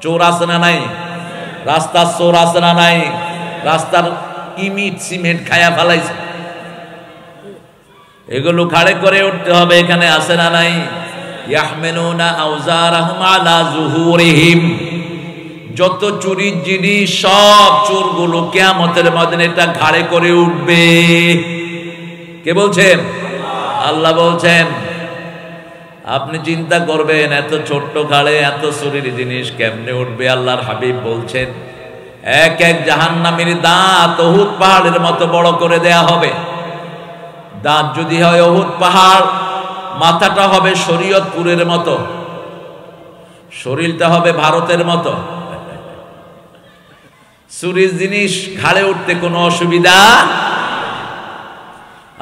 চোর আছে না নাই? রাস্তার চোর আছে না নাই? রাস্তার ইমিট সিমেন্ট খায়া ফেলাইছে, এগুলো ঘাড়ে করে উঠতে হবে, এখানে আছে না নাই? ইয়াহমিলুনা আওজারাহুম আলা যুহুরিহিম, যত চুরির জিনিস সব চোরগুলো কিয়ামতের ময়দানে এটা ঘাড়ে করে উঠবে। কে বলছেন? আল্লাহ বলছেন। আপনি চিন্তা করবেন এত ছোট্ট ঘাড়ে এত চুরির জিনিস কেমনে উঠবে? আল্লাহর হাবিব বলছেন এক এক জাহান্নামীর দাঁত উহুদ পাহাড়ের মতো বড় করে দেয়া হবে। দাঁত যদি হয় উহুদ পাহাড়, মাথাটা হবে শরীয়তপুরের মতো, শরীরটা হবে ভারতের মতো। চুরির জিনিস ঘাড়ে উঠতে কোনো অসুবিধা।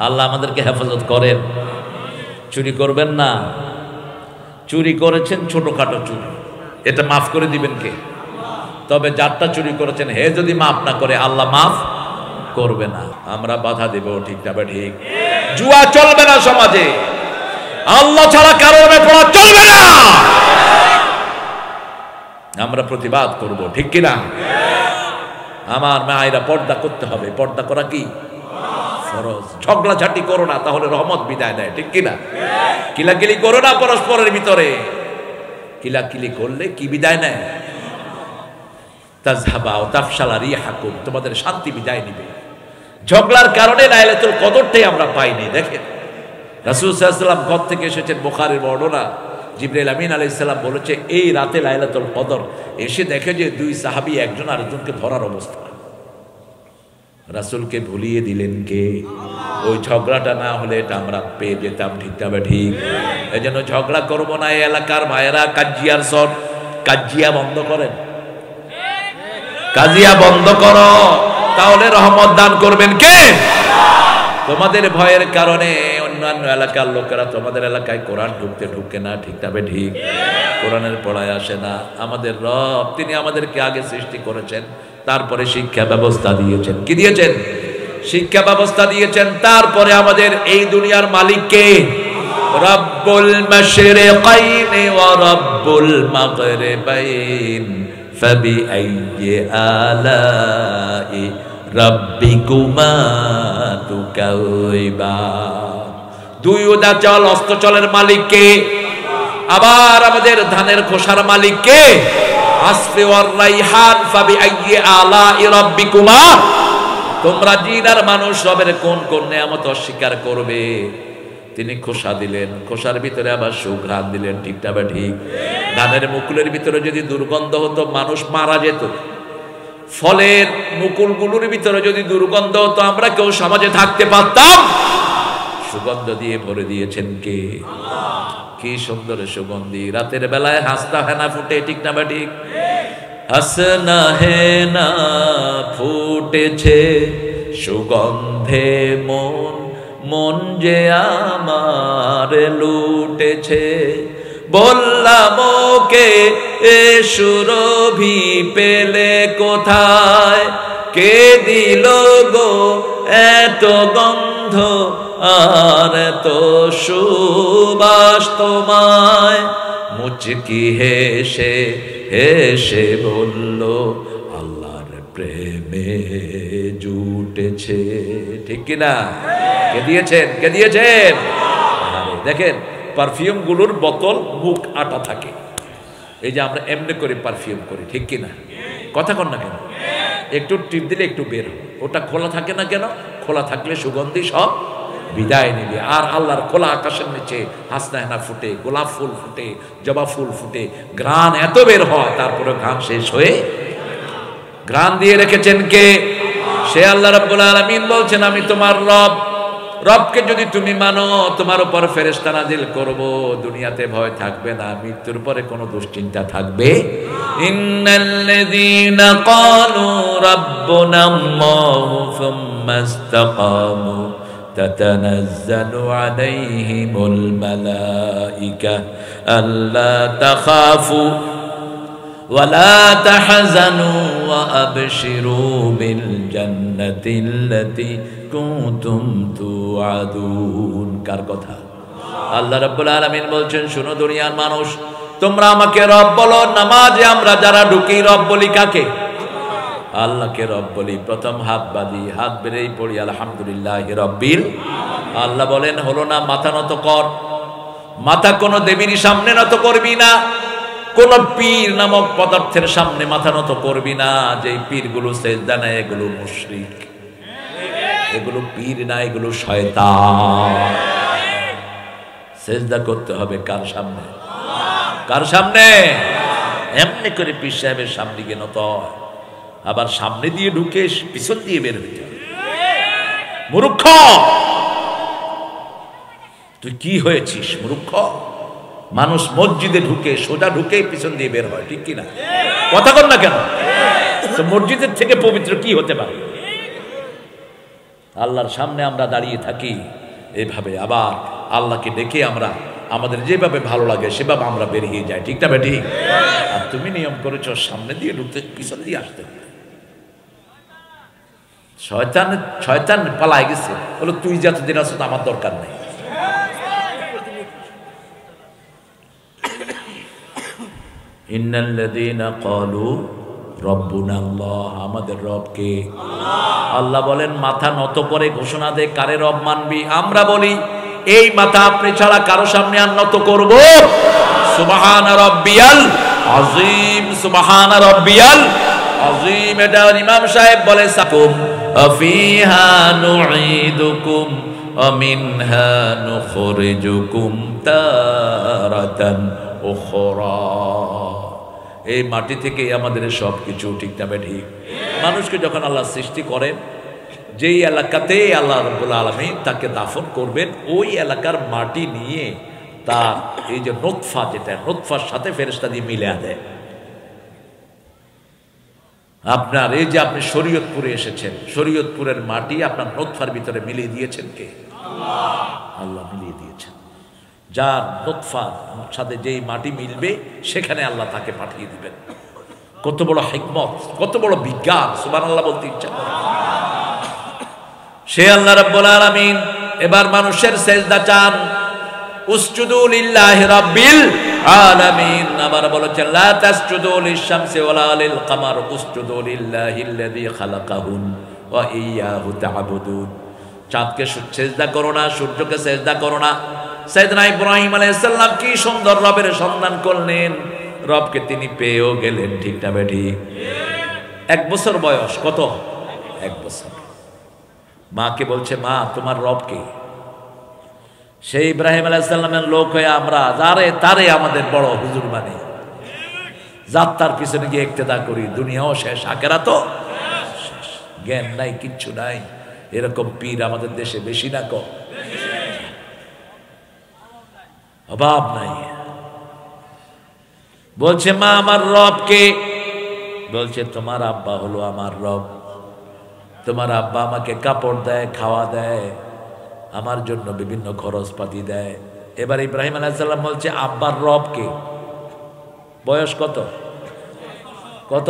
আল্লাহ আমাদেরকে হেফাজত করেন। চুরি করবেন না। চুরি করেছেন ছোটখাটো চুরি, এটা মাফ করে দিবেন কে? তবে যারটা চুরি করেছেন হে যদি মাফ না করে আল্লাহ মাফ করবে না। আমরা বাধা দেব, ঠিক যাবে ঠিক। জুয়া চলবে না সমাজে, আল্লাহ ছাড়া কারোর পড়া চলবে না। আমরা প্রতিবাদ করব, ঠিক কিনা? আমার মায়েরা পর্দা করতে হবে। পর্দা করা কি ফরজ। ঝগড়াঝাটি করো না, তাহলে রহমত বিদায় দেয়, ঠিক কিনা? কিলাকিলি করো না পরস্পরের ভিতরে, কিলাকিলি করলে কি বিদায় নেয়? তাযহাবা ওয়া তাফশালা রিহাকুম, তোমাদের শান্তি বিদায় নিবে। ঝগড়ার কারণে লাইলাতুল কদরটাই আমরা পাইনি। দেখেন রাসূল সাল্লাল্লাহু আলাইহি ওয়াসাল্লাম ঘর থেকে এসেছেন, বুখারীর বর্ণনা, জিবরাইল আমিন আলাইহিস সালাম বলেছে এই রাতে লাইলাতুল কদর। এসে দেখে যে দুই সাহাবী একজন আরেকজনকে ধরার অবস্থা। রাসূলকে ভুলিয়ে দিলেন কে? ওই ঝগড়াটা না হলে এটা আমরা পেয়ে যেতাম, ঠিক তবে ঠিক। এই জন্য ঝগড়া করবো না। এই এলাকার ভাইয়েরা কাজিয়ার সব কাজিয়া বন্ধ করেন, কাজিয়া বন্ধ করো, তাহলে রহমত দান করবেন কে? তোমাদের ভয়ের কারণে অন্যান্য এলাকার লোকেরা তোমাদের এলাকায় কোরআন ঢুকে না, ঠিক তবে ঠিক। কোরআনের পড়ায় আসে না। আমাদের রব তিনি আমাদেরকে আগে সৃষ্টি করেছেন, তারপরে শিক্ষা ব্যবস্থা দিয়েছেন। কি দিয়েছেন? শিক্ষা ব্যবস্থা দিয়েছেন। তারপরে আমাদের এই দুনিয়ার মালিক কে? রব্বুল মাশরিকাইনি ওয়া রব্বুল মাগরিবাইন ফাবিআইয়ি আলাই রাব্বিকুমা তুকাযিবান। দুই উদাচল অস্তচলের মালিক কে? আবার আমাদের ধানের খোসার মালিক কে? আসফি ওয়ার রাইহান ফাবিআইয়ি আলাই রাব্বিকুমা। তোমরা জিন আর মানুষ রবের কোন কোন নিয়ামত অস্বীকার করবে? তিনি খোসা দিলেন, খোসার ভিতরে আবার সুঘ্রাণ দিলেন, ঠিক না ঠিক? ধানের মুকুলের ভিতরে যদি দুর্গন্ধ হতো মানুষ মারা যেত। ফলের মুকুলগুলোর ভিতরে যদি দুর্গন্ধ হতো আমরা কেউ সমাজে থাকতে পারতাম? সুগন্ধ দিয়ে ভরে দিয়েছেন কে? কি সুন্দর সুগন্ধি। রাতের বেলায় হাসনা হেনা ফুটে, ঠিক না ঠিক? হাসনা হেনা ফুটেছে সুগন্ধে মন, মন যে আমার লুটেছে। বললাম ওকে এ সুরভি পেলে কোথায়? কে দিল গো এত গন্ধ আর এত সুবাস তোমায়? মুচকি হেসে হেসে বলল আল্লাহর প্রেমে জুটেছে, ঠিক কিনা? কে দিয়েছেন? কে দিয়েছেন? দেখেন পারফিউম গুলোর বোতল মুখ আটা থাকে। এই যে আমরা এমনি করে পারফিউম করি, ঠিক কিনা? কথা কন না কেন? একটু টিপ দিলে একটু বের, ওটা খোলা থাকে না কেন? খোলা থাকলে সুগন্ধি সব বিদায় নিবে। আর আল্লাহর খোলা আকাশের নিচে হাসনা হেনা ফুটে, গোলাপ ফুল ফুটে, জবা ফুল ফুটে, ঘ্রাণ এত বের হয়, তারপরে ঘ্রাণ শেষ হয়ে ঘ্রাণ দিয়ে রেখেছেন কে? সে আল্লাহ রাব্বুল আলামিন বলছেন আমি তোমার রব। রবকে যদি তুমি মানো তোমার উপর ফেরেশতা নাজিল করব, দুনিয়াতে ভয় থাকবে না, মৃত্যুর পরে কোনো দুশ্চিন্তা থাকবে। ইন্নাল্লাযীনা ক্বালু রাব্বুনাল্লাহু সুম্মা ইসতাকামু তাতানাজ্জালু আলাইহিমুল মালাইকা আল্লা তাখাফু ওয়ালা তাহজানু ওয়া আবশিরু বিল জান্নাতিল্লাতী কুনতুম তুআদুন। কার কথা? আল্লাহ রাব্বুল আলামিন বলছেন শোনো দুনিয়ার মানুষ, তোমরা আমাকে রব বলো। নামাজে আমরা যারা ঢুকি রব বলি কাকে? আল্লাহকে রব বলি। প্রথম হাত বাঁধি, হাত বেড়েই পড়ি আলহামদুলিল্লাহ রব্বিল। আল্লাহ বলেন হলো না, মাথা নত কর। মাথা কোন দেবীর সামনে নত করবি না, কোন পীর নামক পদার্থের সামনে মাথা নত করবি না। যে পীরগুলো সেজদা নেয় এগুলো মুশরিক, এগুলো পীর না, এগুলো শয়তান। সেজদা করতে হবে কার সামনে? কার সামনে? এমনি করে পীর সাহেবের সামনে গিয়ে নত, আবার সামনে দিয়ে ঢুকে পিছন দিয়ে বের হইতে। মূর্খ তুই কি হয়েছিস মূর্খ? মানুষ মসজিদে ঢুকে সোজা ঢুকে পিছন দিয়ে বের হয়, ঠিক কিনা? কথা বল না কেন? তো মসজিদের থেকে পবিত্র কি হতে পারে? আল্লাহর সামনে আমরা দাঁড়িয়ে থাকি এভাবে, আবার আল্লাহকে ডেকে আমরা আমাদের যেভাবে ভালো লাগে সেভাবে আমরা বেরিয়ে যাই, ঠিক না বেটি? আর তুমি নিয়ম করেছ সামনে দিয়ে ঢুকতে পিছন দিয়ে আসতে। শয়তান পালায় গেছে, বলো তুই যতদিন আছো তো আমার দরকার নেই। ইন্নাল্লাযীনা ক্বালু রব্বুনা আল্লাহ, আমাদের রব কে? আল্লাহ বলেন মাথা নত করে ঘোষণা দে কারে রব মানবি। আমরা বলি এই মাথা আপনি ছাড়া কারো সামনে আর নত করব? সুবহানা রাব্বিয়াল আযীম, সুবহানা রাব্বিয়াল আযীম। এটা ইমাম সাহেব বলে সাকুম আফিহা নুঈদুকুম ওয়া মিনহা নুখরিজুকুম তারাতান উখরা। এই মাটি থেকে আমাদের সব কিছু, ঠিক না ঠিক? মানুষকে যখন আল্লাহ সৃষ্টি করেন, যেই এলাকাতে আল্লাহ রাব্বুল আলামিন তাকে দাফন করবেন, ওই এলাকার মাটি নিয়ে তার এই যে নুতফা, যেটা নুতফার সাথে ফেরেশতা দিয়ে মিলিয়ে দেয়। আপনার এই যে আপনি শরীয়তপুরে এসেছেন, শরীয়তপুরের মাটি আপনার নুতফার ভিতরে মিলিয়ে দিয়েছেন কে? আল্লাহ মিলিয়ে দিয়েছেন। যার নুতফার সাথে যেই মাটি মিলবে সেখানে আল্লাহ তাকে পাঠিয়ে দিবেন। কত বড় হিকমত, কত বড় বিজ্ঞান! সুবহানাল্লাহ বলতে ইচ্ছা করে। সে আল্লাহ রাব্বুল আলামিন এবার মানুষের সেজদা চান। উসজুদু লিল্লাহি রাব্বিল আলামিন। আবার বলেছেন লা তাসজুদু লিশ-শামসি ওয়ালা লিল কামার, উসজুদু লিল্লাহিল্লাযী খালাকাহুন ওয়া ইয়্যাহু তা'বুদুন। চাঁদকে সেজদা করো না, সূর্যকে সেজদা করো না। সাইয়েদনা ইব্রাহিম আলাইহিস সালাম কি সুন্দর রবের সন্ধান করলেন, রবকে তিনি পেয়েও গেলেন, ঠিক না বেঠি? 1 বছর বয়স, কত? 1 বছর। মাকে বলছে মা তোমার রব কে? সেই ইব্রাহিম আলাইহিস সালামের লোক হয়ে আমরা যারে তারে আমাদের বড় হুজুর মানে, যাত্রার পিছনে গিয়ে ইক্তেদা করি, দুনিয়াও শেষ, আখিরাতও শেষ। জ্ঞান নাই, কিচ্ছু নাই। এরকম পীর আমাদের দেশে বেশি না কম? অভাব নাই। বলছে মা আমার রব কে? বলছে তোমার আব্বা হলো আমার রব। তোমার আব্বা আমাকে কাপড় দেয়, খাওয়া দেয়, আমার জন্য বিভিন্ন খরচপাতি দেয়। এবার ইব্রাহিম আলাইহিস সালাম বলছে আব্বার রব কে? বয়স কত? কত?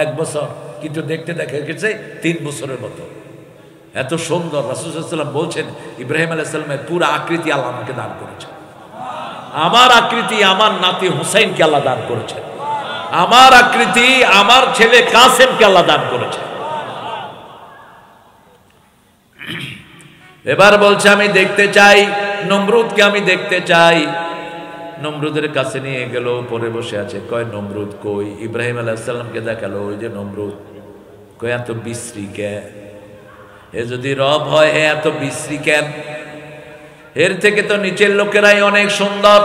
1 বছর। কিন্তু দেখতে দেখা গেছে 3 বছরের মতো। এত সুন্দর। রাসূল সাল্লাল্লাহু আলাইহি ওয়াসাল্লাম বলছেন ইব্রাহিম আলাইহিস সালামের পুরো আকৃতি আল্লাহ আমাকে দান করেছেন। আমার আকৃতি আমার নাতি হুসাইনকে আল্লাহ দান করেছেন। আমার আকৃতি আমার ছেলে কাসেমকে আল্লাহ দান করেছেন। এবার বলছে আমি দেখতে চাই নমরুদকে, আমি দেখতে চাই। নমরুদের কাছে নিয়ে গেল, পরে বসে আছে। কয় নমরুদ কই? ইব্রাহিম আলাইহিস সালামকে দেখালো, ওই যে নমরুদ। কয় এত বিশ্রী কেন? এ যদি রব হয় হে এত বিশ্রী কেন? এর থেকে তো নিচের লোকেরাই অনেক সুন্দর।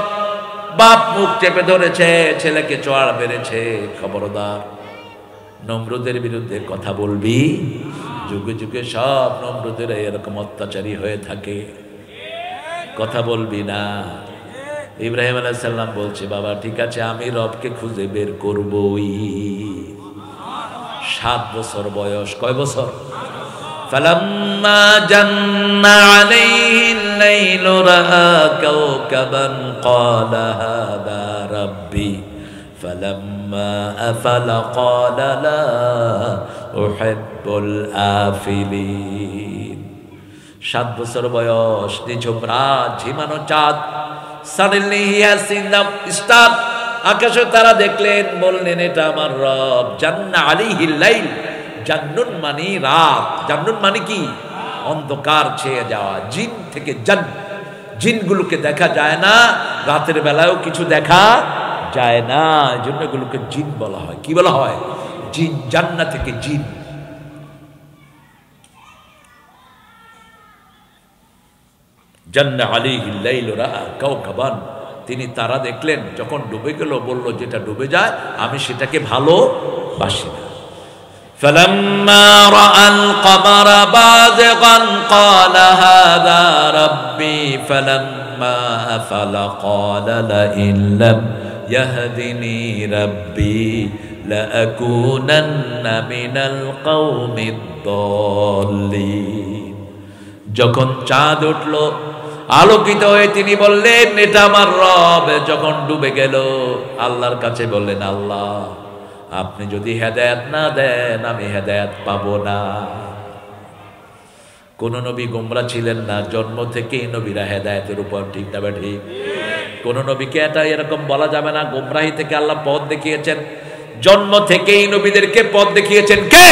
বাপ মুখ চেপে ধরেছে, ছেলেকে চোয়াড় বেড়েছে। খবরদার, নমরুদের বিরুদ্ধে কথা বলবি? যুগে যুগে সব নমরুদেরা এরকম অত্যাচারী হয়ে থাকে, কথা বলবি না। ইব্রাহিম আলাইহিস সালাম বলছে বাবা ঠিক আছে, আমি রবকে খুঁজে বের করবই। 7 বছর বয়স। কয় বছর? فلما جن عليه الليل رأى كوكبا قال هذا ربي فلما أفل قال لا أحب الآفلين। 7 বছর বয়স, নিঝুম রাত, ঝিমানো চাঁদ, Suddenly he has seen the star. আকাশে তারা দেখলেন, বললেন এটা আমার রব। জান্না আলাইহিল লাইল, জান্নুন মানে রাত, জান্নুন মানে কি? অন্ধকার ছেয়ে যাওয়া। জিন থেকে জান, জিনগুলোকে দেখা যায় না, রাতের বেলায়ও কিছু দেখা যায় না, এই জন্য এগুলোকে জিন বলা হয়। কি বলা হয়? জিন। জান্নাত থেকে জিন। জান্না আলাইহিল লাইল রাআ কাওকাবান, তিনি তারা দেখলেন, যখন ডুবে গেল বলল যেটা ডুবে যায় আমি সেটাকে ভালোবাসি না। فلما رأى القمر بازغا قال هذا ربي فلما أفل قال لئن لم يهدني ربي لأكونن من القوم الضالين। যখন চাঁদ উঠল আলোকিত হয়ে তিনি বললেন এটা আমার রব। যখন ডুবে গেল আল্লাহর কাছে বললেন, আল্লাহ আপনি যদি হেদায়েত না দেন আমি হেদায়েত পাবো না। কোন নবী গোমরা ছিলেন না, জন্ম থেকেই নবীরা হেদায়েতের উপর। ঠিক না ঠিক? কোন নবীকে এটা এরকম বলা যাবে না গোমরাহি থেকে আল্লাহ পথ দেখিয়েছেন। জন্ম থেকেই নবীদেরকে পথ দেখিয়েছেন কে?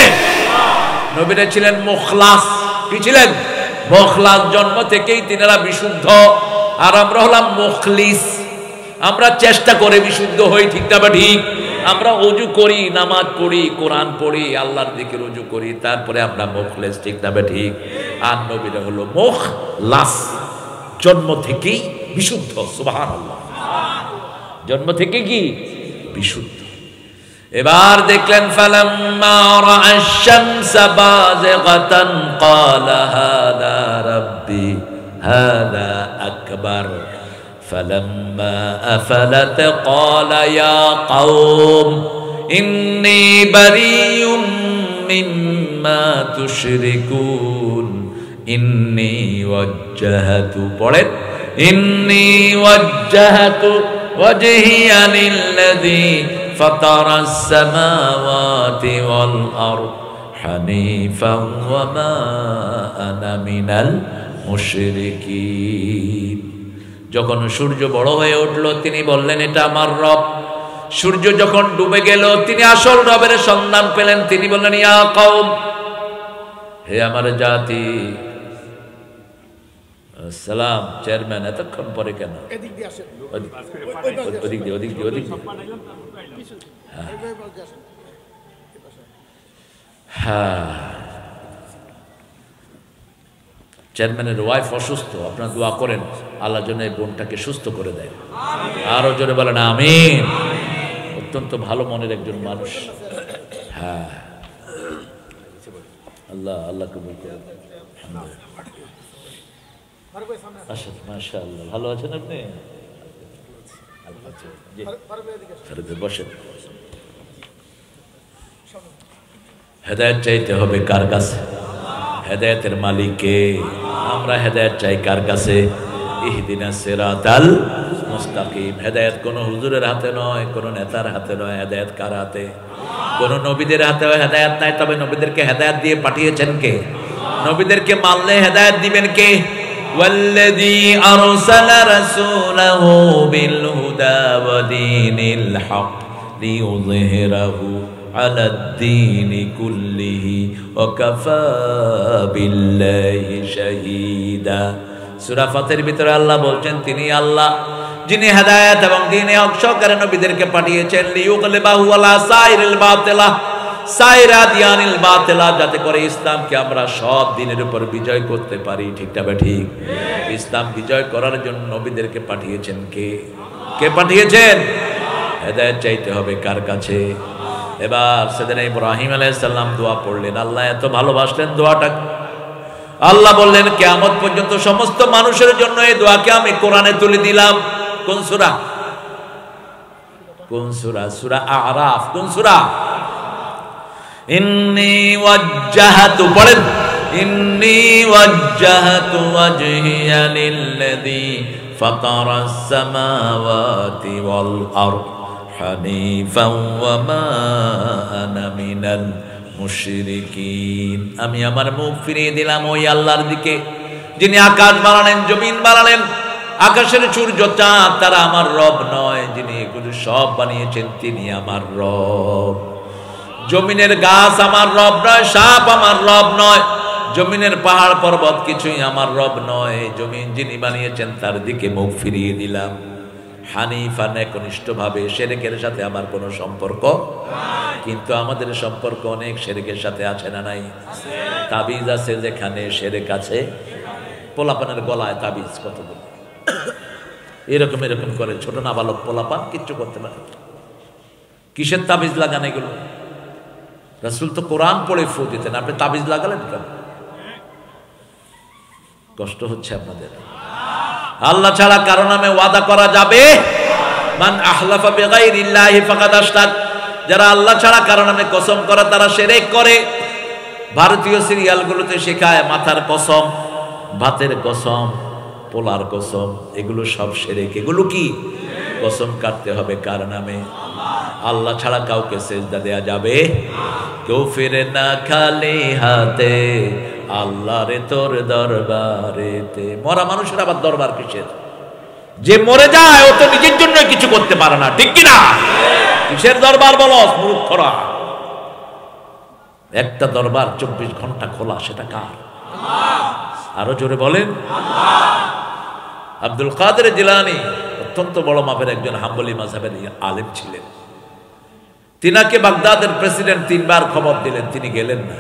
নবীরা ছিলেন মুখলাস। কি ছিলেন? মুখলাস। জন্ম থেকেই তিনারা বিশুদ্ধ, আর আমরা হলাম মুখলিস। আমরা চেষ্টা করে বিশুদ্ধ হই। ঠিক না ঠিক? আমরা ওযু করি, নামাজ পড়ি, কোরআন পড়ি, আল্লাহর দিকে রুজু করি, তারপরে আমরা মুখলিস। ঠিক না ঠিক? আর নবীরা হলো মুখলাস, জন্ম থেকেই বিশুদ্ধ। সুবহানাল্লাহ। জন্ম থেকে কি বিশুদ্ধ। এবার দেখলেন ফালাম্মা রাআশ শামসা বাযিগাতান ক্বালা হাযা রাব্বি হাযা আকবার ফালাম্মা আফালাত ক্বালা ইয়া কওম ইন্নী বারিয়ুম মিম্মা তুশরিকুন ইন্নী ওয়াজ্জাহাতু, পড়েন, ইন্নী ওয়াজ্জাহাতু ওয়াজহিয়া লিল্লাযী فطر السماوات والأرض حنيفا وما أنا من المشركين। যখন সূর্য বড় হয়ে উঠল তিনি বললেন এটা আমার রব। সূর্য যখন ডুবে গেল তিনি আসল রবের সন্ধান পেলেন। তিনি বললেন ইয়া কওম, হে আমার জাতি। সালাম চেয়ারম্যান, এতক্ষণ পরে কেন? ওদিক দিয়ে ওদিক দিয়ে ওদিক দিয়ে। হ্যাঁ, চেয়ারম্যানের ওয়াইফ অসুস্থ, আপনারা দোয়া করেন আল্লাহ যেন এই বোনটাকে সুস্থ করে দেয়। আরো জোরে বলেন আমিন। অত্যন্ত ভালো মনের একজন মানুষ। হ্যাঁ, আল্লাহ আল্লাহ কবুল করেন। আচ্ছা, মাশাআল্লাহ। ভালো আছেন আপনি? বসেন। হেদায়েত চাইতে হবে কার কাছে? হেদায়েতের মালিক কে? আমরা হেদায়েত চাই কার কাছে? ইহদিনাস সিরাতাল মুস্তাকিম। হেদায়েত কোনো হুজুরের হাতে নয়, কোনো নেতার হাতে নয়। হেদায়েত কার হাতে? কোনো নবীদের হাতেও হেদায়েত নাই। তবে নবীদেরকে হেদায়েত দিয়ে পাঠিয়েছেন কে? নবীদেরকে মানলে হেদায়েত দিবেন কে? والذي أرسل رسوله بالهدى ودين الحق ليظهره على الدين كله وكفى بالله شهيدا। সূরা ফাতির ভিতরে আল্লাহ বলছেন তিনি আল্লাহ যিনি হেদায়েত এবং দ্বীনে হক সহকারে নবীদেরকে পাঠিয়েছেন লিয়ুগলিবাহু আলা সাইরিল বাতিলা সাইরা দিয়ানিল বাতিলা, যাতে করে ইসলামকে আমরা সব দিনের উপর বিজয় করতে পারি। ঠিক না ঠিক? ইসলাম বিজয় করার জন্য নবীদেরকে পাঠিয়েছেন কে? কে পাঠিয়েছেন? হেদায়েত চাইতে হবে কার কাছে? এবার সেদিন ইব্রাহিম আলাইহিস সালাম দোয়া পড়লেন, আল্লাহ এত ভালোবাসলেন দোয়াটা। আল্লাহ বললেন কিয়ামত পর্যন্ত সমস্ত মানুষের জন্য এই দোয়াকে আমি কোরআনে তুলে দিলাম। কোন সূরা? কোন সূরা? সূরা আরাফ। কোন সূরা? ইন্নী ওয়াজ্জাহাতু, পড়েন, ইন্নী ওয়াজ্জাহাতু ওয়াজহিয়া লিল্লাযী ফাতারাস সামাওয়াতি ওয়াল আরদ হানিফাও ওয়া মা আনা মিনাল মুশরিকিন। আমি আমার মুখ ফিরিয়ে দিলাম ওই আল্লাহর দিকে যিনি আকাশ বানালেন, জমিন বানালেন, আকাশের সূর্য চাঁদ তারা আমার রব নয়, যিনি এগুলো সব বানিয়েছেন তিনি আমার রব। জমিনের গাছ আমার রব নয়, সাপ আমার রব নয়, জমিনের পাহাড় পর্বত কিছুই আমার রব নয়। জমিন যিনি বানিয়েছেন তার দিকে মুখ ফিরিয়ে দিলাম হানিফান, একনিষ্ঠভাবে। শিরকের সাথে আমার কোনো সম্পর্ক নাই। কিন্তু আমাদের সম্পর্ক অনেক শিরকের সাথে আছে না নাই? তাবিজ আছে যেখানে শিরক আছে। পোলাপানের গলায় তাবিজ কতগুলো, এরকম এরকম করে, ছোট নাবালক পোলাপান কিচ্ছু করতে পারে। কিসের তাবিজ লাগান এগুলো? রাসূল তো কোরআন পড়ে ফু দিতেন, আপনি তাবিজ লাগালেন কেন? কষ্ট হচ্ছে আপনাদের? আল্লাহ ছাড়া কারো নামে ওয়াদা করা যাবে? মান আহলাফা বিগাইরিল্লাহি ফাকাদ আশরাক। যারা আল্লাহ ছাড়া কারো নামে কসম করে তারা শিরক করে। ভারতীয় সিরিয়ালগুলোতে শেখায় মাথার কসম, ভাতের কসম, পোলার কসম, এগুলো সব শিরক। এগুলো কি? কসম কাটতে হবে কার নামে? আল্লাহ ছাড়া কাউকে সেজদা দেয়া যাবে? কেউ ফিরে না খালি হাতে, আল্লাহরে তোর দরবারেতে। মরা মানুষের আবার দরবার কিসের? যে মরে যায় ও তো নিজের জন্য কিছু করতে পারে না, ঠিক কিনা? কিসের দরবার বলো মূর্খরা? একটা দরবার 24 ঘন্টা খোলা, সেটা কার? আরো জোরে বলেন। আব্দুল কাদের জিলানী অত্যন্ত বড় মাপের একজন হাম্বলি মাযহাবের আলেম ছিলেন। তিনাকে বাগদাদের প্রেসিডেন্ট 3 বার খবর দিলেন, তিনি গেলেন না।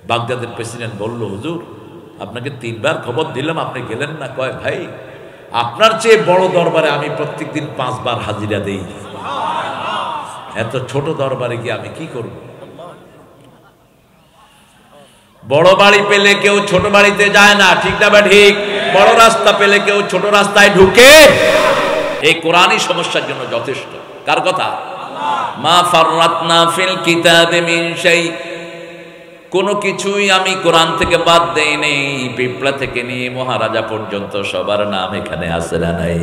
বাগদাদের প্রেসিডেন্ট বলল, হুজুর আপনাকে 3 বার খবর দিলাম, আপনি গেলেন না। কয়, ভাই আপনার চেয়ে বড় দরবারে আমি প্রত্যেকদিন 5 বার হাজিরা দেই, এত ছোট দরবারে গিয়ে আমি কি করব? বড় বাড়ি পেলে কেউ ছোট বাড়িতে যায় না, ঠিক না বা ঠিক? বড় রাস্তা পেলে কেউ ছোট রাস্তায় ঢুকে। এই কোরআনই সমস্যার জন্য যথেষ্ট। কার কথা? মা ফাররাতনা ফিল কিতাবি মিন শাই। কোনো কিছুই আমি কোরআন থেকে বাদ দেই নেই। পিঁপড়া থেকে নিয়ে মহারাজা পর্যন্ত সবার নাম এখানে আছে না নাই?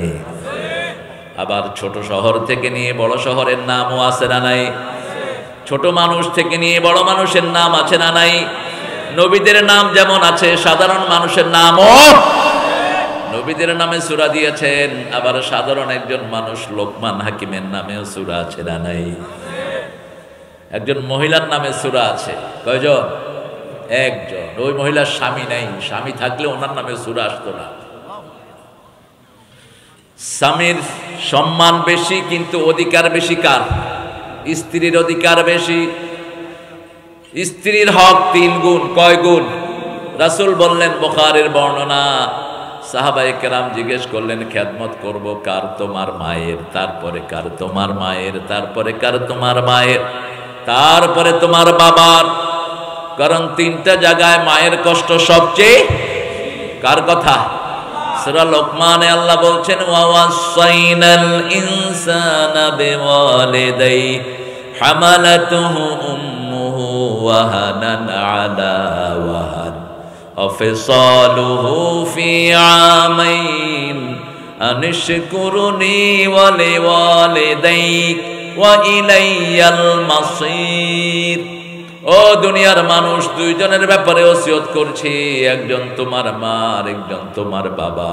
আবার ছোট শহর থেকে নিয়ে বড় শহরের নামও আছে না নাই? ছোট মানুষ থেকে নিয়ে বড় মানুষের নাম আছে না নাই? নবীদের নাম যেমন আছে, সাধারণ মানুষের নামও। নবীদের নামে সূরা দিয়েছেন, আবার সাধারণ একজন মানুষ লোকমান হাকিমের নামেও সূরা আছে না নাই? একজন মহিলার নামে সূরা আছে, কয়জন? একজন। ওই মহিলার স্বামী নাই, স্বামী থাকলে ওনার নামে সূরা আসতো না। স্বামীর সম্মান বেশি, কিন্তু অধিকার বেশি কার? স্ত্রীর অধিকার বেশি। স্ত্রীর হক 3 গুণ। কয় গুণ? রাসূল বললেন, বুখারীর বর্ণনা, সাহাবায়ে কেরাম জিজ্ঞেস করলেন, খেদমত করব কার? তোমার মায়ের। তারপরে কার? তোমার মায়ের। তারপরে কার? তোমার মায়ের। তারপরে তোমার বাবার। কারণ 3টা জায়গায় মায়ের কষ্ট সবচেয়ে। কার কথা? সূরা লোকমানে আল্লাহ বলছেন, ওয়া ওয়াসাইনাল ইনসানা বিওয়ালিদাই হামালাতুহু উম্মুহু ওয়াহানান আলা ওয়াহান ওয়াফিসালুহু ফি আমাইন আনিশকুরনি ওয়া লিওয়ালিদাইক ওয়া ইলাইয়াল মাসির। ও দুনিয়ার মানুষ, 2 জনের ব্যাপারে ওসিয়ত করছি, একজন তোমার মা আর একজন তোমার বাবা।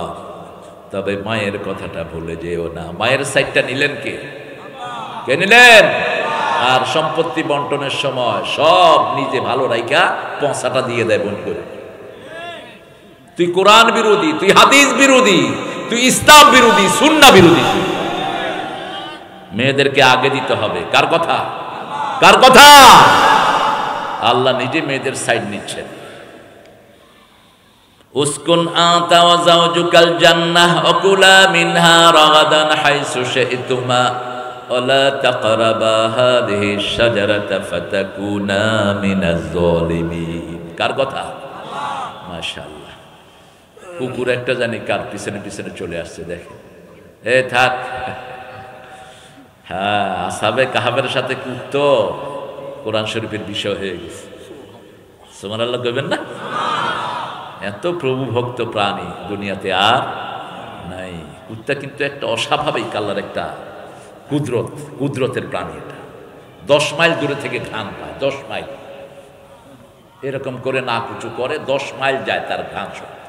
তবে মায়ের কথাটা ভুলে যেও না। মায়ের সাইডটা নিলেন কে? কে নিলেন? আর সম্পত্তি বন্টনের সময় সব নিজে ভালো রাইখা 5টা দিয়ে দেয় বোন করে। তুই কোরআন বিরোধী, তুই হাদিস বিরোধী, তুই ইসলাম বিরোধী, সুন্নাহ বিরোধী। মেয়েদেরকে আগে দিতে হবে। কার কথা? কার কথা? আল্লাহ নিজে মেয়েদের সাইড নিচ্ছেন। উসকুন আতা ওয়া যাওজুকাল জান্নাহ ওয়াকুলা মিনহা রাগাদান হাইসু শি'তুমা ওয়ালা তাকরাবা হাযিহি শাজারাতা ফাতাকুনা মিনাজ যালিমিন। কার কথা? মাশাআল্লাহ। কুকুর একটা জানি কার পিছনে পিছনে চলে আসছে, দেখেন। এ থাক। হ্যাঁ, আসহাবে কাহাবের সাথে কুত্তো কোরআন শরীফের বিষয় হয়ে গেছে। সুবহানাল্লাহ কইবেন না? এত প্রভু ভক্ত প্রাণী দুনিয়াতে আর নাই। কুত্তা কিন্তু একটা অস্বাভাবিক আল্লাহর একটা কুদরতের প্রাণী। এটা 10 মাইল দূরে থেকে ঘ্রাণ পায়। 10 মাইল এরকম করে নাক উঁচু করে, 10 মাইল যায় তার ঘ্রাণ শক্তি।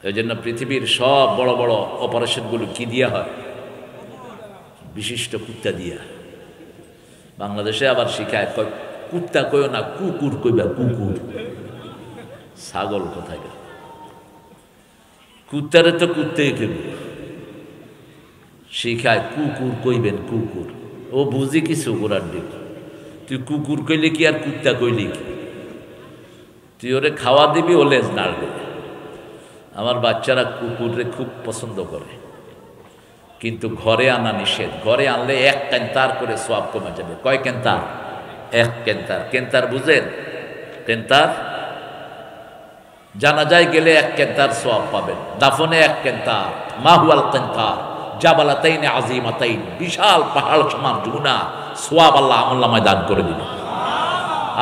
এই জন্য পৃথিবীর সব বড় বড় অপারেশনগুলো কি দিয়া হয়? বিশিষ্ট কুত্তা দিয়া। বাংলাদেশে আবার শিখায়, কুত্তা কইও না, কুকুর কইবা, কুকুর। ছাগল কোথায়? কুত্তারে তো কুত্তাই কইব, শিখায় কুকুর কইবেন, কুকুর। ও বুঝি কিছু ওরার দিক। তুই কুকুর কইলে কি আর কুত্তা কইলে কি? তুই ওরে খাওয়া দিবি, ও লেজ নাড়বে। আমার বাচ্চারা কুকুরে খুব পছন্দ করে, কিন্তু ঘরে আনা নিষেধ। ঘরে আনলে এক কেন্তার করে সোয়াব কমে যাবে। কয় কেন্তার? এক কেন্তার। কেন্তার বুঝেন? কেন্তার জানাজায় গেলে এক কেন্তার সোয়াব পাবেন, দাফনে এক কেন্তার। মাহুয়াল কেন্তার জাবালাতাইন আজিমাতাইন, বিশাল পাহাড় সমান গুনাহ, সোয়াব আল্লাহ আমলনামায় দান করে দিবেন।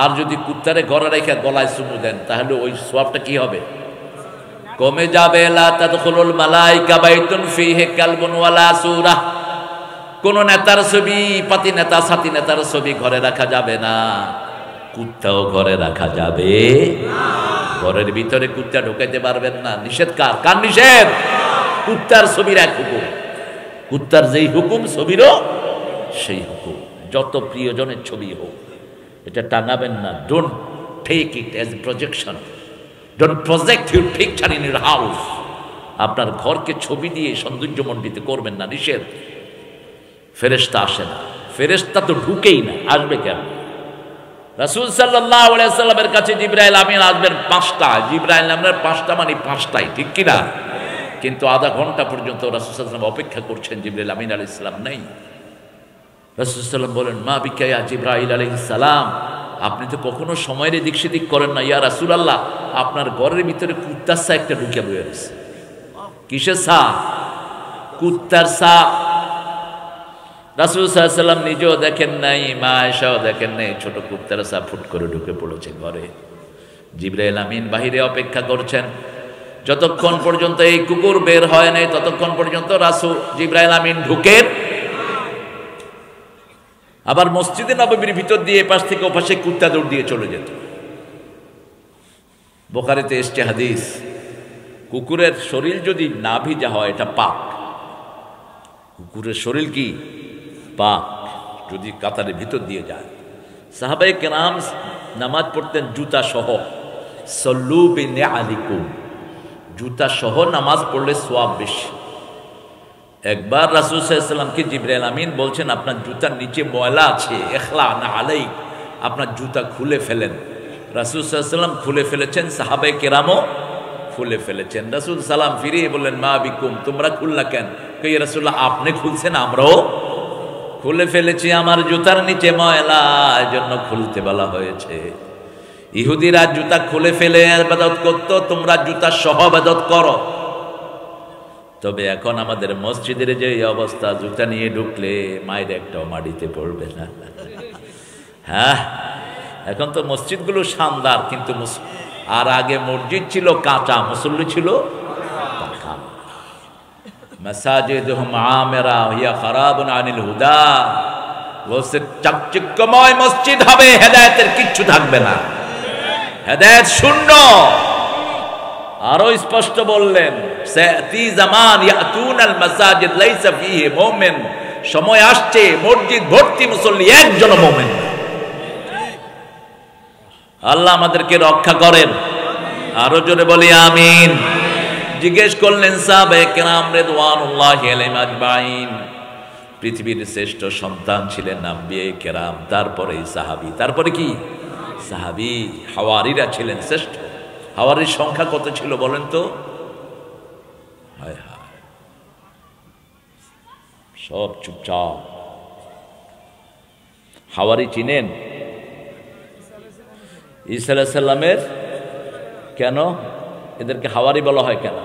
আর যদি কুত্তারে ঘরে রেখে গলায় চুমু দেন, তাহলে ওই সোয়াবটা কি হবে? কমে যাবে। লা তাদখুলুল মালাইকা বাইতুন ফিহি কালবুন ওয়ালা সূরা। কোন নেতার ছবি, পাতি নেতা, সাথী নেতার ছবি ঘরে রাখা যাবে না। কুত্তাও ঘরে রাখা যাবে না। ঘরের ভিতরে কুত্তা ঢুকাইতে পারবেন না। নিষেধ কার? কার নিষেধ? কুত্তার ছবির এক হুকুম। কুত্তার যেই হুকুম, ছবিরও সেই হুকুম। যত প্রিয়জনের ছবি হোক, এটা টাঙাবেন না। Don't take it as projection. Don't project your picture in your house. আপনার ঘরকে ছবি দিয়ে সৌন্দর্যমণ্ডিত করবেন না, নিষেধ। ফেরেশতা আসে না, ফেরেশতা তো ঢুকেই না, আসবে কেন? রাসূল সাল্লাল্লাহু আলাইহি ওয়াসাল্লামের কাছে জিবরাইল আমিন আসবেন 5টা। জিবরাইল আমিনের 5টা মানে 5টাই, ঠিক কি না? কিন্তু আধা ঘন্টা পর্যন্ত রাসূল সাল্লাল্লাহু আলাইহি ওয়াসাল্লাম অপেক্ষা করছেন, জিবরাইল আমিন আলাইহিস সালাম নেই। রাসূল সাল্লাল্লাহু আলাইহি ওয়াসাল্লাম বলেন, মা বিকা ইয়া জিবরাইল আলাইহিস সালাম, আপনি তো কখনো সময়ের দিক সেদিক করেন না। ইয়া রাসূলুল্লাহ, আপনার ঘরের ভিতরে কুত্তার ছা একটা ঢুকে বয়ে আছে। কিসের ছা? কুত্তার ছা। রাসূল সাল্লাল্লাহু আলাইহি ওয়াসাল্লাম নিজেও দেখেন নাই, মা আয়েশাও দেখেন নাই, ছোট কুত্তার ছা ফুট করে ঢুকে পড়েছে ঘরে। জিবরাইল আমিন বাহিরে অপেক্ষা করছেন। যতক্ষণ পর্যন্ত এই কুকুর বের হয় নাই, ততক্ষণ পর্যন্ত রাসূল জিবরাইল আমিন ঢুকেন। আবার মসজিদে নববীর ভিতর দিয়ে এপাশ থেকে ওপাশে কুত্তা দৌড় দিয়ে চলে যেত। বুখারীতে এসছে হাদিস, কুকুরের শরীর যদি না ভিজা হয় এটা পাক। কুকুরের শরীর কি? পাক, যদি কাতারের ভিতর দিয়ে যায়। সাহাবায়ে কেরাম নামাজ পড়তেন জুতা সহ। সল্লু বিনিআলিকুম, জুতা সহ নামাজ পড়লে সওয়াব বেশি। একবার রাসূল সাল্লাল্লাহু আলাইহি ওয়াসাল্লামকে জিবরাইল আমিন বলছেন, আপনার জুতার নিচে ময়লা আছে, ইখলা না আলাই, আপনার জুতা খুলে ফেলেন। রাসূল সাল্লাল্লাহু আলাইহি ওয়াসাল্লাম খুলে ফেলেছেন, সাহাবায়ে কেরামও খুলে ফেলেছেন। রাসূল সালাম ফিরিয়ে বললেন, মা বিকুম, তোমরা খুললা কেন? কই ইয়া রাসূলুল্লাহ, আপনি খুলছেন, আমরাও খুলে ফেলেছি, আমার জুতার নিচে ময়লা, এজন্য খুলতে বলা হয়েছে। ইহুদিরা জুতা খুলে ফেলে ইবাদত করত, তোমরা জুতা সহ ইবাদত করো। তবে এখন আমাদের মসজিদের যে অবস্থা, জুতা নিয়ে ঢুকলে মায়ের একটাও মাটিতে পড়বে না। হ্যাঁ, এখন তো মসজিদগুলো শানদার, কিন্তু আর আগে মসজিদ ছিল কাঁচা, মুসল্লি ছিল পাকা। মাসাজিদুহুম আমিরা হিয়া খারাবুন আনিল হুদা, বলছে চাকচিক্যময় মসজিদ হবে, হেদায়েতের কিচ্ছু থাকবে না, হেদায়েত শূন্য। আরো স্পষ্ট বললেন, সায়াতি জামান ইয়াতুনাল মাসাজিদ লাইসা ফিহি মুমিন, সময় আসছে মসজিদ ভর্তি মুসল্লি, একজন মুমিন। আল্লাহ আমাদেরকে রক্ষা করেন, আরো জোরে বলি আমিন। জিজ্ঞেস করলেন সাহাবায়ে কেরাম রিদওয়ানুল্লাহি আলাইহিম আজমাইন, পৃথিবীর শ্রেষ্ঠ সন্তান ছিলেন আম্বিয়ে কেরাম, তারপরে সাহাবী, তারপরে কি? সাহাবী। হাওয়ারিরা ছিলেন শ্রেষ্ঠ। হাওয়ারির সংখ্যা কত ছিল বলেন তো? হায় হায়, সব চুপচাপ। হাওয়ারি চিনেন? ঈসা আলাইহিস সালামের, কেন এদেরকে হাওয়ারি বলা হয় কেন?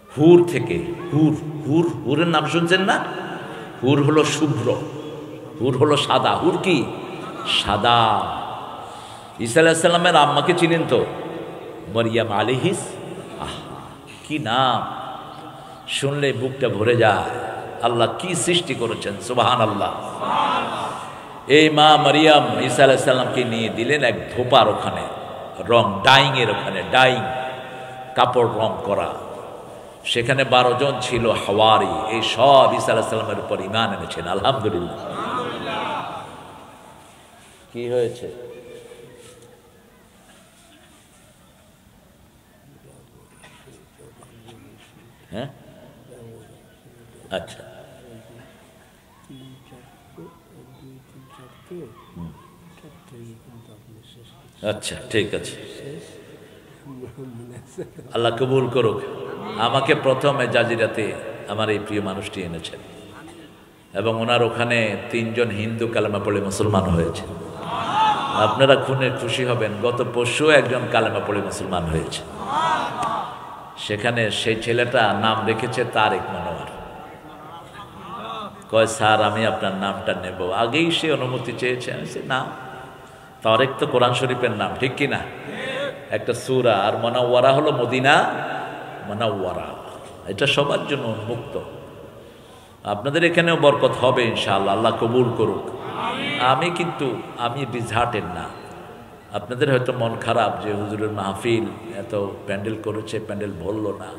হুর থেকে। হুর, হুর, হুরের নাম শুনছেন না? হুর হলো শুভ্র, হুর হলো সাদা। হুর কি? সাদা। ঈসা আলাইহিস সালামের আম্মাকে চিনেন তো? মরিয়াম আলাইহিস, কি নাম, শুনলে বুকটা ভরে যায়। আল্লাহ কি সৃষ্টি করেছেন, সুবহানাল্লাহ। এই মা মারিয়াম ঈসা আলাইহিস সালামকে নিয়ে দিলেন এক ধোপার ওখানে, রং ডাইং এর ওখানে, ডাইং কাপড় রং করা। সেখানে 12 জন ছিল হাওয়ারি, এই সব ঈসা আলাইহিস সালামের উপর ঈমান এনেছেন। আলহামদুলিল্লাহ। কি হয়েছে? হ্যাঁ, আচ্ছা আচ্ছা, ঠিক আছে, আল্লাহ কবুল করুক। আমাকে প্রথমে জাজিরাতে আমার এই প্রিয় মানুষটি এনেছেন এবং ওনার ওখানে 3 জন হিন্দু কালেমা পড়ে মুসলমান হয়েছে। আপনারা খুনে খুশি হবেন, গত পরশু একজন কালেমা পড়ে মুসলমান হয়েছে। সেখানে সেই ছেলেটা নাম রেখেছে তারেক মনোয়ার। কয় স্যার আমি আপনার নামটা নেব। আগেই সে অনুমতি চেয়েছে। আমি না, তারেক তো কোরআন শরীফের নাম, ঠিক কিনা? একটা সূরা, আর মনাওয়ারা হলো মদিনা মনাওয়ারা, এটা সবার জন্য উন্মুক্ত। আপনাদের এখানেও বরকত হবে ইনশাআল্লাহ, আল্লাহ কবুল করুক। আমি ডিসহার্টেড না। আপনাদের হয়তো মন খারাপ যে হুজুরের মাহফিল এত প্যান্ডেল করেছে, প্যান্ডেল ভরলো না।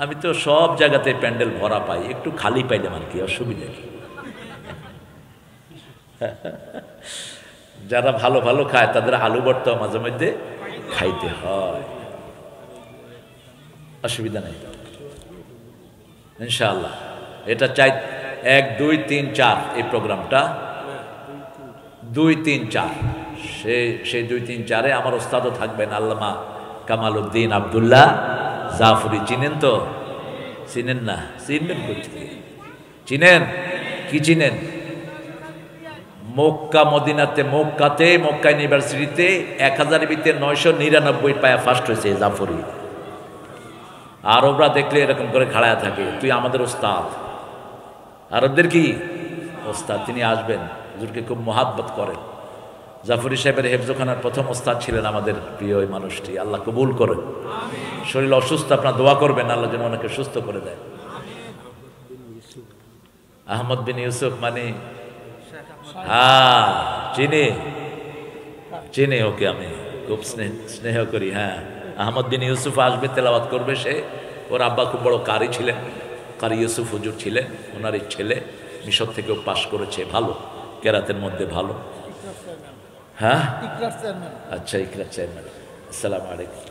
আমি তো সব জায়গাতে প্যান্ডেল ভরা পাই, একটু খালি পাইলাম আর কি, অসুবিধা কি? যারা ভালো ভালো খায় তাদের আলু ভর্তা মাঝে মধ্যে খাইতে হয়, অসুবিধা নেই ইনশাআল্লাহ। এটা চাই 1 2 3 4 এই প্রোগ্রামটা 2 3 4, সেই 2 3 4-এ আমার ওস্তাদও থাকবেন আল্লামা কামাল উদ্দিন আব্দুল্লাহ জাফরি। চিনেন তো? চিনেন না? চিনবেন করছি, চিনেন কি? চিনেন মক্কা মদিনাতে, মক্কা ইউনিভার্সিটিতে 1000-এর ভিতরে 999 পায়া ফার্স্ট হয়েছে জাফরি। আরবরা দেখলে এরকম করে খাড়ায় থাকে, তুই আমাদের ওস্তাদ। আরবদের কি ওস্তাদ, তিনি আসবেন, হুজুরকে খুব মহাব্বত করেন। জাফরি সাহেবের হেফজখানার প্রথম ওস্তাদ ছিলেন আমাদের প্রিয় ওই মানুষটি, আল্লাহ কবুল করেন। শরীর অসুস্থ, আপনার দোয়া করবেন আল্লাহ যেন ওনাকে সুস্থ করে দেয়। আহমদ বিন ইউসুফ মানে হ্যাঁ চিনি ওকে, আমি খুব স্নেহ করি। হ্যাঁ, আহমদ বিন ইউসুফ আসবে, তেলাওয়াত করবে। সে, ওর আব্বা খুব বড় কারি ছিলেন, কারি ইউসুফ হুজুর ছিলেন। ওনার এই ছেলে মিশর থেকেও পাশ করেছে, ভালো কেরাতের মধ্যে ভালো। হ্যাঁ আচ্ছা, ইকরার চেয়ারম্যান। আসসালামু আলাইকুম।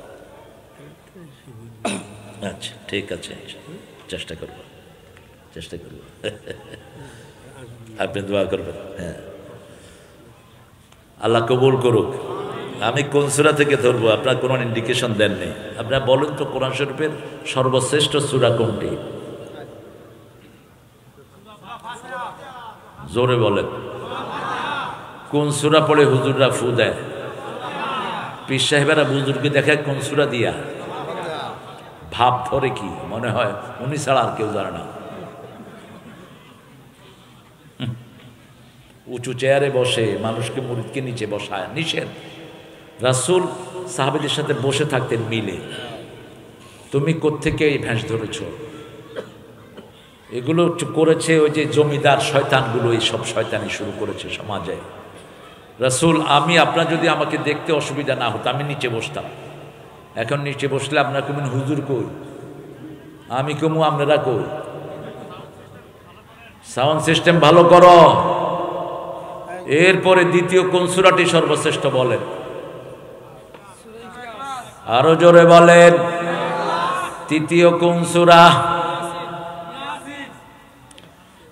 আচ্ছা ঠিক আছে, চেষ্টা করব আপনি দোয়া করবেন। হ্যাঁ, আল্লাহ কবুল করুক। আমি কোন সূরা থেকে ধরবো? আপনার কোনো ইন্ডিকেশন দেননি। আপনারা বলেন তো কোরআন শরীফের সর্বশ্রেষ্ঠ সূরা কোনটি? জোরে বলেন। কোন সূরা পড়ে হুজুররা ফু দেয়? পীর সাহেবেরা হুজুরকে দেখায় কোন সূরা দিয়া? ভাব ধরে কি মনে হয় উনি ছাড়া আর কেউ জানে না। উঁচু চেয়ারে বসে মানুষকে, মুরিদকে নিচে বসায়, নিষেধ। রাসূল সাহাবীদের সাথে বসে থাকতেন মিলে। তুমি কোত্থেকে এই ভ্যাস ধরেছ? এগুলো করেছে ওই যে জমিদার শয়তানগুলো, এই সব শয়তানি শুরু করেছে সমাজে। রাসূল, আপনার যদি আমাকে দেখতে অসুবিধা না হতো আমি নিচে বসতাম। এখন নিচে বসলে আপনারা কমেন হুজুর কই, আমি কমু আপনারা কই। সাউন্ড সিস্টেম ভালো করো। এরপরে দ্বিতীয় কোন সূরাটি সর্বশ্রেষ্ঠ বলেন? আরো জোরে বলেন। তৃতীয় কোন সূরা?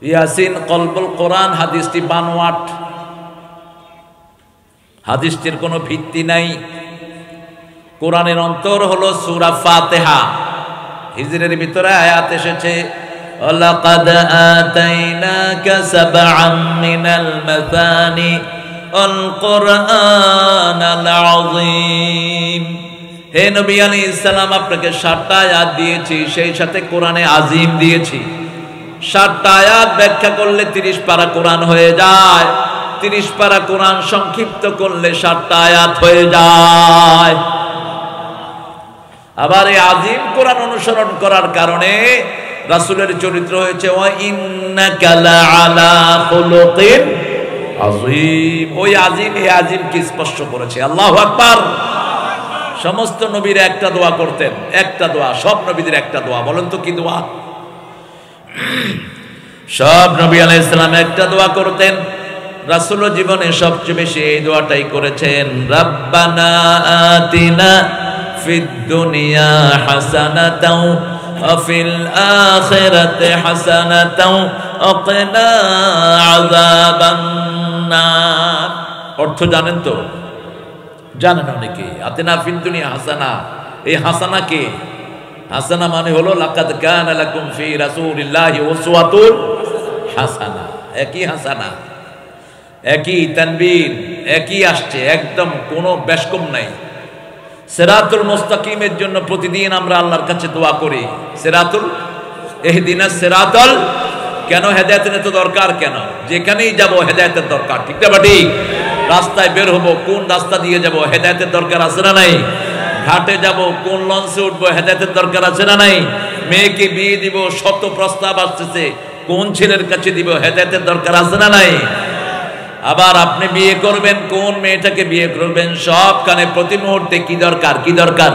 ইয়াসিন কলবুল কোরআন। হাদিসটি বানোয়াট, হাদিসটির কোনো ভিত্তি নাই। কোরআনের অন্তর হলো সূরা ফাতিহা। হিজরের ভিতরে আয়াত এসেছে, ওয়ালাকাদ আতাইনাকা সাবআম মিনাল মাসানি আল কুরআনাল আযীম। হে নবী আলাইহিস সালাম, আপনাকে 7টা আয়াত দিয়েছি, সেই সাথে কোরআনে আযীম দিয়েছি। 7টা আয়াত ব্যাখ্যা করলে 30 পারা কোরআন হয়ে যায়। 30 পারা কোরআন সংক্ষিপ্ত করলে 7টা আয়াত হয়ে যায়। আবার এই আযীম কোরআন অনুসরণ করার কারণে রাসূলের চরিত্র হয়েছে ওয়া ইন্নাকা লাআলা খুলুকিন আযীম। ওই আযীম এই আযীমকে স্পর্শ করেছে। আল্লাহু আকবার। সমস্ত নবীরা একটা দোয়া করতেন, একটা দোয়া, সব নবীদের একটা দোয়া। বলেন তো কি দোয়া? সব নবী আলাইহিস সালাম একটা দোয়া করতেন। রাসূল জীবনে সবচেয়ে বেশি এই দোয়াটাই করেছেন, রাব্বানা আতিনা ফিদ দুনিয়া হাসানাতাও ওয়া ফিল আখিরাতি হাসানাতাও ওয়া কিনা আযাবান নার। অর্থ জানেন তো? জানেন অনেকে। আতিনা ফিদ দুনিয়া হাসানা, এই হাসানা কে? হাসানা মানে হলো লাকাদ কানা লাকুম ফি রাসূলিল্লাহি উসওয়াতুন হাসানা। একই হাসানা, একই তানবীর, একই আসছে, একদম কোনো বেশকম নাই। সিরাতুল মুস্তাকিমের জন্য প্রতিদিন আমরা আল্লাহর কাছে দোয়া করি, সিরাতুল ইহদিনাস সিরাতাল। কেন হেদায়েতের এত দরকার? কেন? যেখানেই যাব হেদায়েতের দরকার, ঠিক না বাটি? রাস্তায় বের হবো, কোন রাস্তা দিয়ে যাব? হেদায়েতের দরকার আছে না নাই? ঘাটে যাব, কোন লঞ্চে উঠবো? হেদায়েতের দরকার আছে না নাই? মেয়েকে বিয়ে দিব, শত প্রস্তাব আসতেছে, কোন ছেলের কাছে দিব? হেদায়েতের দরকার আছে না নাই? আবার আপনি বিয়ে করবেন, কোন মেয়েটাকে বিয়ে করবেন? সবখানে প্রতি মুহূর্তে কি দরকার? কি দরকার?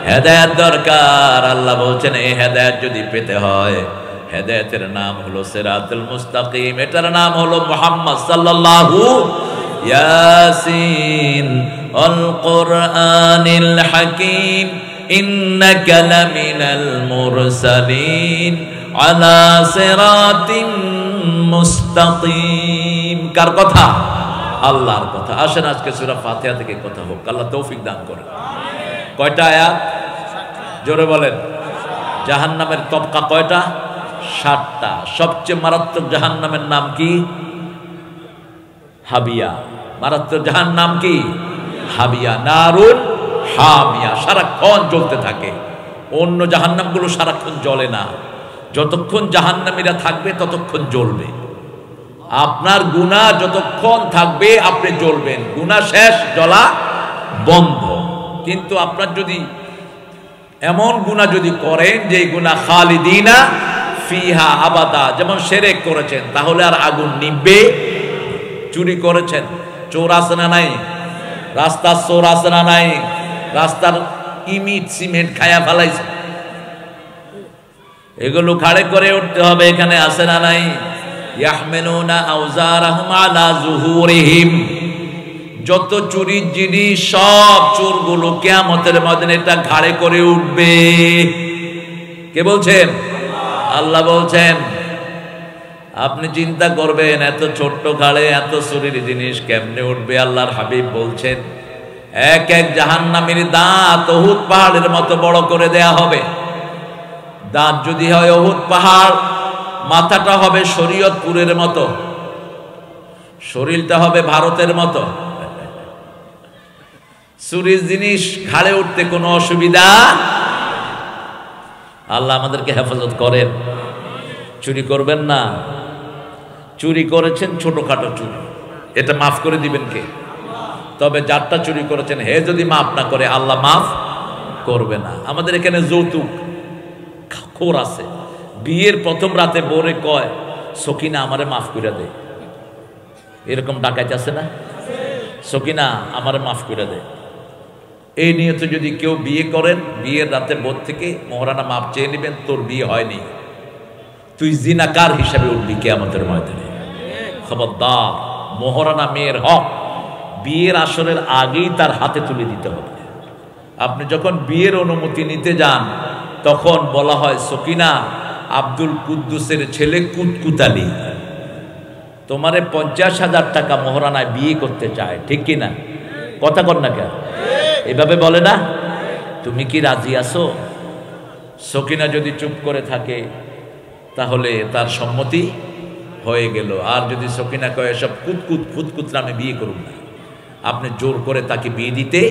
হেদায়েত দরকার। আল্লাহ বলছেন এই হেদায়েত যদি পেতে হয়, হেদায়েতের নাম হলো সিরাতুল মুস্তাকিম, এটার নাম হলো মুহাম্মদ সাল্লাল্লাহু ইয়াসিন আল কুরআনিল হাকীম ইন্নাকা লামিনাল মুরসালিন আলা সিরাতিন মুস্তাকিম। কার কথা? আল্লাহর কথা। আসেন আজকে সূরা ফাতিহা থেকে কথা হোক, আল্লাহ তৌফিক দান করেন। কয়টা আয়াত? জোরে বলেন। জাহান্নামের তবকা কয়টা? 7টা। সবচেয়ে মারাত্মক জাহান্নামের নাম কি? হাবিয়া। মারাত্মক জাহান্নাম কি? হাবিয়া। নারুন হামিয়া, সারাক্ষণ জ্বলতে থাকে। অন্য জাহান্নামগুলো সারাক্ষণ জ্বলে না, যতক্ষণ জাহান্নামীরা থাকবে ততক্ষণ জ্বলবে। আপনার গুনাহ যতক্ষণ থাকবে আপনি জ্বলবেন, গুনাহ শেষ, জ্বলা বন্ধ। কিন্তু আপনার যদি এমন গুনাহ যদি করেন যে গুনাহ খালিদিনা ফিহা আবাদা, যেমন শিরক করেছেন, তাহলে আর আগুন নিভবে? চুরি করেছেন, চোর আছে না নাই? রাস্তার চোর আছে না নাই? রাস্তার ইমিট সিমেন্ট খায়া ফেলাইছে, এগুলো ঘাড়ে করে উঠতে হবে, এখানে আছে না নাই? ইয়াহমিলুনা আওজারাহুম আলা যুহুরিহিম। যত চুরির জিনিস সব চোরগুলো কিয়ামতের ময়দানে এটা ঘাড়ে করে উঠবে। কে বলছেন? আল্লাহ বলছেন। আপনি চিন্তা করবেন এত ছোট্ট ঘাড়ে এত চুরির জিনিস কেমনে উঠবে? আল্লাহর হাবিব বলছেন এক এক জাহান্নামীর দাঁত উহুদ পাহাড়ের মতো বড় করে দেয়া হবে। দাঁত যদি হয় উহুদ পাহাড়, মাথাটা হবে শরীয়তপুরের মতো, শরীরটা হবে ভারতের মতো। চুরির জিনিস ঘাড়ে উঠতে কোনো অসুবিধা। আল্লাহ আমাদেরকে হেফাজত করেন। চুরি করবেন না। চুরি করেছেন ছোটখাটো চুরি, এটা মাফ করে দিবেন কে? তবে যারটা চুরি করেছেন হে যদি মাফ না করে, আল্লাহ মাফ করবে না। আমাদের এখানে যৌতুক খোর আছে। বিয়ের প্রথম রাতে বউরে কয় সকিনা আমারে মাফ করে দে, এরকম ডাকাইতে আছে না? সকিনা আমারে মাফ করে দে। এই নিয়তে যদি কেউ বিয়ে করেন, বিয়ের রাতে বউ থেকে মহারানা মাফ চেয়ে নেবেন, তোর বিয়ে হয়নি, তুই জিনাকার হিসাবে উঠবি কিয়ামতের ময়দানে। খবরদার, মহারানা মেয়ের হক বিয়ের আসরের আগেই তার হাতে তুলে দিতে হবে। আপনি যখন বিয়ের অনুমতি নিতে যান তখন বলা হয় সকিনা আব্দুল কুদ্দুসের ছেলে কুতকুতালি তোমারে 50,000 টাকা মহারানায় বিয়ে করতে চায়, ঠিক কিনা? কথা কর না কেন? এভাবে বলে না? তুমি কি রাজি আছো? সকিনা যদি চুপ করে থাকে তাহলে তার সম্মতি হয়ে গেল। আর যদি সকিনা কয় সব কুতকুত ফুতকুত আমি বিয়ে করব না, আপনি জোর করে তাকে বিয়ে দিতে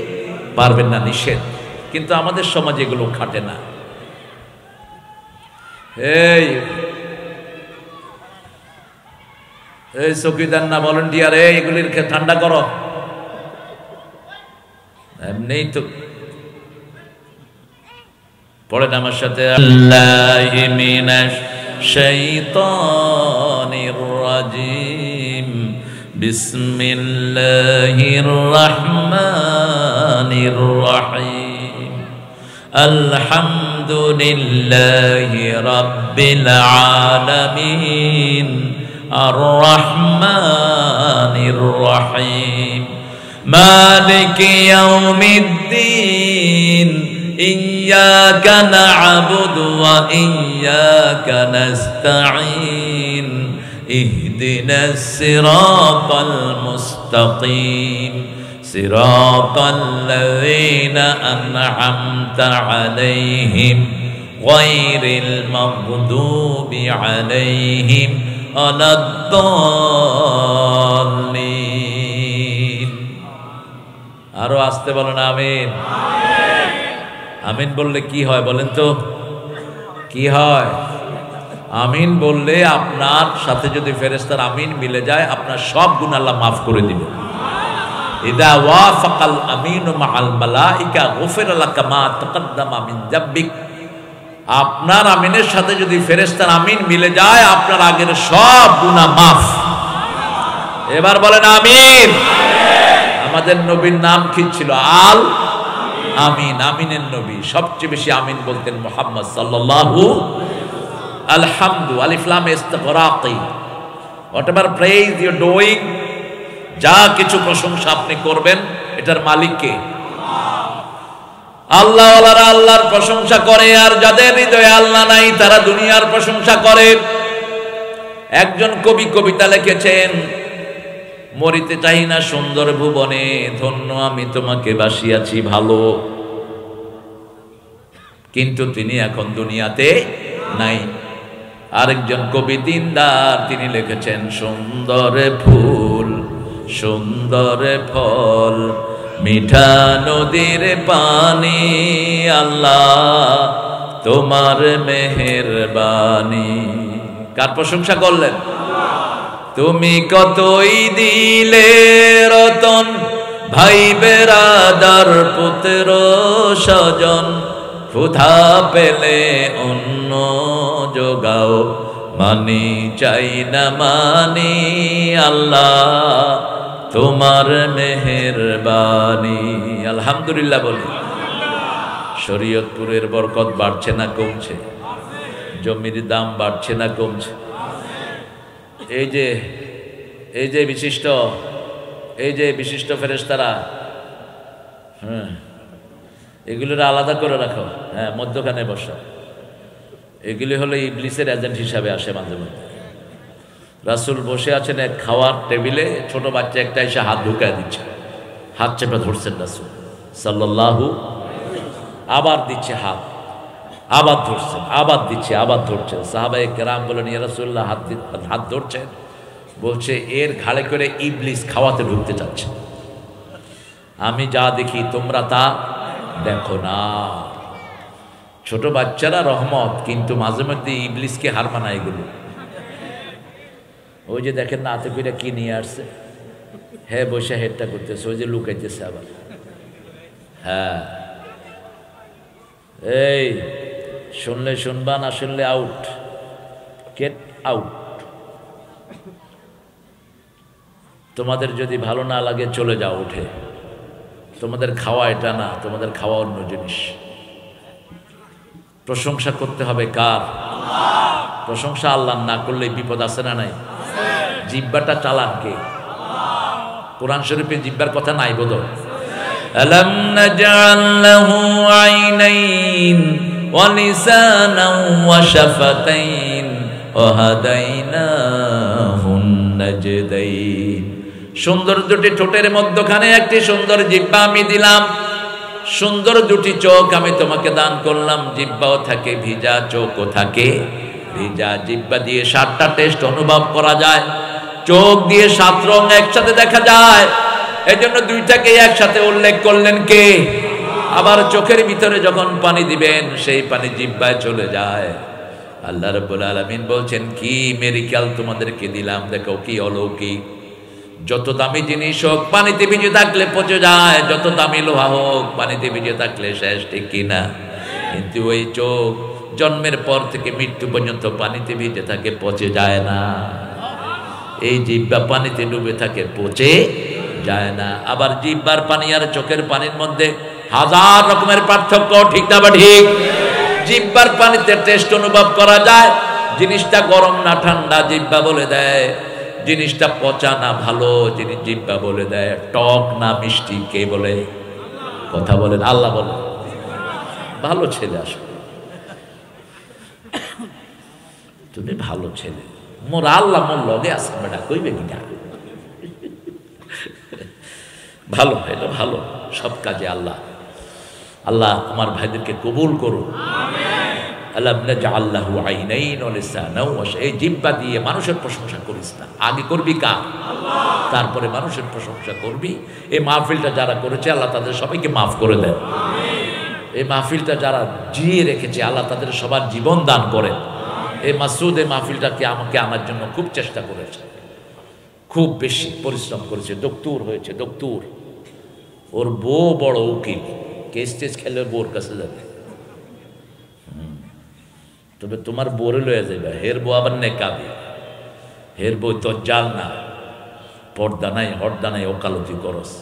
পারবেন না, নিষেধ। কিন্তু আমাদের সমাজে এগুলো খাটে না। এই এই চকিদার না ভলান্টিয়ার, এগুলির ঠান্ডা করো। এমনি তো পড়েন আমার সাথে, আল্লাহি মিনাশ শাইতানির রাজিম, বিসমিল্লাহির রহমানির রহিম। আলহামদুলিল্লাহি রাব্বিল আলামিন আর রহমানির রহিম মালিকি ইয়াউমিদ্দিন ইয়্যাকা না'বুদু ওয়া ইয়্যাকা নাস্তাঈন ইহদিনাস সিরাতাল মুস্তাকিম সিরাতাল্লাযীনা আন'আমতা আলাইহিম গায়রিল মাগদুবি আলাইহিম ওয়ালাদ-দাল্লিন। আরো আসতে বলেন আমিন। আমিন বললে কি হয় বলেন তো? কি হয়? আমিন বললে আপনার সাথে যদি ফেরেশতার আমিন মিলে যায়, আপনার সব গুনাহ আল্লাহ মাফ করে দিবেন। ইদা ওয়াফাকাল আমিনু মাআল মালাইকা গুফিরা লাকা মা তাকাদ্দামা মিন যাব্বিক। আপনার আমিনের সাথে যদি ফেরেশতার আমিন মিলে যায়, আপনার আগের সব গুনাহ মাফ। এবার বলেন আমিন। আমাদের নবীর নাম কি ছিল? আল আমিন, আমিনের নবী। সবচেয়ে বেশি আমিন বলতেন মুহাম্মদ সাল্লাল্লাহু আলহামদু আলিফ লাম ইস্তিগরাকি। Whatever praise you are doing, যা কিছু প্রশংসা আপনি করবেন, এটার মালিক কে? আল্লাহ ওয়ালারা আল্লাহর প্রশংসা করে, আর যাদের হৃদয়ে আল্লাহ নাই তারা দুনিয়ার প্রশংসা করে। একজন কবি কবিতা লিখেছেন, মরিতে চাই না সুন্দর ভুবনে, ধন্য আমি তোমাকে বাসিয়াছি ভালো। কিন্তু তিনি এখন দুনিয়াতে নাই। আরেকজন কবি দিনদার, তিনি লিখেছেন, সুন্দর ফুল সুন্দর ফল মিঠা নদীর পানি, আল্লাহ তোমার মেহেরবানি। কার প্রশংসা করলেন? তুমি কতই দিলে রতন, ভাই বেরাদার পুত্র স্বজন, ক্ষুধা পেলে অন্ন যোগাও, মানি চাই না মানি, আল্লাহ তোমার মেহেরবানি। আলহামদুলিল্লাহ বলি। শরীয়তপুরের বরকত বাড়ছে না কমছে? জমির দাম বাড়ছে না কমছে? এই যে বিশিষ্ট ফেরেশতারা, এগুলোর আলাদা করে রাখো। হ্যাঁ, মধ্যখানে বসা। এগুলি হলো ইবলিসের এজেন্ট হিসাবে আসে মাঝে মধ্যে। রাসূল বসে আছেন এক খাওয়ার টেবিলে, ছোট বাচ্চা একটা এসে হাত ঢুকায় দিচ্ছে, হাত চেপে ধরছেন রাসূল সাল্লাল্লাহু, আবার দিচ্ছে হাত, আবার ধরছেন, আবার দিচ্ছে, আবার ধরছেন। সাহাবায়ে কেরাম বলেন, ইয়া রাসূলুল্লাহ হাত ধরছেন? বলছে, এর ঘাড়ে করে ইবলিস খাওয়াতে ঢুকতে চাচ্ছে। আমি যা দেখি তোমরা তা দেখো না। ছোট বাচ্চারা রহমত, কিন্তু মাঝে মধ্যে ইবলিসকে হার মানায় এগুলো। ওই যে দেখেন না, হাতে করে কি নিয়ে আসছে, হ্যাঁ বসে হেডটা করতেছে, ওই যে লুকাইতেছে আবার। হ্যাঁ, এই শুনলে শুনবা, না শুনলে আউট, গেট আউট। তোমাদের যদি ভালো না লাগে চলে যাও উঠে। তোমাদের খাওয়া এটা না, তোমাদের খাওয়া অন্য জিনিস। প্রশংসা করতে হবে কার? প্রশংসা আল্লাহ না করলে বিপদ আছে না নাই? জিহ্বাটা চালান কে? কোরআন শরীফে জিহ্বার কথা নাই বোধহয়। আলাম নাজআল লাহু আইনাইন ওয়া লিসানান ওয়া শাফাতাইন ওয়া হাদাইনাহুন নাজদাইন। সুন্দর দুটি ঠোঁটের মধ্যখানে একটি সুন্দর জিহ্বা আমি দিলাম, সুন্দর দুটি চোখ আমি তোমাকে দান করলাম। জিহ্বাও থাকে ভিজা, চোখও থাকে ভিজা। জিহ্বা দিয়ে 7টা টেস্ট অনুভব করা যায়, চোখ দিয়ে 7 রং একসাথে দেখা যায়। এজন্য দুইটাকে একসাথে উল্লেখ করলেন কে? আবার চোখের ভিতরে যখন পানি দিবেন, সেই পানি জিহ্বায় চলে যায়। আল্লাহ রাব্বুল আলামিন বলছেন, কি মেডিকেল তোমাদেরকে দিলাম, দেখো কি অলৌকিক। যত দামি জিনিস হোক পানিতে ভিজে থাকলে পচে যায়, যত দামি লোহা হোক পানিতে ভিজে থাকলে শেষ, ঠিক কিনা? কিন্তু ওই চোখ জন্মের পর থেকে মৃত্যু পর্যন্ত পানিতে ভিজে থাকে, পচে যায় না। এই জিহ্বা পানিতে ডুবে থাকে, পচে যায় না। আবার জিহ্বার পানি আর চোখের পানির মধ্যে হাজার রকমের পার্থক্য, ঠিক না বা ঠিক? জিহ্বার পানিতে টেস্ট অনুভব করা যায়, জিনিসটা গরম না ঠান্ডা জিহ্বা বলে দেয়, জিনিসটা পচা না ভালো জিনিস জিহ্বা বলে দেয়, টক না মিষ্টি কে বলে? কথা বলেন, আল্লাহ বলে। ভালো ছেলে আসলে, তুমি ভালো ছেলে, মোর আল্লাহ মোর লগে আছে বেটা, কইবে কিনা? ভালো, এটা ভালো, সব কাজে আল্লাহ। আল্লাহ আমার ভাইদেরকে কবুল করুন। আল্লাহু আইনাইন ওয়া লিসানাও, এই জিহ্বা দিয়ে মানুষের প্রশংসা করিস না, আগে করবি কার? তারপরে মানুষের প্রশংসা করবি। এই মাহফিলটা যারা করেছে আল্লাহ তাদের সবাইকে মাফ করে দেন। এই মাহফিলটা যারা জিয়ে রেখেছে আল্লাহ তাদের সবার জীবন দান করেন। এই মাসুদ এই মাহফিলটাকে আমাকে আনার জন্য খুব চেষ্টা করেছে, খুব বেশি পরিশ্রম করেছে, দক্তুর হয়েছে, দক্তুর। ওর বউ বড় উকিল, কেস টেস খেলে বউর কাছে যাবে। তবে তোমার বউরে লয়ে যাবে, হের বউ আবার নেকাবি, হের বউ তো জাল না, পর্দা নাই হর্দা নাই, ওকালতি করস।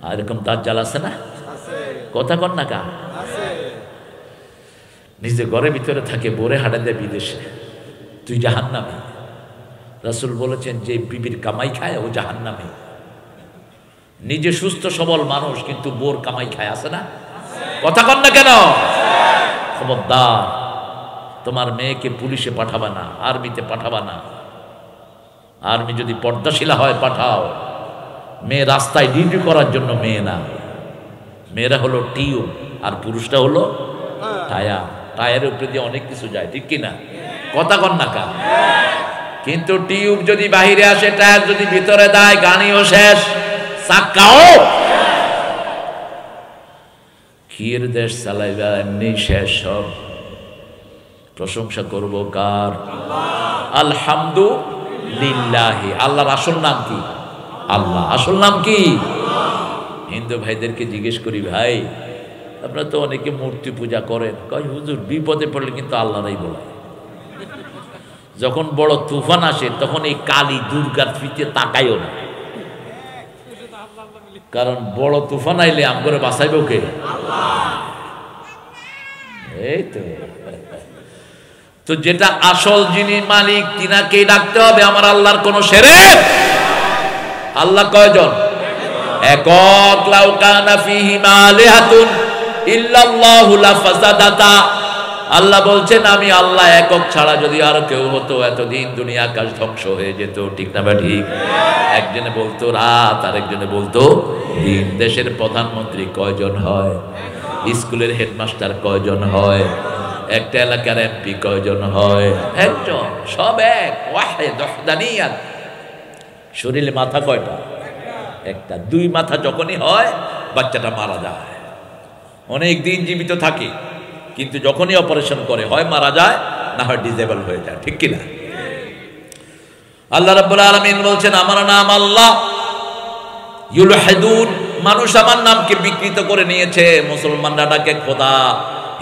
আর এরকম তার জাল আছে না? কথা কর না কা? নিজে ঘরের ভিতরে থাকে, বোরে হাঁটা দেয় বিদেশে, তুই জাহান্নামী। রাসূল বলেছেন যে বিবির কামাই খায় ও জাহান্নামী। নিজে সুস্থ সবল মানুষ কিন্তু বোর কামাই খায়, আছে না? কথা কর না কেন? খবরদার, তোমার মেয়েকে পুলিশে পাঠাবা না, আর্মিতে পাঠাবা না। আর্মি যদি পর্দাশীলা হয় পাঠাও। মেয়ে রাস্তায় ডিউটি করার জন্য মেয়ে না, মেয়েরা হলো টিউব আর পুরুষটা হলো টায়ার। টায়ারের উপরে দিয়ে অনেক কিছু যায়, ঠিক কিনা? কথা কন না কা? কিন্তু টিউব যদি বাহিরে আসে, টায়ার যদি ভিতরে দেয়, গানিও শেষ, চাক্কাও ক্ষীর দেশ চালাইবা এমনি শেষ সব। প্রশংসা করব কার? আলহামদুলিল্লাহি। আল্লাহর আসল নাম কি? আল্লাহ। আসল নাম কি? হিন্দু ভাইদেরকে জিজ্ঞেস করি, ভাই আপনারা তো অনেকে মূর্তি পূজা করেন, কয় হুজুর বিপদে পড়লে কিন্তু আল্লাহরাই বলে। যখন বড় তুফান আসে তখন এই কালী দুর্গার ফিতে তাকাইও না, কারণ বড় তুফান আইলে আমগরে বাঁচাইব কে? এই তো যেটা আসল যিনি মালিক তিনাকেই ডাকতে হবে। আমার আল্লাহর কোন শিরক? আল্লাহ কয়জন? একক। লাউ কানা ফীহিমা আলিহাতুন ইল্লাল্লাহু লাফাসাদাতা। আল্লাহ বলছেন আমি আল্লাহ একক ছাড়া যদি আর কেউ হতো এতদিন দুনিয়া আকাশ ধ্বংস হয়ে যেত, ঠিক না? ঠিক। একজনে বলতো রাত, আরেকজনে বলতো দিন। দেশের প্রধানমন্ত্রী কয়জন হয়? স্কুলের হেডমাস্টার কয়জন হয়? একটা এলাকার এমপি কয়জন হয়? একজন। সব এক, ওয়াহিদ ওয়াহদানিয়াত। শরীরে মাথা কয়টা? একটা। দুই মাথা যখনই হয় বাচ্চাটা মারা যায়। অনেক দিন জীবিত থাকে, কিন্তু যখনই অপারেশন করে হয় মারা যায়, না হয় ডিসেবল হয়ে যায়, ঠিক কিনা? আল্লাহ রাব্বুল আলামিন বলছেন আমার নাম আল্লাহ। ইউলহিদুন, মানুষ আমার নামকে বিকৃত করে নিয়েছে। মুসলমানরা ডাকে খোদা,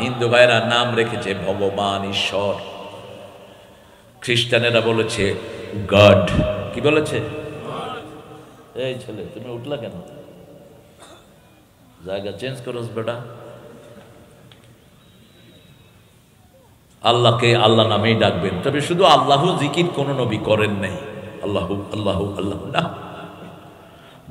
হিন্দু ভাইরা নাম রেখেছে ভগবান, ঈশ্বর। খ্রিস্টানেরা বলেছে গড। কি বলেছে? এই ছেলে তুমি উঠলা কেন? জায়গা চেঞ্জ করোস বেটা। আল্লাহকে আল্লাহ নামেই ডাকবেন, তবে শুধু আল্লাহু জিকির কোন নবী করেন নাই। আল্লাহু আল্লাহু আল্লাহ না,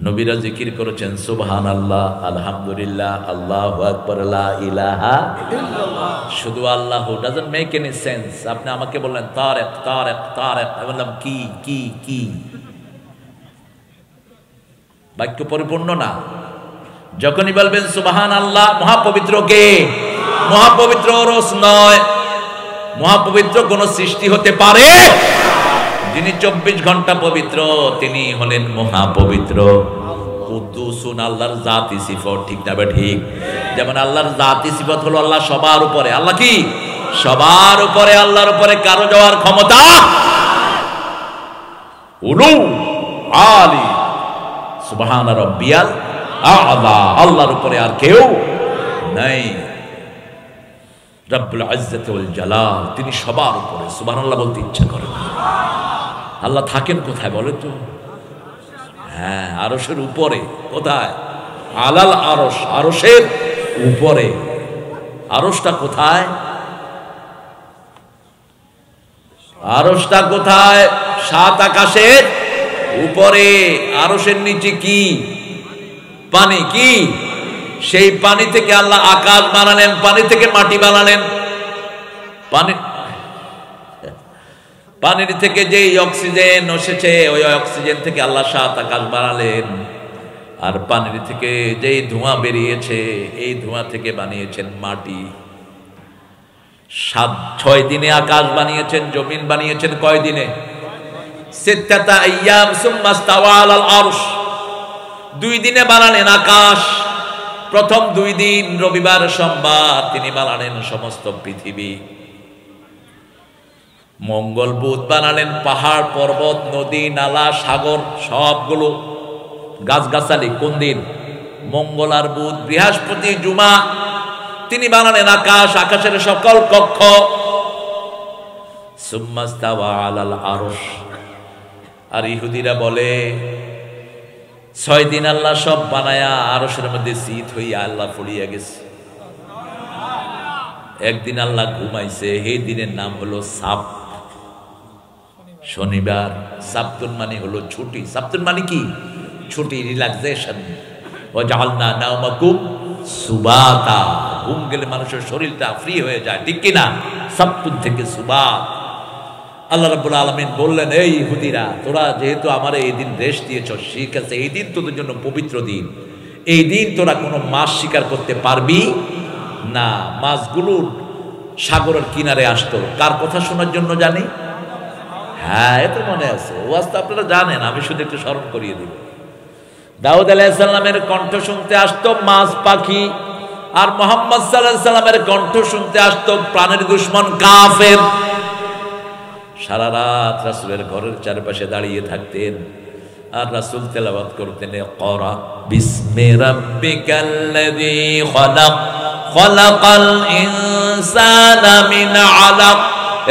নবীরা জিকির করেছেন সুবহানাল্লাহ, আলহামদুলিল্লাহ, আল্লাহু আকবার, লা ইলাহা ইল্লাল্লাহ। শুধু আল্লাহু ডাজন্ট মেক এনি সেন্স। আপনি আমাকে বললেন তারেক তারেক তারেক, আমি বললাম কি কি কি? বাক্য পরিপূর্ণ না। যখনই বলবেন সুবহানাল্লাহ, মহাপবিত্র কে? মহাপবিত্র রস নয়, মহাপবিত্র কোন সৃষ্টি হতে পারে? যিনি 24 ঘন্টা পবিত্র তিনি হলেন মহাপবিত্র। কুদ্দুসুন, আল্লাহর জাতি সিফত, ঠিক না? ঠিক। যেমন আল্লাহর জাতি সিফত হলো আল্লাহ সবার উপরে। আল্লাহ কি? সবার উপরে। আল্লাহর উপরে কারো যাওয়ার ক্ষমতা উলু আলী সুবহান রাব্বিয়াল আ'লা। আল্লাহর উপরে আর কেউ নাই। রব্বুল ইজ্জতি ওয়াল জালাল, তিনি সবার উপরে। সুবহানাল্লাহ বলতে ইচ্ছা করে না। আল্লাহ থাকেন কোথায় বলে তো? হ্যাঁ, আরশের উপরে। কোথায়? আলাল আরশ, আরশের উপরে। আরশটা কোথায়? আরশটা কোথায়? সাত আকাশের উপরে। আরশের নিচে কি? পানি। কি? সেই পানি থেকে আল্লাহ আকাশ বানালেন, পানি থেকে মাটি বানালেন। পানির থেকে যেই অক্সিজেন এসেছে ওই অক্সিজেন থেকে আল্লাহ সাত আকাশ বানালেন। আর পানির থেকে যেই ধোঁয়া বেরিয়েছে এই ধোঁয়া থেকে বানিয়েছেন মাটি। 6 দিনে আকাশ বানিয়েছেন, জমিন বানিয়েছেন কয় দিনে? সিত্তাতা আইয়াম সুম্মা ইস্তাওয়া আলাল আরশ। 2 দিনে বানালেন আকাশ। প্রথম 2 দিন রবিবার সোমবার তিনি বানালেন সমস্ত পৃথিবী। মঙ্গল বুধ বানালেন পাহাড় পর্বত নদী নালা সাগর সবগুলো, গাছগাছালি। কোন দিন? মঙ্গল আর বুধ। বৃহস্পতি জুমা তিনি বানালেন আকাশ, আকাশের সকল কক্ষ। সুম্মা ইস্তাওয়া আলাল আরশ। আর ইহুদিরা বলে 6 দিন আল্লাহ সব বানায়া আরশের মধ্যে শীত হইয়া আল্লাহ পড়িয়া গেছে। একদিন আল্লাহ ঘুমাইছে, এই দিনের নাম হলো সাবত, শনিবার। সাবতুন মানে হলো ছুটি। সাবতুন মানে কি? ছুটি, রিল্যাক্সেশন। ওয়াজআলনা নাওমাকুম সুবাতা। ঘুম গেলে মানুষের শরীরটা ফ্রি হয়ে যায়, ঠিক কিনা? সাবতুন থেকে সুবাত। আল্লাহ রাব্বুল আলামিন বললেন, এই ইহুদিরা, তোরা যেহেতু আমার এই দিন রেস্ট দিয়েছ, ঠিক আছে, এই দিন তোদের জন্য পবিত্র দিন। এই দিন তোরা কোনো মাছ শিকার করতে পারবি না। মাছগুলো সাগরের কিনারে আসতো কার কথা শোনার জন্য জানি? হ্যাঁ, এত মনে আছে। ওয়াজ তো আপনারা জানেন, আমি শুধু একটু স্মরণ করিয়ে দিব। দাউদ আলাইহিস সালামের কণ্ঠ শুনতে আসতো মাছ পাখি, আর মুহাম্মদ সাল্লাল্লাহু আলাইহি সাল্লামের কণ্ঠ শুনতে আসতো প্রাণের দুশমন কাফের। সারা রাত রাসূলের ঘরের চারপাশে দাঁড়িয়ে থাকতেন আর রাসূল তেলাওয়াত করতেন, ইকরা বিসমি রাব্বিকাল্লাযী খালাক খালাকাল ইনসানা মিন আলাক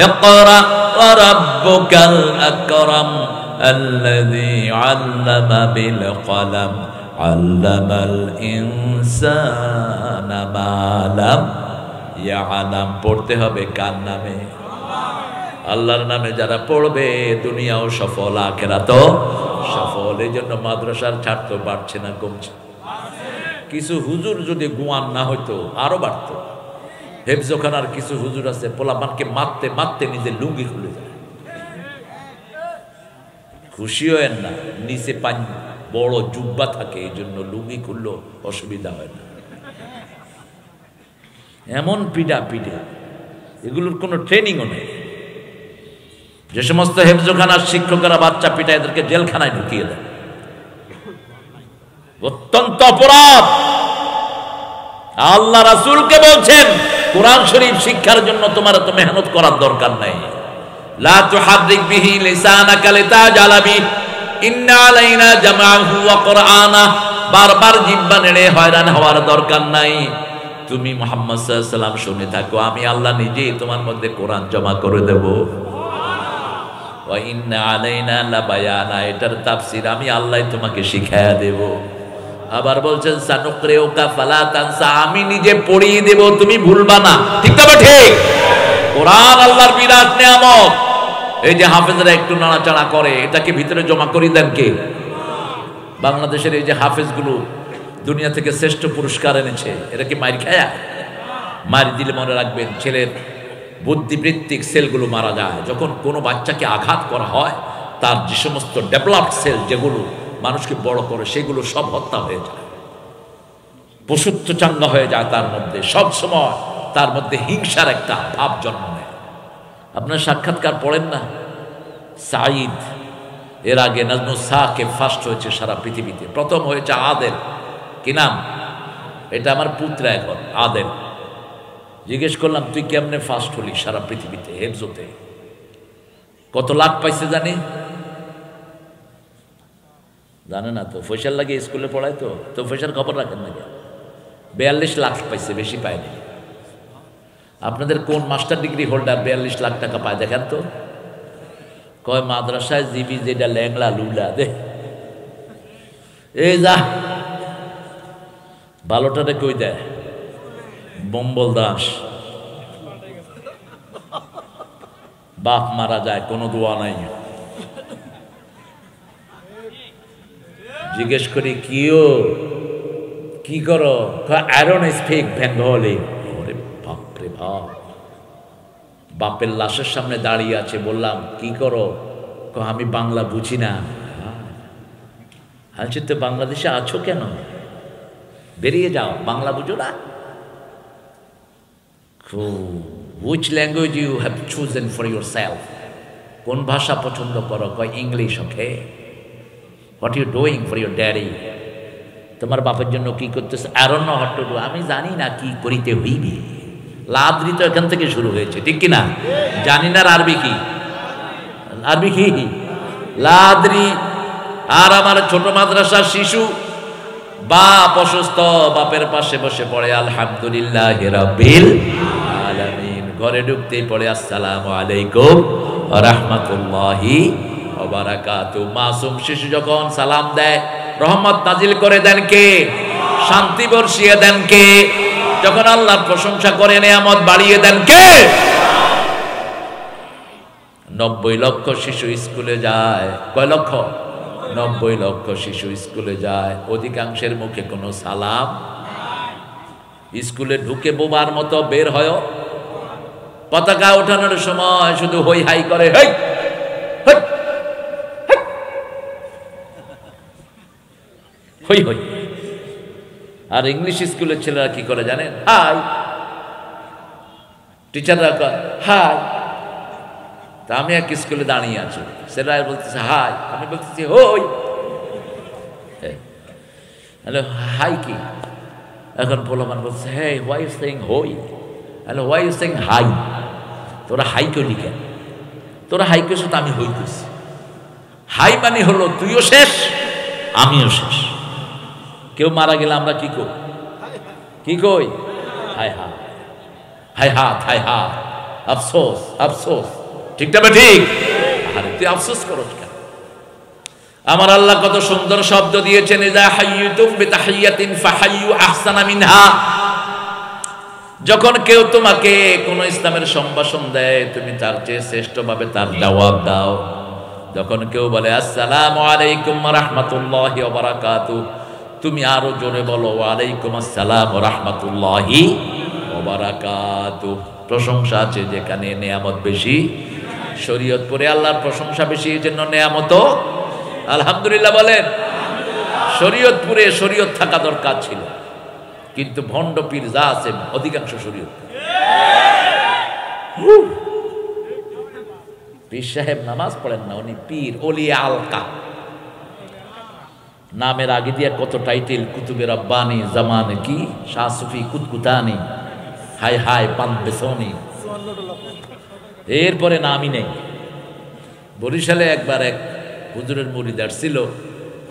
ইকরা ওয়া রাব্বুকাল আকরাম আল্লাযী আল্লামা বিল কলম আল্লামাল ইনসানা মা লাম ইয়ালাম। পড়তে হবে কার নামে? আল্লাহর নামে। যারা পড়বে দুনিয়াও সফল, আখিরাতও সফল। এই জন্য মাদ্রাসার ছাত্র বাড়ছে না কমছে? কিছু হুজুর যদি গুয়ান না হইতো আরো বাড়ত। হেফজখানার কিছু হুজুর আছে পোলাপানকে মারতে মারতে নিজে লুঙ্গি খুলে যায়। খুশি হয় না, নিচে পান বড় জুব্বা থাকে, এই জন্য লুঙ্গি খুললো অসুবিধা হয় না। এমন পিডা পিডে, এগুলোর কোনো ট্রেনিংও নেই। যে সমস্ত হেফজখানার শিক্ষকেরা বাচ্চা পিটায় এদেরকে জেলখানায় ঢুকিয়ে দেয়, অত্যন্ত অপরাধ। আল্লাহ রাসূলকে বলছেন কোরআন শরীফ শিক্ষার জন্য তোমার এত মেহনত করার দরকার নাই। লা তুহাররিক বিহি লিসানাকা লিতাজালা বি ইন্না আলাইনা জামাআহু ওয়া কুরআনা। বারবার জিহ্বা নেড়ে হয়রান হওয়ার দরকার নাই। তুমি মুহাম্মদ সাল্লাল্লাহু আলাইহি ওয়াসাল্লাম শুনে থাকো, আমি আল্লাহ নিজেই তোমার মধ্যে কোরআন জমা করে দেব। ওয়া ইন্না আলাইনা লাবায়ানা, এটার তাফসীর আমি আল্লাহ তোমাকে শিখায়া দেব। আবার বলছেন সানুকরিউকা ফালা তানসা, আমি নিজে পড়িয়ে দেব, তুমি ভুলবা না। ঠিক তবে ঠিক? কোরআন আল্লাহর বিরাট নিয়ামত। এই যে হাফেজরা একটু নাড়াচাড়া করে, এটাকে ভিতরে জমা করে দেন কে? বাংলাদেশের এই যে হাফেজগুলো দুনিয়া থেকে শ্রেষ্ঠ পুরস্কার এনেছে, এরা কি মার খায়া? মার দিলে মনে রাখবেন ছেলের বুদ্ধিবৃত্তিক সেলগুলো মারা যায়। যখন কোনো বাচ্চাকে আঘাত করা হয়, তার যে সমস্ত ডেভেলপড সেল যেগুলো মানুষকে বড় করে, সেগুলো সব হত্যা হয়ে যায়, পশুত্ব চাঙ্গা হয়ে যায়। তার মধ্যে সব সময় তার মধ্যে হিংসার একটা ভাব জন্ম নেয়। আপনার সাক্ষাৎকার পড়েন না? সাঈদ, এর আগে নাজমুস সাকিব ফার্স্ট হয়েছে সারা পৃথিবীতে, প্রথম হয়েছে আদেল। কি নাম? এটা আমার পুত্র এখন আদেল। জিজ্ঞেস করলাম তুই কেমনে ফার্স্ট হলি সারা পৃথিবীতে হেফজতে? কত লাখ পাইছে জানি? জানে না তো? ফয়সাল লাগে স্কুলে পড়ায় তো ফয়সাল খবর রাখেন না? 42 লাখ পাইছে, বেশি পায়নি। আপনাদের কোন মাস্টার ডিগ্রি হোল্ডার 42 লাখ টাকা পায় দেখেন তো? কয় মাদ্রাসায় জিবি যেটা ল্যাংলা লুলা দে। এই যা ভালোটারে কই দেয়? বম্বল দাস। বাপ মারা যায়, কোনো দোয়া নাই। জিজ্ঞেস করি কি করো? I don't speak Bengali। ওরে বাপরে বাপ, বাপের লাশের সামনে দাঁড়িয়ে আছে। বললাম কি করো? আমি বাংলা বুঝি না। আচ্ছা, তো বাংলাদেশে আছো কেন? বেরিয়ে যাও, বাংলা বুঝো না? Which language you have chosen for yourself? কোন ভাষা পছন্দ করো? কয় English. Okay, what you doing for your daddy? তোমার বাপের জন্য কি করতেছে? I don't know what to do। আমি জানি না কি করিতে হইবে। লাদ্রি তো এখান থেকে শুরু হয়েছে, ঠিক কিনা? জানি না আরবি কি? আরবি কি? লাদ্রি। আর আমার ছোট মাদ্রাসার শিশু, বাপ অসুস্থ, বাপের পাশে বসে পড়ে আলহামদুলিল্লাহ রাব্বিল আলামিন। ঘরে ঢুকতেই পড়ে আসসালামু আলাইকুম ওয়া রাহমাতুল্লাহি ওয়া বারাকাতুহু। মাসুম শিশু যখন সালাম দেয়, রহমত নাজিল করে দেন কে? শান্তি বর্ষিয়ে দেন কে? যখন আল্লাহর প্রশংসা করে নিয়ামত বাড়িয়ে দেন কে? 90 লক্ষ শিশু স্কুলে যায়। কয় লক্ষ? 90 লক্ষ শিশু স্কুলে যায়, অধিকাংশের মুখে কোনো সালাম। স্কুলে ঢুকে বোবার মতো বের হয়, পতাকা ওঠানোর সময় শুধু হই হাই করে, হই হই হই। আর ইংলিশ স্কুলের ছেলেরা কি করে জানেন? হাই। টিচাররা কয় হাই। তা আমি এক স্কুলে দাঁড়িয়ে আছি, ছেলেরা বলতেছে হাই, আমি বলতেছি হই। হ্যালো, হাই কি? এখন পোলাপান বলছে, hey why you saying hi? Hello, why you saying hi? তোরা হাই করলি কেন? তোরা হাই করছো তো আমি হই করছি। হাই মানে হলো তুইও শেষ আমিও শেষ। কেউ মারা গেলে আমরা কি কই? কি কই? হাই হাত, হাই হাত, হাই হাত, আফসোস আফসোস। ঠিক না? ঠিক। আরে তুই আফসোস করো কেন? আমার আল্লাহ কত সুন্দর শব্দ দিয়েছেন, ইযা হাইয়ুতুম বিতাহিয়াতিন ফাহাইয়ু আহসানা মিনহা। যখন কেউ তোমাকে কোন ইসলামের সম্ভাষণ দেয়, তুমি তার চেয়ে শ্রেষ্ঠভাবে তার জবাব দাও। যখন কেউ বলে আসসালামু আলাইকুম ওয়া রাহমাতুল্লাহি ওয়া বারাকাতুহু, তুমি আরো জোরে বলো ওয়া আলাইকুম আসসালাম ওয়া রাহমাতুল্লাহি ওয়া বারাকাতুহু। প্রশংসা আছে যেখানে নেয়ামত বেশি, শরীয়ত পড়ে আল্লাহর প্রশংসা বেশি, এই জন্য নেয়ামত আলহামদুলিল্লাহ বলেন। শরীয়ত পড়ে শরীয়ত থাকা দরকার ছিল, কিন্তু ভণ্ড পীর যা আছে অধিকাংশ শরীয়ত। পীর সাহেব নামাজ পড়েন না, উনি পীর ওলিয়া আলকা। নামের আগে দিয়ে কত টাইটেল, কুতুবে রব্বানি, জামানে কি, শাহ সুফি কুতকুতানি, হাই হাই পান বেসনি, এরপরে নামই নেই। বরিশালে একবার এক হুজুরের মুরিদ ছিল,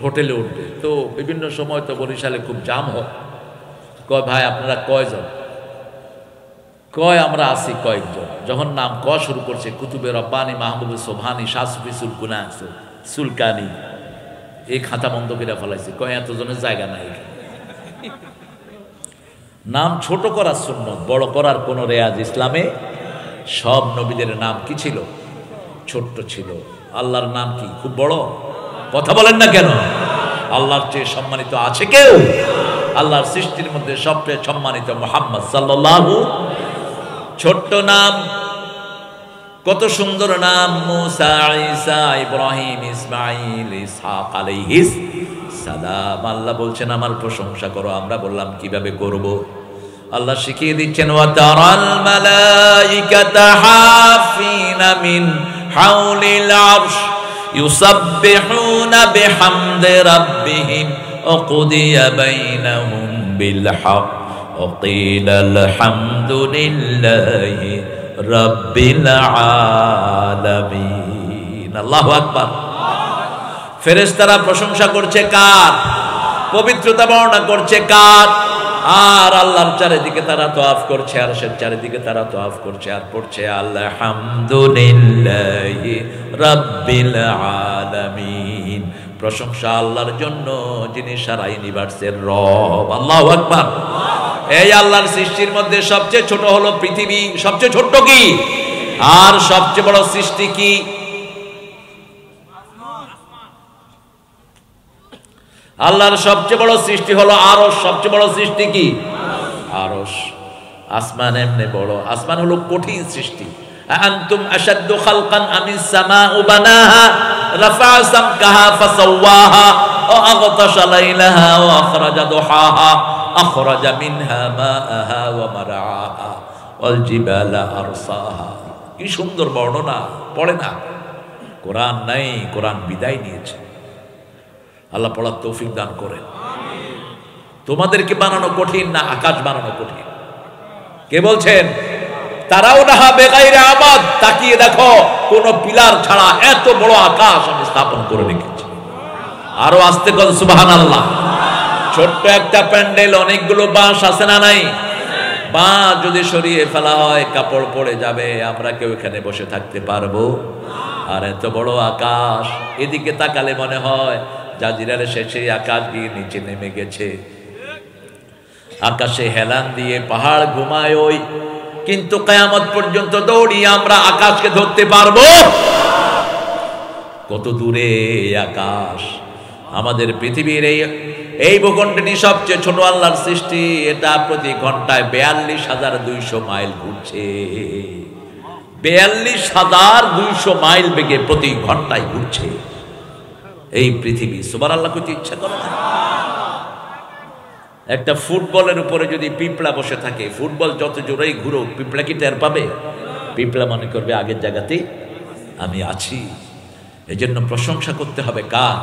হোটেলে উঠবে তো বিভিন্ন সময় তো বরিশালে খুব জাম হয়। কয় ভাই আপনারা কয়জন? কয় আমরা আছি কয়েকজন। যখন নাম ক শুরু করছে, কুতুবে রব্বানি, মাহবুবে সোভানি, শাহ সুফি সুলকানি, এই খাতা বন্ধ করে ফেলাইছে। কয় এতজনের জায়গা নাই। নাম ছোট করার সুন্নত, বড় করার কোন রেয়াজ ইসলামে। সব নবীদের নাম কি ছিল? ছোট্ট ছিল। আল্লাহর নাম কি খুব বড়? কথা বলেন না কেন? আল্লাহর চেয়ে সম্মানিত আছে কেউ? আল্লাহর সৃষ্টির মধ্যে সবচেয়ে সম্মানিত মুহাম্মদ সাল্লাল্লাহু। ছোট্ট নাম, কত সুন্দর নাম, মুসা, ঈসা, ইব্রাহিম, ইসমাঈল, ইসহাক আলাইহিস সালাম। আল্লাহ বলছেন আমার প্রশংসা করো। আমরা বললাম কিভাবে করব? আল্লাহ শিখিয়ে দিচ্ছেন, ওয়া তারাল মালাইকাতা হাফিনা মিন হাওলিল আরশ ইউসাব্বিহুনা বিহামদি রাব্বিহিম ওয়া কুদিয়া বাইনাহুম বিল হক ওয়া কিলা আলহামদুলিল্লাহি রাব্বিল আলামিন। আল্লাহু আকবার। ফেরেশতারা প্রশংসা করছে কার? পবিত্রতা বর্ণনা করছে কার? আর আল্লাহর চারিদিকে তারা তওয়াফ করছে, আরশের চারিদিকে তারা তওয়াফ করছে আর পড়ছে আলহামদুলিল্লাহি রাব্বিল আলামিন। প্রশংসা আল্লাহর জন্য, যিনি সারা ইউনিভার্সের রব। আল্লাহু আকবার। এই আল্লাহর সৃষ্টির মধ্যে সবচেয়ে ছোট হলো পৃথিবী। সবচেয়ে ছোট কি? আর সবচেয়ে বড় সৃষ্টি কি? আল্লাহর সবচেয়ে বড় সৃষ্টি হলো আরশ। সবচেয়ে বড় সৃষ্টি কি? আরশ। আসমান এমনি বড়, আসমান হলো কঠিন সৃষ্টি। আনতুম আশাদ্দু খালকান আমিস সামাউ বানাহা রাফা সামকাহা ফাসাওয়াহা ওয়া আগতাশা লাইলাহা ওয়া আখরাজা দুহাহা আখরাজা মিনহা মাআহা ওয়া মারআহা ওয়াল জিবালা আরসাহা। কি সুন্দর বর্ণনা! পড়ে না, কোরআন নাই, কোরআন বিদায় নিয়েছে। আল্লাহ পড়ার তৌফিক দান করেন। তোমাদেরকে বানানো কঠিন না আকাশ বানানো কঠিন? কে বলছেন? তারাও না বেগাইরে আমাদ। তাকিয়ে দেখো, কোন পিলার ছাড়া এত বড় আকাশ আমি স্থাপন করে রেখেছি। আরো আস্তে করে সুবহানাল্লাহ। ছোট্ট একটা প্যান্ডেল, অনেকগুলো বাঁশ আছে না নাই? বাঁশ যদি সরিয়ে ফেলা হয় কাপড় পড়ে যাবে, আমরা কেউ এখানে বসে থাকতে পারবো? আর এত বড় আকাশ, এদিকে তাকালে মনে হয় জাজিরার শেষে আকাশ গিয়ে নিচে নেমে গেছে। আকাশে হেলান দিয়ে পাহাড় ঘুমায় ওই, কিন্তু কিয়ামত পর্যন্ত দৌড়িয়ে আমরা আকাশকে ধরতে পারবো? কত দূরে আকাশ! আমাদের পৃথিবীর এই ভূখণ্ডটি সবচেয়ে ছোট আল্লাহর সৃষ্টি। এটা প্রতি ঘন্টায় 42,200 মাইল ঘুরছে। 42,200 মাইল বেগে প্রতি ঘন্টায় ঘুরছে এই পৃথিবী। সুবহানাল্লাহ কইতে ইচ্ছা করে না? একটা ফুটবলের উপরে যদি পিঁপড়া বসে থাকে, ফুটবল যত জোরেই ঘুরো, পিঁপড়া কি টের পাবে? পিঁপড়া মনে করবে আগের জায়গাতেই আমি আছি। এজন্য প্রশংসা করতে হবে কার?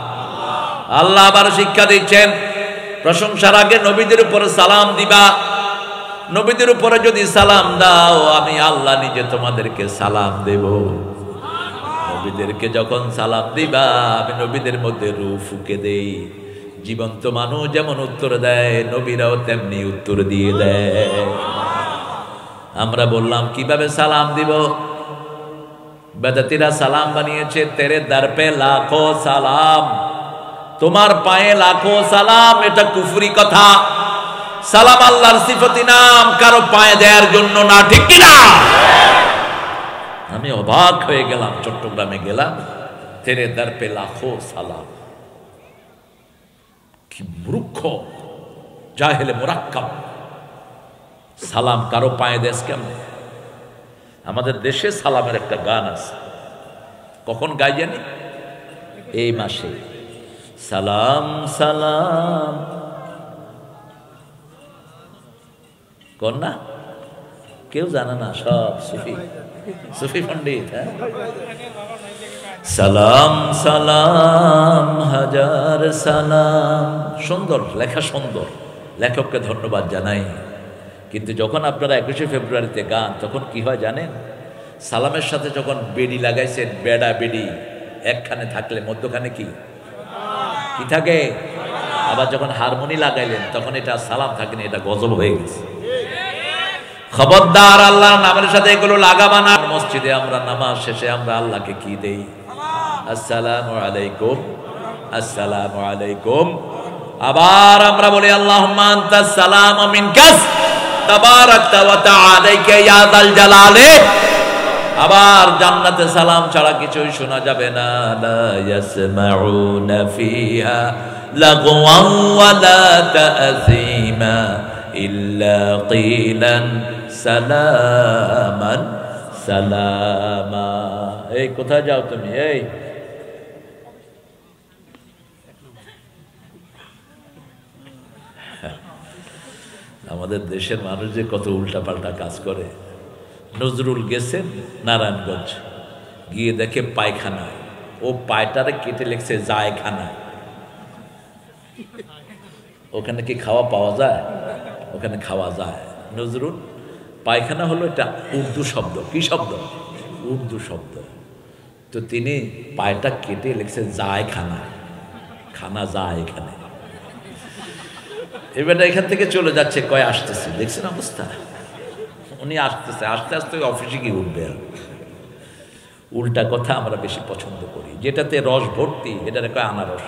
আল্লাহ আবার শিক্ষা দিচ্ছেন, প্রশংসার আগে নবীদের উপরে সালাম দিবা। নবীদের উপরে যদি সালাম দাও, আমি আল্লাহ নিজে তোমাদেরকে সালাম দেব। নবীদেরকে যখন সালাম দিবা, আমি নবীদের মধ্যে রূহ ফুঁকে দেই। জীবন্ত মানুষ যেমন উত্তর দেয়, নবীরাও তেমনি উত্তর দিয়ে দেয়। আমরা বললাম কিভাবে সালাম দিব? বেদাতিরা সালাম বানিয়েছে তেরে দর পে লাখো সালাম, তোমার পায়ে লাখো সালাম। এটা কুফরি কথা। সালাম আল্লাহর সিফতি নাম, কারো পায়ে দেওয়ার জন্য না, ঠিক কিনা? আমি অবাক হয়ে গেলাম, চট্টগ্রামে গেলাম, তেরে দর পে লাখো সালাম। কি মূর্খ জাহেলে মুরাক্কাব! সালাম কারো পায়ে দেশ কেমন? আমাদের দেশে সালামের একটা গান আছে, কখন গাই জানি? এই মাসে। সালাম সালাম কর না, কেউ জানে না, সব সুফি সুফি পণ্ডিত। হ্যাঁ, সালাম সালাম হাজার সালাম। সুন্দর লেখা, সুন্দর, লেখককে ধন্যবাদ জানাই। কিন্তু যখন আপনারা 21শে ফেব্রুয়ারিতে গান, তখন কি হয় জানেন? সালামের সাথে যখন বেড়ি লাগাইছেন, বেড়া বেড়ি একখানে থাকলে মধ্যখানে কি কি থাকে? আবার যখন হারমোনি লাগাইলেন, তখন এটা সালাম থাকেনি, এটা গজব হয়ে গেছে। খবরদার, আল্লাহর নামের সাথে এগুলো লাগাবা না। মসজিদে আমরা নামাজ শেষে আমরা আল্লাহকে কি দেই? আসসালামু আলাইকুম, আসসালামু আলাইকুম। আবার আমরা বলি আল্লাহুম্মা আনতাস সালাম ওয়া মিনকাস তাবারাকতা ওয়া তাআলাকা ইয়া যাল জালালি। আবার জান্নাতে সালাম ছাড়া কিছুই শোনা যাবে না। লা ইয়াসমাউনা ফিহা লাগওয়ান ওয়া লা তা'সীমা ইল্লা কিলান সালামান সালামা। এই কোথায় যাও তুমি? এই আমাদের দেশের মানুষ যে কত উল্টাপাল্টা কাজ করে। নজরুল গেছেন নারায়ণগঞ্জ, গিয়ে দেখে পায়খানা, ও পায়টারে কেটে লেখছে জায়খানা। ওখানে কি খাওয়া পাওয়া যায়? ওখানে খাওয়া যায়। নজরুল, পায়খানা হলো এটা উর্দু শব্দ। কি শব্দ? উর্দু শব্দ। তো তিনি পায়টা কেটে লিখছে জায়খানা, খানা যায় এখানে। এবার এখান থেকে চলে যাচ্ছে, কয় আসতেছে, দেখছেন অবস্থা? উনি আসতেছে, আস্তে আস্তে অফিসে গিয়ে উঠবে। উল্টা কথা আমরা বেশি পছন্দ করি, যেটাতে রস ভর্তি, এটারে কয় আনারস।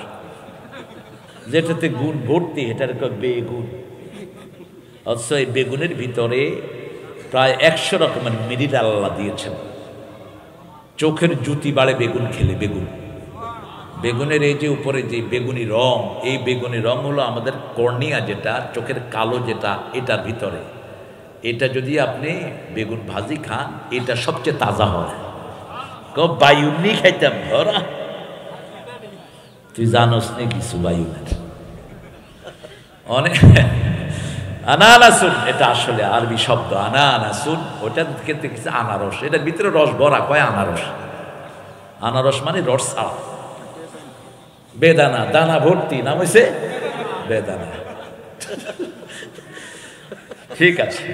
যেটাতে গুণ ভর্তি এটার বেগুন। অথচ এই বেগুনের ভিতরে প্রায় 100 রকমের মিনারেল আল্লাহ দিয়েছেন। চোখের জ্যোতি বাড়ে বেগুন খেলে। বেগুনের এই যে উপরে যে বেগুনি রং, এই বেগুনি রং হলো আমাদের কর্নিয়া, যেটা চোখের কালো, যেটা এটার ভিতরে। এটা যদি আপনি বেগুন ভাজি খান, এটা সবচেয়ে তাজা হয়। বায়ুনি খাইতাম ধরা, তুই জানোস নি কিছু বায়ুনের অনেক। আনানাসুন এটা আসলে আরবি শব্দ, আনানাসুন ওটা খেতে কিছু আনারস, এটার ভিতরে রস ভরা, কয় আনারস। আনারস মানে রস ছাড়া। বেদানা, দানা ভর্তি, নাম হয়েছে বেদানা। ঠিক আছে,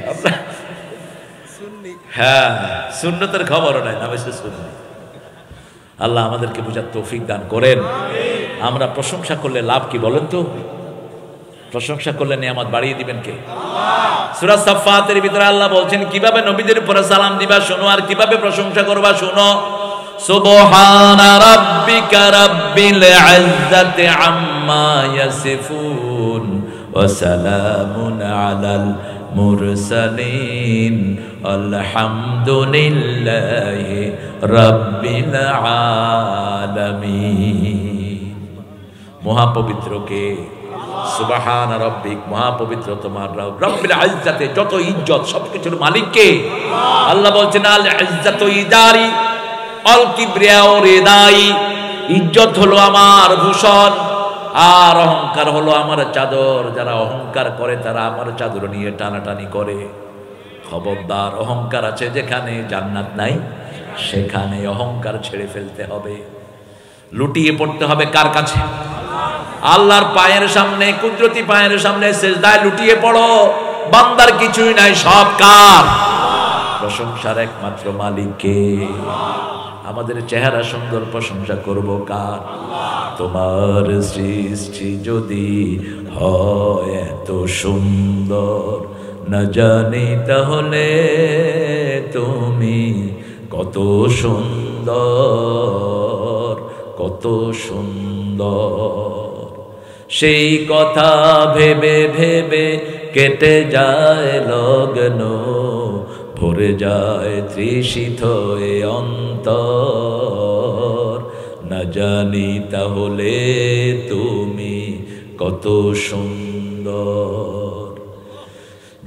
হ্যাঁ, সুন্নতের খবরও নাই, নাম হয়েছে সুন্নি। আল্লাহ আমাদেরকে বুঝার তৌফিক দান করেন। আমরা প্রশংসা করলে লাভ কি বলেন তো? প্রশংসা করলে নিয়ামত বাড়িয়ে দিবেন কে? সূরা সাফফাতের ভিতরে আল্লাহ বলছেন কিভাবে নবীদের উপরে সালাম দিবা শোনো, আর কিভাবে প্রশংসা করবা শোনো। সুবহানা রাব্বিকা রাব্বিল ইজ্জাতি আম্মা ইয়াসিফুন ওয়া সালামুন আলাল মুরসালিন আলহামদুলিল্লাহি রাব্বিল আলামিন। মহাপবিত্র কে? সুবহান রাব্বিক, মহাপবিত্র তোমার রব। রব্বিল ইজ্জাতে, যত ইজ্জত সবকিছুর মালিক কে? আল্লাহ বলছেন আল ইজ্জাতু ইদারি আল কিবরিয়াউ রিদাই। ইজ্জত হলো আমার ভূষণ, আর অহংকার হলো আমার চাদর। যারা অহংকার করে তারা আমার চাদর নিয়ে টানাটানি করে। খবরদার, অহংকার আছে যেখানে জান্নাত নাই, সেখানে অহংকার ছেড়ে ফেলতে হবে। লুটিয়ে পড়তে হবে কার কাছে? আল্লাহর পায়ের সামনে, কুদরতি পায়ের সামনে সিজদায় লুটিয়ে পড়ো। বান্দার কিছুই নাই, সব কার? প্রশংসার একমাত্র মালিক কে? আমাদের চেহারা সুন্দর, প্রশংসা করব কার? তোমার সৃষ্টি যদি হয় এত সুন্দর, না জানি তাহলে তুমি কত সুন্দর, কত সুন্দর। সেই কথা ভেবে ভেবে কেটে যায় লগ্ন, ভরে যায় তৃষিত এ অন্তর, না জানি তাহলে তুমি কত সুন্দর।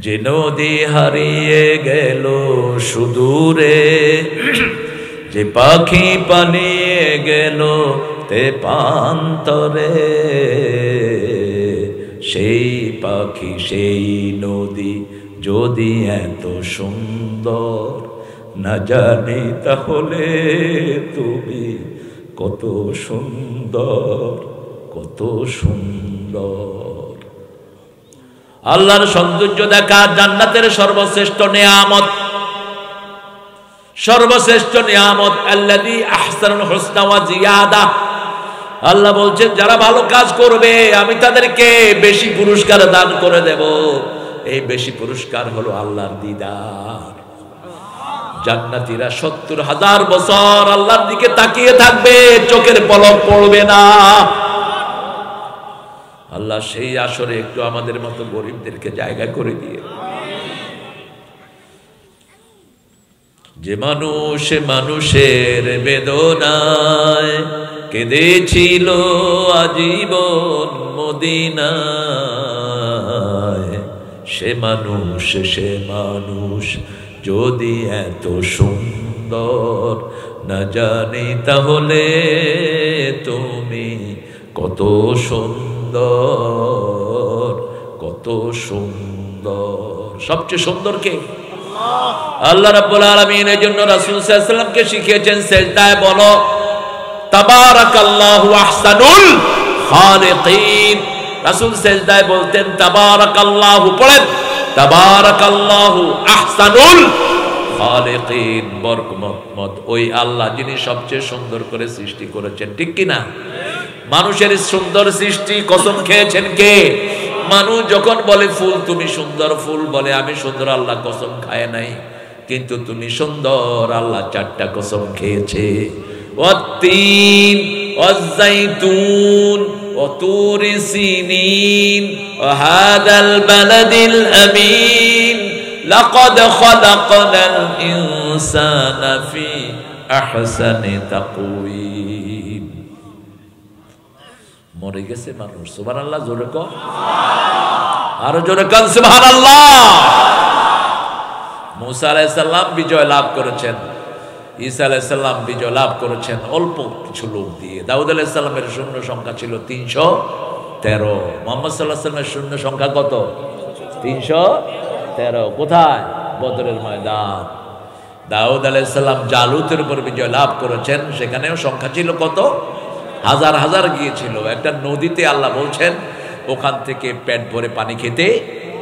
যে নদী হারিয়ে গেল সুদূরে, যে পাখি পালিয়ে গেল তেপান্তরে, সেই পাখি সেই নদী যদি এত সুন্দর, না জানি তাহলে তুমি কত সুন্দর, কত সুন্দর। আল্লাহর সৌন্দর্য দেখা জান্নাতের সর্বশ্রেষ্ঠ নিয়ামত, সর্বশ্রেষ্ঠ নিয়ামত। আল্লাযী আহসানুল হুসনা ওয়া জিয়াদা। আল্লাহ বলছেন যারা ভালো কাজ করবে আমি তাদেরকে বেশি পুরস্কার দান করে দেব। এই বেশি পুরস্কার হলো আল্লাহর দিদার। জান্নাতীরা ৭০,০০০ বছর আল্লাহর দিকে তাকিয়ে থাকবে, চোখের পলক পড়বে না। আল্লাহ সেই আসরে একটু আমাদের মতো গরিবদেরকে জায়গা করে দিয়ে, যে মানুষ মানুষের বেদনায় কেঁদেছিল আজীবন মদিনায়, সে মানুষ যদি এত সুন্দর, না জানি তাহলে তুমি কত সুন্দর, কত সুন্দর। সবচেয়ে সুন্দর কে? আল্লাহ রাব্বুল আলামিন। এই জন্য রাসূল সাল্লাল্লাহু আলাইহি ওয়াসাল্লামকে শিখিয়েছেন সিজদায় বলো তাবারাকাল্লাহু আহসানুল খালিকিন। রাসূল সিজদায় বলতেন তাবারাকাল্লাহু, পড়েন তাবারাকাল্লাহু আহসানুল খালিকিন। বরকতমত ওই আল্লাহ যিনি সবচেয়ে সুন্দর করে সৃষ্টি করেছেন, ঠিক কি না? মানুষের সুন্দর সৃষ্টি কসম খেয়েছেন কে? মানুষ যখন বলে ফুল তুমি সুন্দর, ফুল বলে আমি সুন্দর, আল্লাহ কসম খায় নাই। কিন্তু তুমি সুন্দর, আল্লাহ 4টা কসম খেয়েছে। ওয়াত্তিন ওয়াজ্জাইতুন وطور سينين وهذا البلد الأمين لقد خلقنا الإنسان في أحسن تقويم মরে গেছে মানুষ সুবহানাল্লাহ জোরে কও আরো জোরে কান সুবহানাল্লাহ মুসা আলাইহিস সালাম বিজয় লাভ করেছেন ঈসা আলাইহিস সালাম বিজয় লাভ করেছেন অল্প কিছু লোক দিয়ে দাউদ আলাইহিস সালামের সৈন্য সংখ্যা ছিল 313 মুহাম্মদ সাল্লাল্লাহু আলাইহি ওয়াসাল্লামের সৈন্য সংখ্যা কত 313 কোথায় বদরের ময়দান দাউদ আলাইহিস সালাম জালুতের উপর বিজয় লাভ করেছেন সেখানেও সংখ্যা ছিল কত হাজার হাজার গিয়েছিল একটা নদীতে আল্লাহ বলছেন ওখান থেকে পেট ভরে পানি খেতে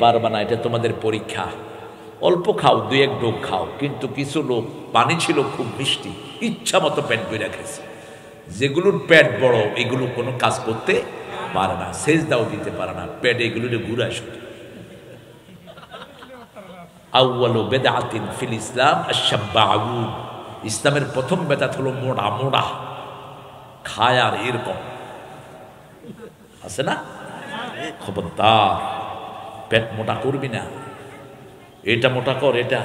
পারবে না এটা তোমাদের পরীক্ষা অল্প খাও দুই এক ডোক খাও কিন্তু কিছু লোক পানি ছিল খুব মিষ্টি ইচ্ছা মতো পেট ভরে খেয়েছে যেগুলোর পেট বড় এগুলো কোনো কাজ করতে পারে না সেজদাও দিতে পারে না পেট এগুলোরে ঘুরায় শুধু আউয়ালু বিদআতিন ফিল ইসলাম আশ-শাব্বাউন ইসলামের প্রথম বেদাত হলো মোড়া মোড়া খায় আর এরকম আছে না খবরদার পেট মোটা করবি না এটা মোটা কর এটা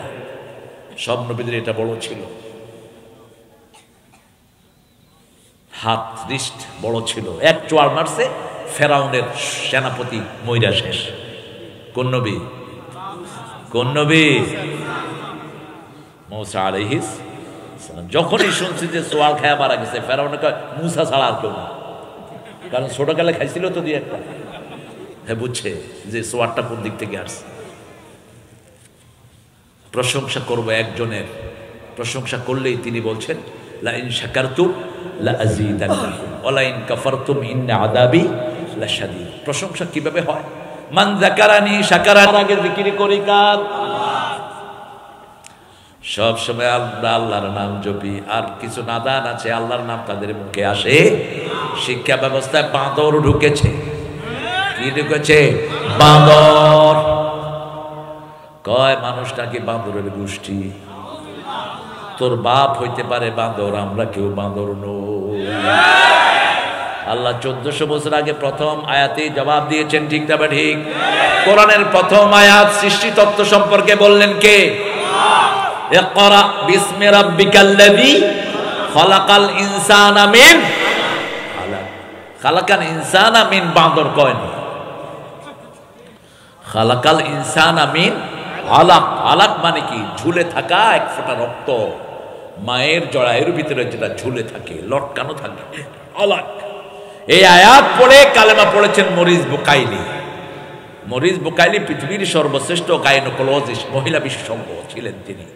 সব নবীদের এটা বড় ছিল হাত রিস্ট বড় ছিল এক চোয়ার মারছে ফেরাউনের সেনাপতি মইরা শেষ কোন নবী মুসা আলাইহিস সালাম যখনই শুনছে যে সোয়াল খায়া মারা গেছে ফেরাউনে কয় মুসা ছাড়া আর কেউ না কারণ ছোটকালে খাইছিল তো দুই একটা হ্যাঁ বুঝছে যে সোয়ারটা কোন দিক থেকে আসছে প্রশংসা করবো একজনের প্রশংসা করলেই তিনি বলছেন লা ইন শাকারতুম লা আযীদান্নাকুম ওয়া লা ইন কাফারতুম ইন্না আযাবি লাশাদীদ প্রশংসা কিভাবে হয় মান যাকারানি শাকারান আগে জিকির করি কার সব সময় আমরা আল্লাহর নাম জপি আর কিছু নাদান আছে আল্লাহর নাম তাদের মুখে আসে শিক্ষা ব্যবস্থায় বাঁদর ঢুকেছে কি ঢুকেছে বাঁদর কয় মানুষটা কি বাঁদরের গোষ্ঠী তোর বাপ হইতে পারে বাঁদর আমরা কেউ বাঁদর নই আল্লাহ 1400 বছর আগে প্রথম আয়াতে জবাব দিয়েছেন ঠিক না ঠিক কোরআনের প্রথম আয়াত সৃষ্টি তত্ত্ব সম্পর্কে বললেন কে ইকরা বিসমি রাব্বিকাল্লাযী খালাকাল ইনসানা মিন আলাক খালাকাল ইনসানা মিন বাঁদর কয় না খালাকাল ইনসানা মিন আলাক আলাক মানে কি ঝুলে থাকা এক ফোঁটা রক্ত মায়ের জরায়ুর ভিতরে যেটা ঝুলে থাকে লটকানো থাকে আলাক এই আয়াত পড়ে কালেমা পড়েছেন মরিস বুকাইলি পৃথিবীর সর্বশ্রেষ্ঠ গাইনোকোলজিস্ট মহিলা বিশেষজ্ঞ ছিলেন তিনি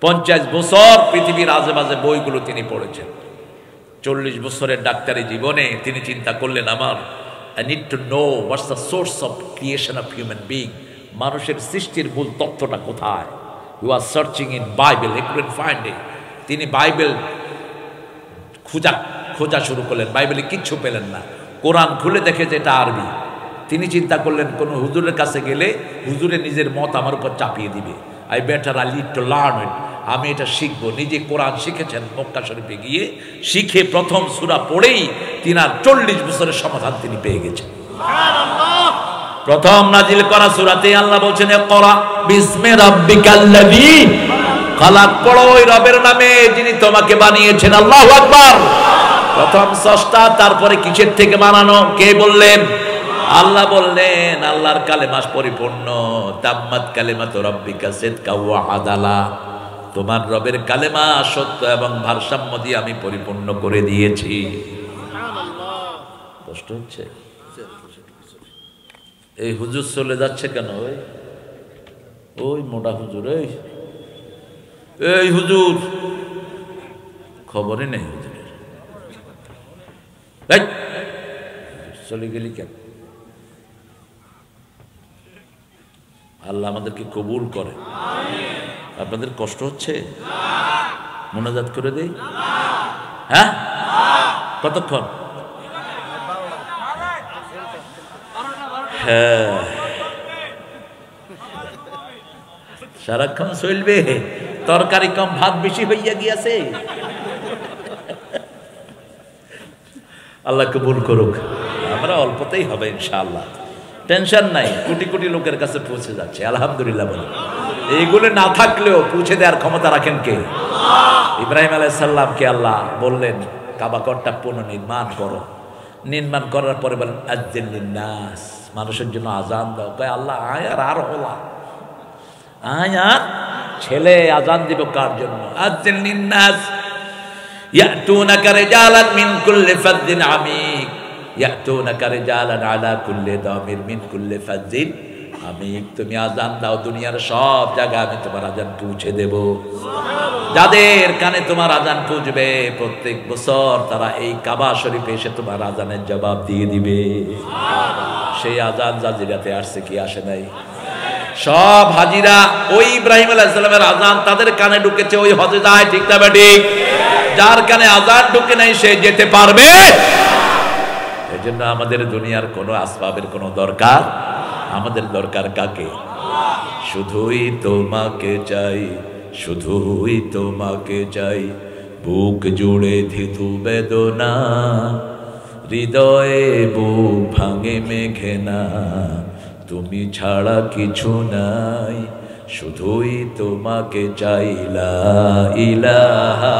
50 বছর পৃথিবীর আজেবাজে বইগুলো তিনি পড়েছেন 40 বছরের ডাক্তারি জীবনে তিনি চিন্তা করলেন আমার I need to know what's the source of creation of human being মানুষের সৃষ্টির মূল তত্ত্বটা কোথায় he was searching in Bible he couldn't find it তিনি বাইবেল খোঁজা শুরু করলেন বাইবেলে কিচ্ছু পেলেন না কোরআন খুলে দেখে যে এটা আরবি তিনি চিন্তা করলেন কোন হুজুরের কাছে গেলে হুজুরে নিজের মত আমার উপর চাপিয়ে দিবে I need to learn it আমি এটা শিখবো নিজে কোরআন শিখেছেন মক্কা শরীফে গিয়ে শিখে প্রথম সূরা পড়েই তিনার 40 বছরের সমাধান তিনি পেয়ে গেছেন সুবহানাল্লাহ প্রথম নাজিল করা সূরাতে আল্লাহ বলেন ইকরা বিসমি রাব্বিকাল্লাযী খালাক পড়ো ওই রবের নামে যিনি তোমাকে বানিয়েছেন আল্লাহু আকবার প্রথম স্রষ্টা তারপরে কিসের থেকে বানানো কে বললেন আল্লাহ বললেন আল্লাহর কালেমা পরিপূর্ণ তাম্মাত কালিমাতু রাব্বিকা সিদকা ওয়া আদালা তোমার রবের কালেমা সত্য এবং ভারসাম্য দিয়ে আমি পরিপূর্ণ করে দিয়েছি সুবহানাল্লাহ কষ্ট হচ্ছে এই হুজুর চলে যাচ্ছে কেন ওই মোটা হুজুর এই হুজুর খবরই নেই হুজুরের চলে গেলি কেন আল্লাহ আমাদেরকে কবুল করে আপনাদের কষ্ট হচ্ছে মোনাজাত করে দেই হ্যাঁ কতক্ষণ হ্যাঁ সারাক্ষণ চলবে তরকারি কম ভাত বেশি হইয়া গিয়াছে আল্লাহ কবুল করুক এটা অল্পতেই হবে ইনশাআল্লাহ, টেনশন নাই, কোটি কোটি লোকের কাছে পৌঁছে যাচ্ছে আলহামদুলিল্লাহ বলে। এইগুলো না থাকলেও পৌঁছে দেওয়ার ক্ষমতা রাখেন কে? ইব্রাহিম আলাইহিস সালামকে আল্লাহ বললেন কাবা ঘরটা পুনর্নির্মাণ করো। নির্মাণ করার পরে বলেন আযযিন লিন-নাস, মানুষের জন্য আজান দাও। কয় আল্লাহ আয়ার আর হলা, আয়ার ছেলে আজান দিব কার জন্য? আযযিন লিন-নাস ইয়াতুনাকা রিজালান মিন কুল্লি ফাজ্জিন আমিক, ইয়াতুনাকা রিজালান আলা কুল্লি দামির মিন কুল্লি ফাজ্জিন আমিক। তুমি আজান দাও, দুনিয়ার সব জায়গায় আমি তোমার আজান পৌঁছে দেব। যাদের কানে তোমার আজান পৌঁছবে প্রত্যেক বছর তারা এই কাবা শরীফে এসে তোমার আজানের জবাব দিয়ে দিবে। সেই আজান জাজিরাতে আসছে কি আসে নাই? সব হাজিরা ওই ইব্রাহিম আলাইহিস সালামের আজান তাদের কানে ঢুকেছে, ওই হজে যায়, ঠিক না ঠিক? যার কানে আজান ঢুকে নাই সে যেতে পারবে। এজন্য আমাদের দুনিয়ার কোনো আসবাবের কোনো দরকার, আমাদের দরকার কাকে? শুধুই তোমাকে চাই, শুধুই তোমাকে চাই, বুক জুড়ে ধিতু বেদনা, হৃদয়ে বুক ভাঙে মেঘে না, তুমি ছাড়া কিছু নাই, শুধুই তোমাকে চাই। লা ইলাহা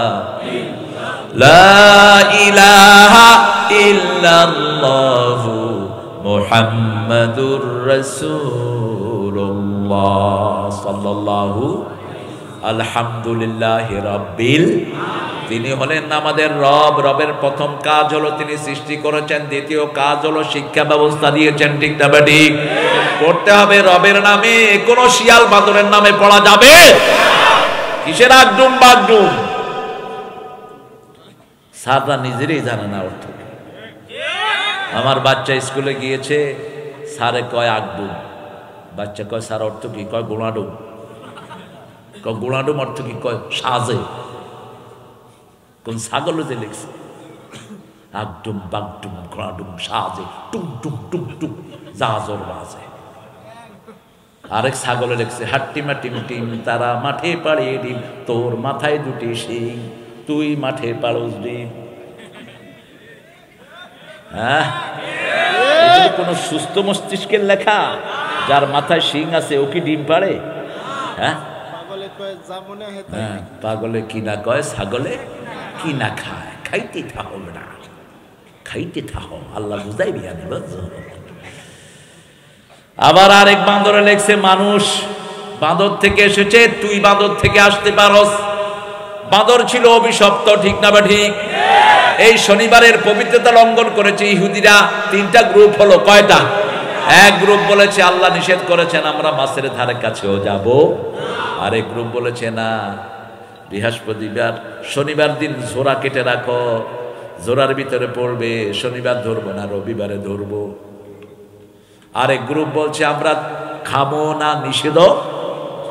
লা ইলাহা ইল্লাল্লাহু মুহাম্মাদুর রাসূলুল্লাহ সাল্লাল্লাহু আলহামদুলিল্লাহি রাব্বিল। তিনি হলেন আমাদের রব। রবের প্রথম কাজ হলো তিনি সৃষ্টি করেছেন, দ্বিতীয় কাজ হলো শিক্ষা ব্যবস্থা দিয়েছেন, ঠিক না ঠিক? পড়তে হবে রবের নামে, কোন শিয়াল বাদরের নামে পড়া যাবে? কিসের আগডুম বাগডুম? স্যাররা নিজেরই জানে না অর্থ। আমার বাচ্চা স্কুলে গিয়েছে, স্যারে কয় আগডুম, বাচ্চা কয় স্যার অর্থ কি? কয় গোড়াডুম। কয় গোড়াডুম অর্থ কি? কয় সাজে। কোন ছাগল যে লিখছে আগডুম বাগডুম ঘোড়াডুম সাজে টুম টুম টুম টুম জাজর বাজে। আরেক ছাগলে লিখছে হাট্টিমা টিম টিম তারা মাঠে পাড়ে ডিম, তোর মাথায় দুটি শিং, তুই মাঠে পাড়স ডিম। হ্যাঁ, কোন সুস্থ মস্তিষ্কের লেখা? যার মাথায় শিং আছে ও কি ডিম পাড়ে? হ্যাঁ, পাগলে কি না কয়, ছাগলে কি না খায়, খাইতে থাকো না, খাইতে থাকো, আল্লাহ বুঝাই বিয়ানি। আবার আরেক বান্দরে লেখছে মানুষ বাঁদর থেকে এসেছে, তুই বাঁদর থেকে আসতে পারস। বাঁদর ছিল অভিশপ্ত, ঠিক না বা ঠিক? এই শনিবারের পবিত্রতা লঙ্ঘন করেছে ইহুদিরা। তিনটা গ্রুপ হলো, কয়টা? এক গ্রুপ বলেছে আল্লাহ নিষেধ করেছেন আমরা মাছের ধারে কাছেও যাব। আরেক গ্রুপ বলেছে না, বৃহস্পতিবার শনিবার দিন জোড়া কেটে রাখো, জোড়ার ভিতরে পড়বে, শনিবার ধরবো না রবিবারে ধরবো। আরেক গ্রুপ বলছে আমরা খাবো না, নিষেধ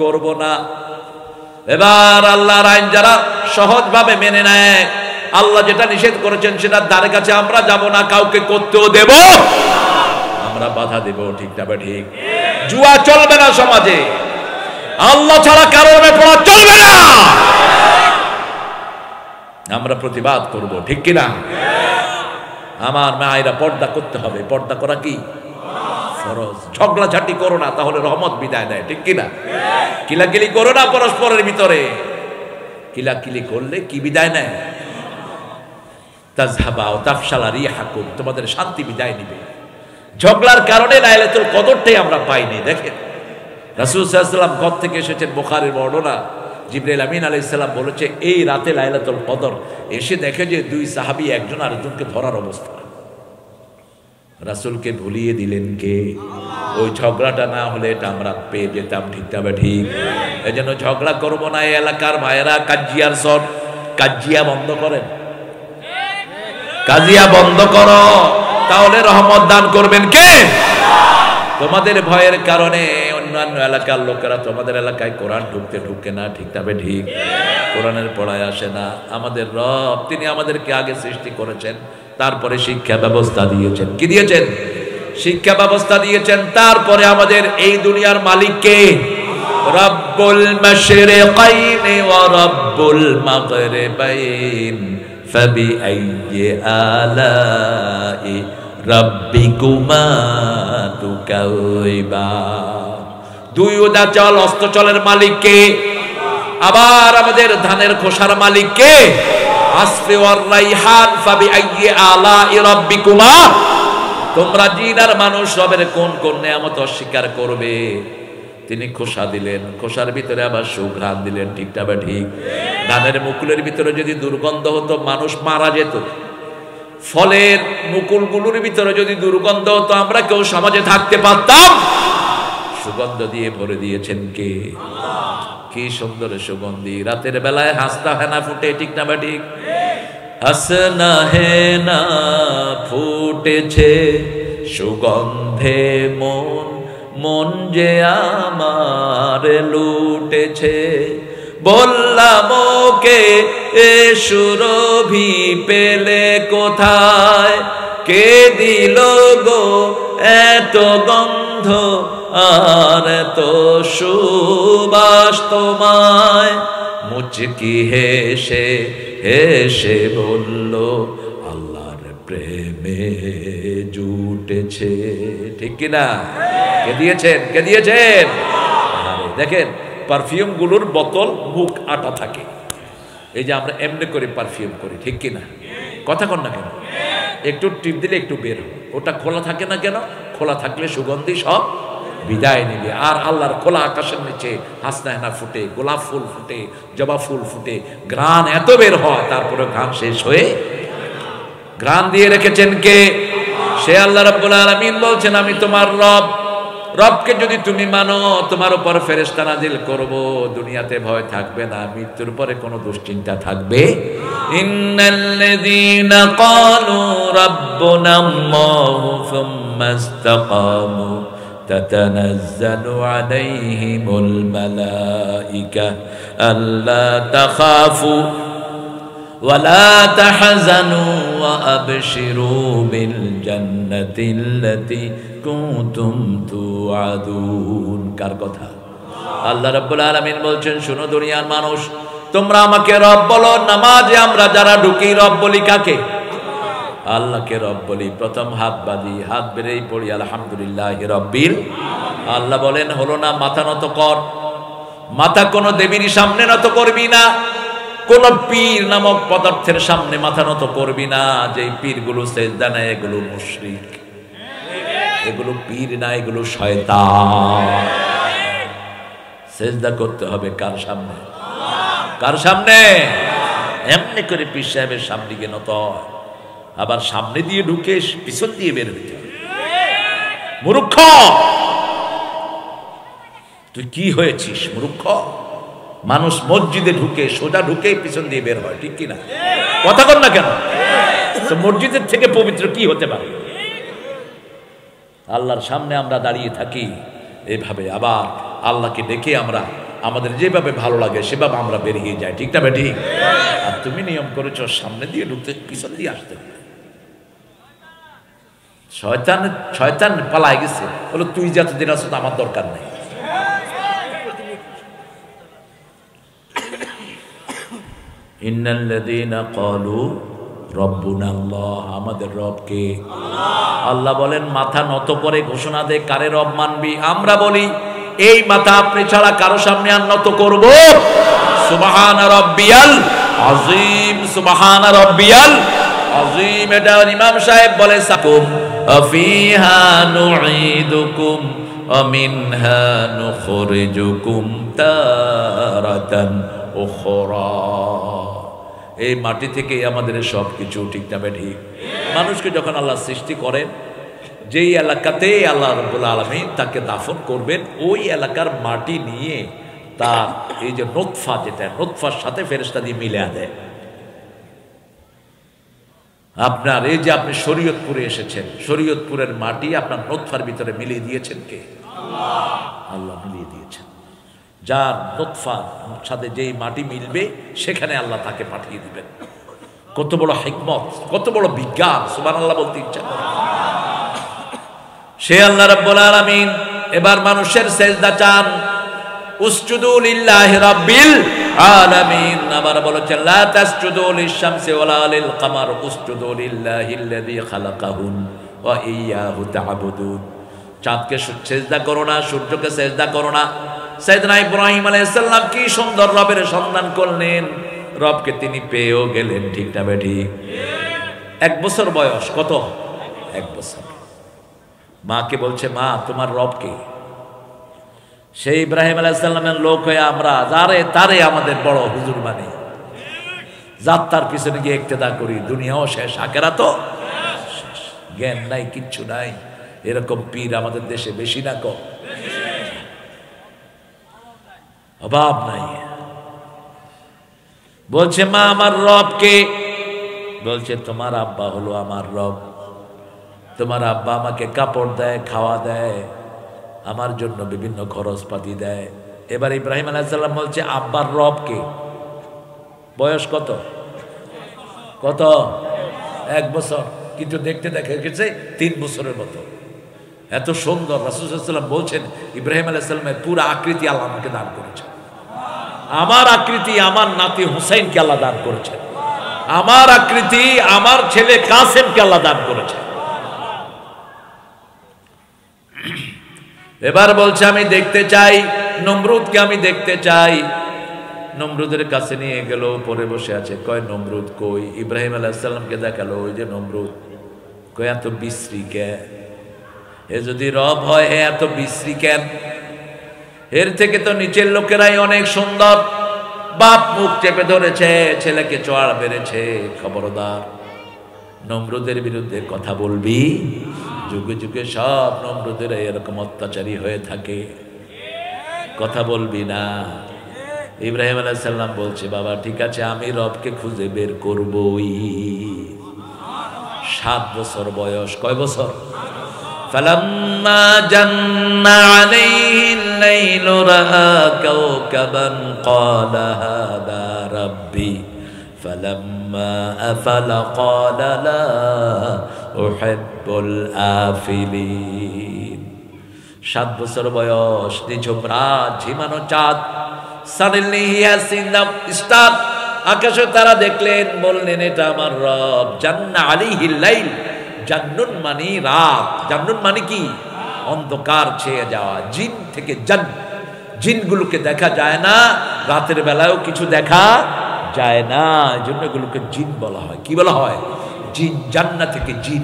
করব না। এবার আল্লাহর আইন যারা সহজভাবে মেনে নেয়, আল্লাহ যেটা নিষেধ করেছেন সেটার ধারে কাছে আমরা যাব না, কাউকে করতেও দেব, আমরা বাধা দেব, ঠিক না ঠিক? জুয়া চলবে না সমাজে, আল্লাহ ছাড়া কারোর পড়া চলবে না, আমরা প্রতিবাদ করব, ঠিক কিনা? আমার মায়েরা পর্দা করতে হবে। পর্দা করা কি ফরজ। ঝগড়াঝাটি করো না, তাহলে রহমত বিদায় নেয়, ঠিক কিনা? কিলাকিলি করো না পরস্পরের ভিতরে, কিলাকিলি করলে কি বিদায় নেয়? তাযহাবা ওয়া তাফশালা রিহাকুম, তোমাদের শান্তি বিদায় নিবে। ঝগড়ার কারণে লাইলাতুল কদরটাই আমরা পাইনি। দেখেন রাসূল সাল্লাল্লাহু আলাইহি ওয়াসাল্লাম ঘর থেকে এসেছেন, বুখারীর বর্ণনা, জিবরাইল আমিন আলাইহিস সালাম বলেছে এই রাতে লাইলাতুল কদর। এসে দেখে যে দুই সাহাবী একজন আরেকজনকে ধরার অবস্থা। রাসূলকে ভুলিয়ে দিলেন কে? ওই ঝগড়াটা না হলে এটা আমরা পেয়ে যেতাম, ঠিক না ঠিক? এই জন্য ঝগড়া করবো না। এই এলাকার ভাইয়েরা কাজিয়ার সর, কাজিয়া বন্ধ করেন, কাজিয়া বন্ধ করো, তাহলে রহমত দান করবেন কে? তোমাদের ভয়ের কারণে অন্যান্য এলাকার লোকেরা তোমাদের এলাকায় কোরআন ঢুকে না, ঠিক না ঠিক? কোরআনের পড়ায় আসে না। আমাদের রব তিনি আমাদেরকে আগে সৃষ্টি করেছেন, তারপরে শিক্ষা ব্যবস্থা দিয়েছেন। কি দিয়েছেন? শিক্ষা ব্যবস্থা দিয়েছেন। তারপরে আমাদের এই দুনিয়ার মালিক কে? রব্বুল মাশরিকাইন ওয়া রব্বুল মাগরিবাইন ফাবিআইয়ি আলাই রাব্বিকুমা তুকাযিবান। দুই উদাচল অস্তচলের মালিক কে? আবার আমাদের ধানের খোসার মালিক কে? আসফি ওয়ার রাইহান ফাবিআইয়ি আলাই রাব্বিকুমা। তোমরা জিন আর মানুষ রবের কোন কোন নিয়ামত অস্বীকার করবে? তিনি খোসা দিলেন, খোসার ভিতরে আবার সুঘ্রাণ দিলেন, ঠিক না বা ঠিক? ধানের মুকুলের ভিতরে যদি দুর্গন্ধ হতো মানুষ মারা যেত, ফলের মুকুলগুলোর ভিতরে যদি দুর্গন্ধ হতো আমরা কেউ সমাজে থাকতে পারতাম? সুগন্ধ দিয়ে ভরে দিয়েছেন কে? কি সুন্দর সুগন্ধি! রাতের বেলায় হাসনা হেনা ফুটে, ঠিক না বা ঠিক? হাসনা হেনা ফুটেছে সুগন্ধে মন, মন যে আমার লুটেছে। বললাম ওকে এ সুরভি পেলে কোথায়, কে দিল গো এত গন্ধ আর এত সুবাস তোমায়? মুচকি হেসে হেসে বলল আল্লাহর প্রেমে জুটেছে। ঠিক কিনা? কে দিয়েছেন? কে দিয়েছেন? আরে দেখেন, পারফিউম গুলোর বোতল মুখ আটা থাকে, এই যে আমরা এমনি করে পারফিউম করি, ঠিক কিনা? কথা কন না কেন? একটু টিপ দিলে একটু বের হবে, ওটা খোলা থাকে না কেন? খোলা থাকলে সুগন্ধি সব বিদায় নিবে। আর আল্লাহর খোলা আকাশের নিচে হাসনা হেনা ফুটে, গোলাপ ফুল ফুটে, জবা ফুল ফুটে, ঘ্রাণ এত বের হয়, তারপরে ঘ্রাণ শেষ হয়ে ঘ্রাণ দিয়ে রেখেছেন কে? সে আল্লাহ রাব্বুল আলামিন বলছেন আমি তোমার রব। রবকে যদি তুমি মানো, তোমার উপর ফেরেশতা নাজিল করব, দুনিয়াতে ভয় থাকবে না, মৃত্যুর পরে কোনো দুশ্চিন্তা থাকবে। ইন্নাল্লাযীনা ক্বালু রাব্বুনাল্লাহু সুম্মা ইসতাকামু তাতানাজ্জালু আলাইহিমুল মালাইকা আল্লা তাখাফু ওয়ালা তাহজানু ওয়া আবশিরু বিল জান্নাতিল্লাতী কুনতুম তুআদুন। কার কথা? আল্লাহ রাব্বুল আলামিন বলছেন, শুনো দুনিয়ার মানুষ, তোমরা আমাকে রব বলো। নামাজে আমরা যারা ঢুকি রব বলি কাকে? আল্লাহকে রব বলি। প্রথম হাত বাঁধি, হাত বেড়েই পড়ি আলহামদুলিল্লাহি রাব্বিল। আল্লাহ বলেন হলো না, মাথা নত কর। মাথা কোনো দেবীর সামনে নত করবি না, কোন পীর নামক পদার্থের সামনে মাথা নত করবি না। যে পীরগুলো সেজদা নেয় এগুলো মুশরিক, এগুলো পীর না, এগুলো শয়তান। সেজদা করতে হবে কার সামনে? কার সামনে? এমনি করে পীর সাহেবের সামনে গিয়ে নত, আবার সামনে দিয়ে ঢুকে পিছন দিয়ে বের হইতে হবে। মূর্খ তুই কি হয়েছিস? মূর্খ মানুষ মসজিদে ঢুকে সোজা ঢুকে পিছন দিয়ে বের হয়, ঠিক কিনা? কথা কর না কেন? তো মসজিদের থেকে পবিত্র কি হতে পারে? আল্লাহর সামনে আমরা দাঁড়িয়ে থাকি এইভাবে, আবার আল্লাহকে ডেকে আমরা আমাদের যেভাবে ভালো লাগে সেভাবে আমরা বেরিয়ে যাই, ঠিক না বেটি? আর তুমি নিয়ম করেছো সামনে দিয়ে ঢুকতে পিছন দিয়ে আসতে। শয়তান পালায় গেছে, বলো তুই যতদিন আছো তো আমার দরকার নেই। ইন্নাল্লাযীনা ক্বালু রব্বুনাল্লাহ, আমাদের রব কে? আল্লাহ বলেন মাথা নত করে ঘোষণা দে কারে রব মানবি। আমরা বলি এই মাথা আপনি ছাড়া কারো সামনে আর নত করব? সুবহানা রাব্বিয়াল আযীম, সুবহানা রাব্বিয়াল আযীম। এটা ইমাম সাহেব বলে সাকুম আফিহা নুঈদুকুম ওয়া মিনহা নুখরিজুকুম তারাতান উখরা। এই মাটি থেকে আমাদের সব কিছু, ঠিক না ঠিক? মানুষকে যখন আল্লাহ সৃষ্টি করেন, যেই এলাকাতে আল্লাহ রাব্বুল আলামিন তাকে দাফন করবেন, ওই এলাকার মাটি নিয়ে তার এই যে নুতফা, যেটা নুতফার সাথে ফেরেশতা দিয়ে মিলিয়ে দেয়। আপনার এই যে আপনি শরীয়তপুরে এসেছেন, শরীয়তপুরের মাটি আপনার নুতফার ভিতরে মিলিয়ে দিয়েছেন কে? আল্লাহ মিলিয়ে দিয়েছেন। যার নুতফার সাথে যেই মাটি মিলবে সেখানে আল্লাহ তাকে পাঠিয়ে দিবেন। কত বড় হিকমত, কত বড় বিজ্ঞান! সুবহানাল্লাহ বলতে ইচ্ছা করে। সে আল্লাহ রাব্বুল আলামিন এবার মানুষের সেজদা চান। উসজুদু লিল্লাহি রাব্বিল আলামিন। আবার বলেছেন লা তাসজুদু লিশ-শামসি ওয়ালা লিল-কামার, উসজুদু লিল্লাহিল্লাযী খালাকাহুন ওয়া ইয়্যাহু তা'বুদুন। চাঁদকে সেজদা করো না, সূর্যকে সেজদা করো না। সাইয়েদনা ইব্রাহিম আলাইহিস সালাম কি সুন্দর রবের সন্ধান করলেন, রবকে তিনি পেয়েও গেলেন, ঠিক না বেঠিক? 1 বছর বয়স, কত? 1 বছর। মাকে বলছে, মা তোমার রবকে? সেই ইব্রাহিম আলাইহিস সালামের লোক হয়ে আমরা যারে তারে আমাদের বড় হুজুর মানে, যাত্রার পিছনে গিয়ে ইক্তেদা করি, দুনিয়াও শেষ, আখিরাতও শেষ। জ্ঞান নাই, কিচ্ছু নাই। এরকম পীর আমাদের দেশে বেশি না কম? অভাব নাই। বলছে, মা আমার রবকে? বলছে, তোমার আব্বা হলো আমার রব। তোমার আব্বা আমাকে কাপড় দেয়, খাওয়া দেয়, আমার জন্য বিভিন্ন খরচপাতি দেয়। এবার ইব্রাহিম আলাইহিস সালাম বলছে, আব্বার রবকে? বয়স কত? কত? 1 বছর। কিন্তু দেখতে দেখা গেছে 3 বছরের মতো। এত সুন্দর। রাসূল সাল্লাল্লাহু আলাইহি ওয়াসাল্লাম বলছেন, ইব্রাহিম আলাইহিস সালামের পুরো আকৃতি আল্লাহ আমাকে দান করেছেন। আমার আকৃতি আমার নাতি হুসাইনকে আল্লাহ দান করেছেন। আমার আকৃতি আমার ছেলে কাসেমকে আল্লাহ দান করেছেন। এবার বলছে, আমি দেখতে চাই নমরুদকে, আমি দেখতে চাই। নমরুদের কাছে নিয়ে গেল, পরে বসে আছে। কয়, নমরুদ কই? ইব্রাহিম আলাইহিস সালামকে দেখালো, ওই যে নমরুদ। কয়, এত বিশ্রী কেন? এ যদি রব হয়, এত বিশ্রী কেন? এর থেকে তো নিচের লোকেরাই অনেক সুন্দর। বাপ মুখ চেপে ধরেছে, ছেলেকে চোয়াড় বেড়েছে। খবরদার, নমরুদের বিরুদ্ধে কথা বলবি? যুগে যুগে সব নমরুদের এরকম অত্যাচারী হয়ে থাকে, কথা বলবি না। ইব্রাহিম আলাইহিস সালাম বলছে, বাবা ঠিক আছে, আমি রবকে খুঁজে বের করবই। 7 বছর বয়স। কয় বছর? فلما جن عليه الليل رأى كوكبا قال هذا ربي فلما أفل قال لا أحب الآفلين। 7 বছর বয়স, নিঝুম রাত, ঝিমানো চাঁদ। Suddenly he has seen the star. আকাশে তারা দেখলেন, বললেন, এটা আমার রব। জান্না আলাইহিল লাইল। জান্নুন মানে রাত। জান্নুন মানে কি? অন্ধকার ছেয়ে যাওয়া। জিন থেকে জান, জিনগুলোকে দেখা যায় না, রাতের বেলায়ও কিছু দেখা যায় না, এই জন্য এগুলোকে জিন বলা হয়। কি বলা হয়? জিন। জান্নাত থেকে জিন।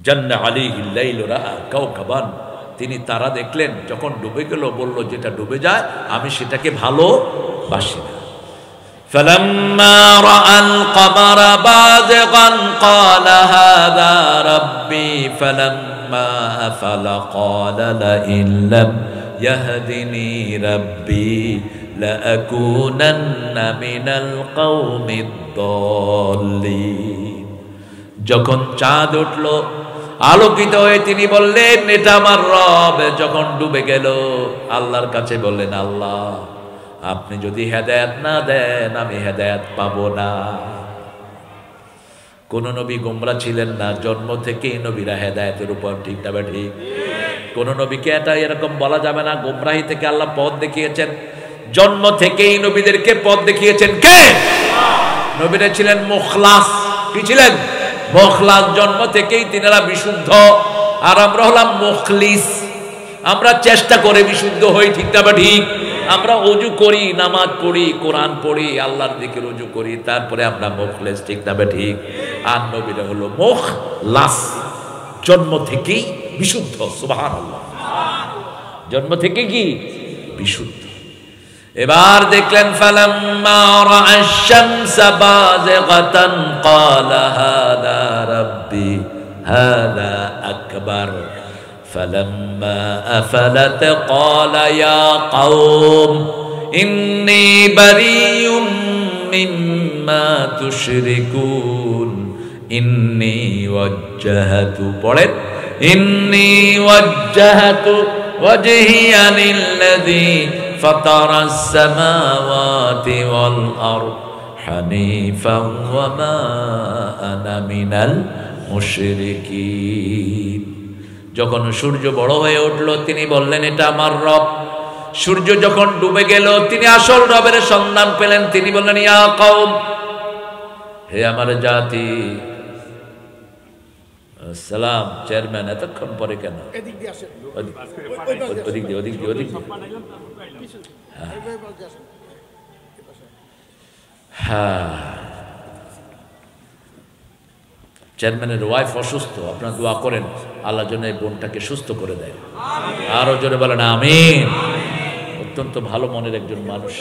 জান্না আলাইহিল লাইল রাআ কাওকাবান। তিনি তারা দেখলেন, যখন ডুবে গেল বলল, যেটা ডুবে যায় আমি সেটাকে ভালোবাসি না। فلما رأى القمر بازغا قال هذا ربي فلما أفل قال لئن لم يهدني ربي لأكونن من القوم الضالين। যখন চাঁদ উঠল, আলোকিত হয়ে তিনি বললেন, এটা আমার রব। যখন ডুবে গেল, আল্লাহর কাছে বললেন, আল্লাহ আপনি যদি হেদায়েত না দেন, আমি হেদায়েত পাবো না। কোন নবী গোমরা ছিলেন না, জন্ম থেকেই নবীরা হেদায়েতের উপর, ঠিক না ঠিক? কোন নবীকে এটা এরকম বলা যাবে না, গোমরাহি থেকে আল্লাহ পথ দেখিয়েছেন। জন্ম থেকেই নবীদেরকে পথ দেখিয়েছেন কে? নবীরা ছিলেন মুখলাস। কি ছিলেন? মুখলাস। জন্ম থেকেই তিনারা বিশুদ্ধ। আর আমরা হলাম মুখলিস। আমরা চেষ্টা করে বিশুদ্ধ হই, ঠিক না ঠিক? আমরা ওযু করি, নামাজ পড়ি, কোরআন পড়ি, আল্লাহর দিকে রুজু করি, তারপরে আমরা মুখলিস, ঠিক না ঠিক? আর নবীরা হলো মুখলাস, জন্ম থেকেই বিশুদ্ধ। সুবহানাল্লাহ। জন্ম থেকে কি বিশুদ্ধ। এবার দেখলেন, ফালাম্মা রাআশ শামসা বাযিগাতান ক্বালা হাযা রাব্বি হাযা আকবার فلما أفلت قال يا قوم إني بريء مما تشركون إني وجهت إني وجهت وجهي للذي فطر السماوات والأرض حنيفا وما أنا من المشركين। যখন সূর্য বড় হয়ে উঠল, তিনি বললেন, এটা আমার রব। সূর্য যখন ডুবে গেল, তিনি আসল রবের সন্ধান পেলেন। তিনি বললেন, ইয়া কওম, হে আমার জাতি। সালাম চেয়ারম্যান, এতক্ষণ পরে কেন? ওদিক দিয়ে। হ্যাঁ, চেয়ারম্যানের ওয়াইফ অসুস্থ, আপনারা দোয়া করেন আল্লাহ যেন এই বোনটাকে সুস্থ করে দেয়। আরো জোরে বলেন আমিন। অত্যন্ত ভালো মনের একজন মানুষ।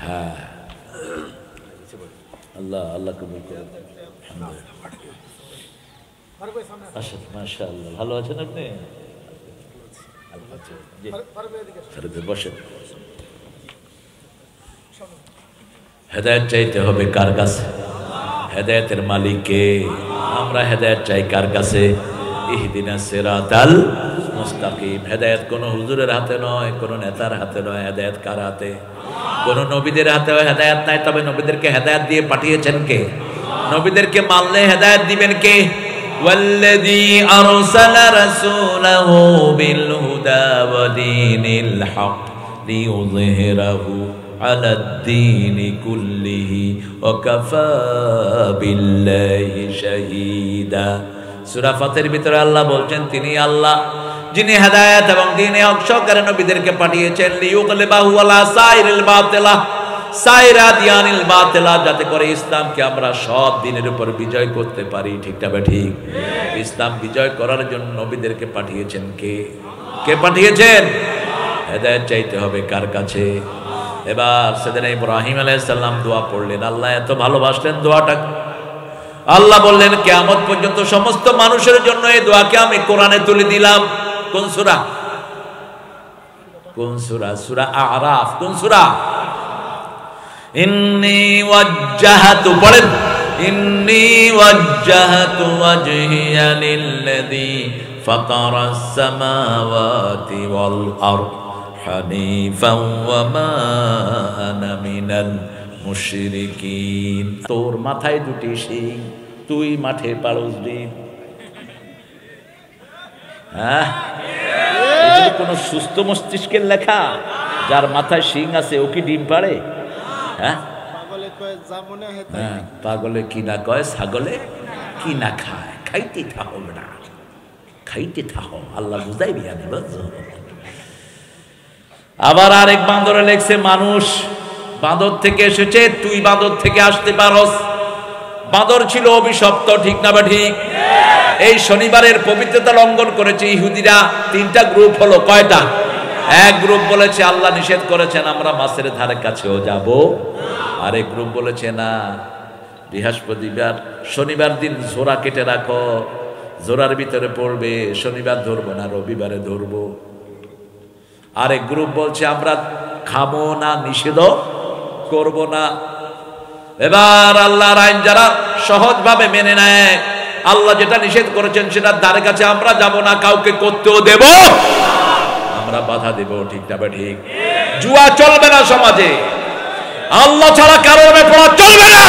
হ্যাঁ, আল্লাহ আল্লাহ কবুল করেন। আচ্ছা, মাশাআল্লাহ, ভালো আছেন আপনি? বসেন। হেদায়েত চাইতে হবে কার কাছে? হেদায়েতের মালিক কে? আমরা হেদায়েত চাই কার কাছে? ইহদিনাস সিরাতাল মুস্তাকিম। হেদায়েত কোনো হুজুরের হাতে নয়, কোনো নেতার হাতে নয়। হেদায়েত কার হাতে? কোন নবীদের হাতেও হেদায়েত নাই। তবে নবীদেরকে হেদায়েত দিয়ে পাঠিয়েছেন কে? নবীদেরকে মানলে হেদায়েত দিবেন কে? ওয়াল্লাযী আরসালা রাসূলাহু বিল হুদা ওয়া দীনিল হক লিইয়ুযহিরাহু আলাদ-দীনি কুল্লিহি ওয়া কাফা বিল্লাহি শাহীদা। সূরা ফাতির ভিতরে আল্লাহ বলছেন তিনি আল্লাহ যিনি হেদায়েত এবং দ্বীনে হক সহকারে নবীদেরকে পাঠিয়েছেন লিইয়ুগলিবাহু আলা সাইরিল বাতিলা সাইরা দিয়ানিল বাতিলা, যাতে করে ইসলামকে আমরা সব দিনের উপর বিজয় করতে পারি। ঠিক না ঠিক? ইসলাম বিজয় করার জন্য নবীদেরকে পাঠিয়েছেন কে? কে পাঠিয়েছেন? হেদায়েত চাইতে হবে কার কাছে? এবার সেদিন ইব্রাহিম আলাইহিস সালাম দোয়া পড়লেন, আল্লাহ এত ভালোবাসলেন দোয়াটা, আল্লাহ বললেন কিয়ামত পর্যন্ত সমস্ত মানুষের জন্য এই দোয়াকে আমি কোরআনে তুলে দিলাম। কোন সূরা? কোন সূরা? সূরা আরাফ। কোন সূরা? ইন্নী ওয়াজ্জাহাতু, পড়েন, ইন্নী ওয়াজ্জাহাতু ওয়াজহিয়া লিল্লাযী ফাতারাস সামাওয়াতি ওয়াল আরদ হানিফাও ওয়া মা আনা মিনাল মুশরিকিন। তোর মাথায় দুটি শিং, তুই মাঠে পাড়স ডিম। হ্যাঁ, এগুলো কোন সুস্থ মস্তিষ্কের লেখা? যার মাথায় শিং আছে ও কি ডিম পাড়ে? হ্যাঁ, পাগলে কি না কয়, ছাগলে কি না খায়। খাইতে থাকো না, খাইতে থাকো, আল্লাহ বুঝাই বিয়ানি। আবার আরেক বান্দরে লেখছে মানুষ বাঁদর থেকে এসেছে, তুই বাঁদর থেকে আসতে পারস। বাঁদর ছিল অভিশপ্ত। ঠিক না বা ঠিক? এই শনিবারের পবিত্রতা লঙ্ঘন করেছে ইহুদিরা। তিনটা গ্রুপ হলো। কয়টা? এক গ্রুপ বলেছে আল্লাহ নিষেধ করেছেন আমরা মাছের ধারে কাছেও যাব। আরেক গ্রুপ বলেছে না, বৃহস্পতিবার শনিবার দিন জোড়া কেটে রাখো, জোড়ার ভিতরে পড়বে, শনিবার ধরবো না, রবিবারে ধরবো। আরেক গ্রুপ বলছে আমরা খাবো না, নিষেধ করব না। এবার আল্লাহর আইন যারা সহজভাবে মেনে নেয়, আল্লাহ যেটা নিষেধ করেছেন সেটার ধারে কাছে আমরা যাব না, কাউকে করতেও দেব, আমরা বাধা দেব। ঠিক না ঠিক? জুয়া চলবে না সমাজে, আল্লাহ ছাড়া কারোর পড়া চলবে না,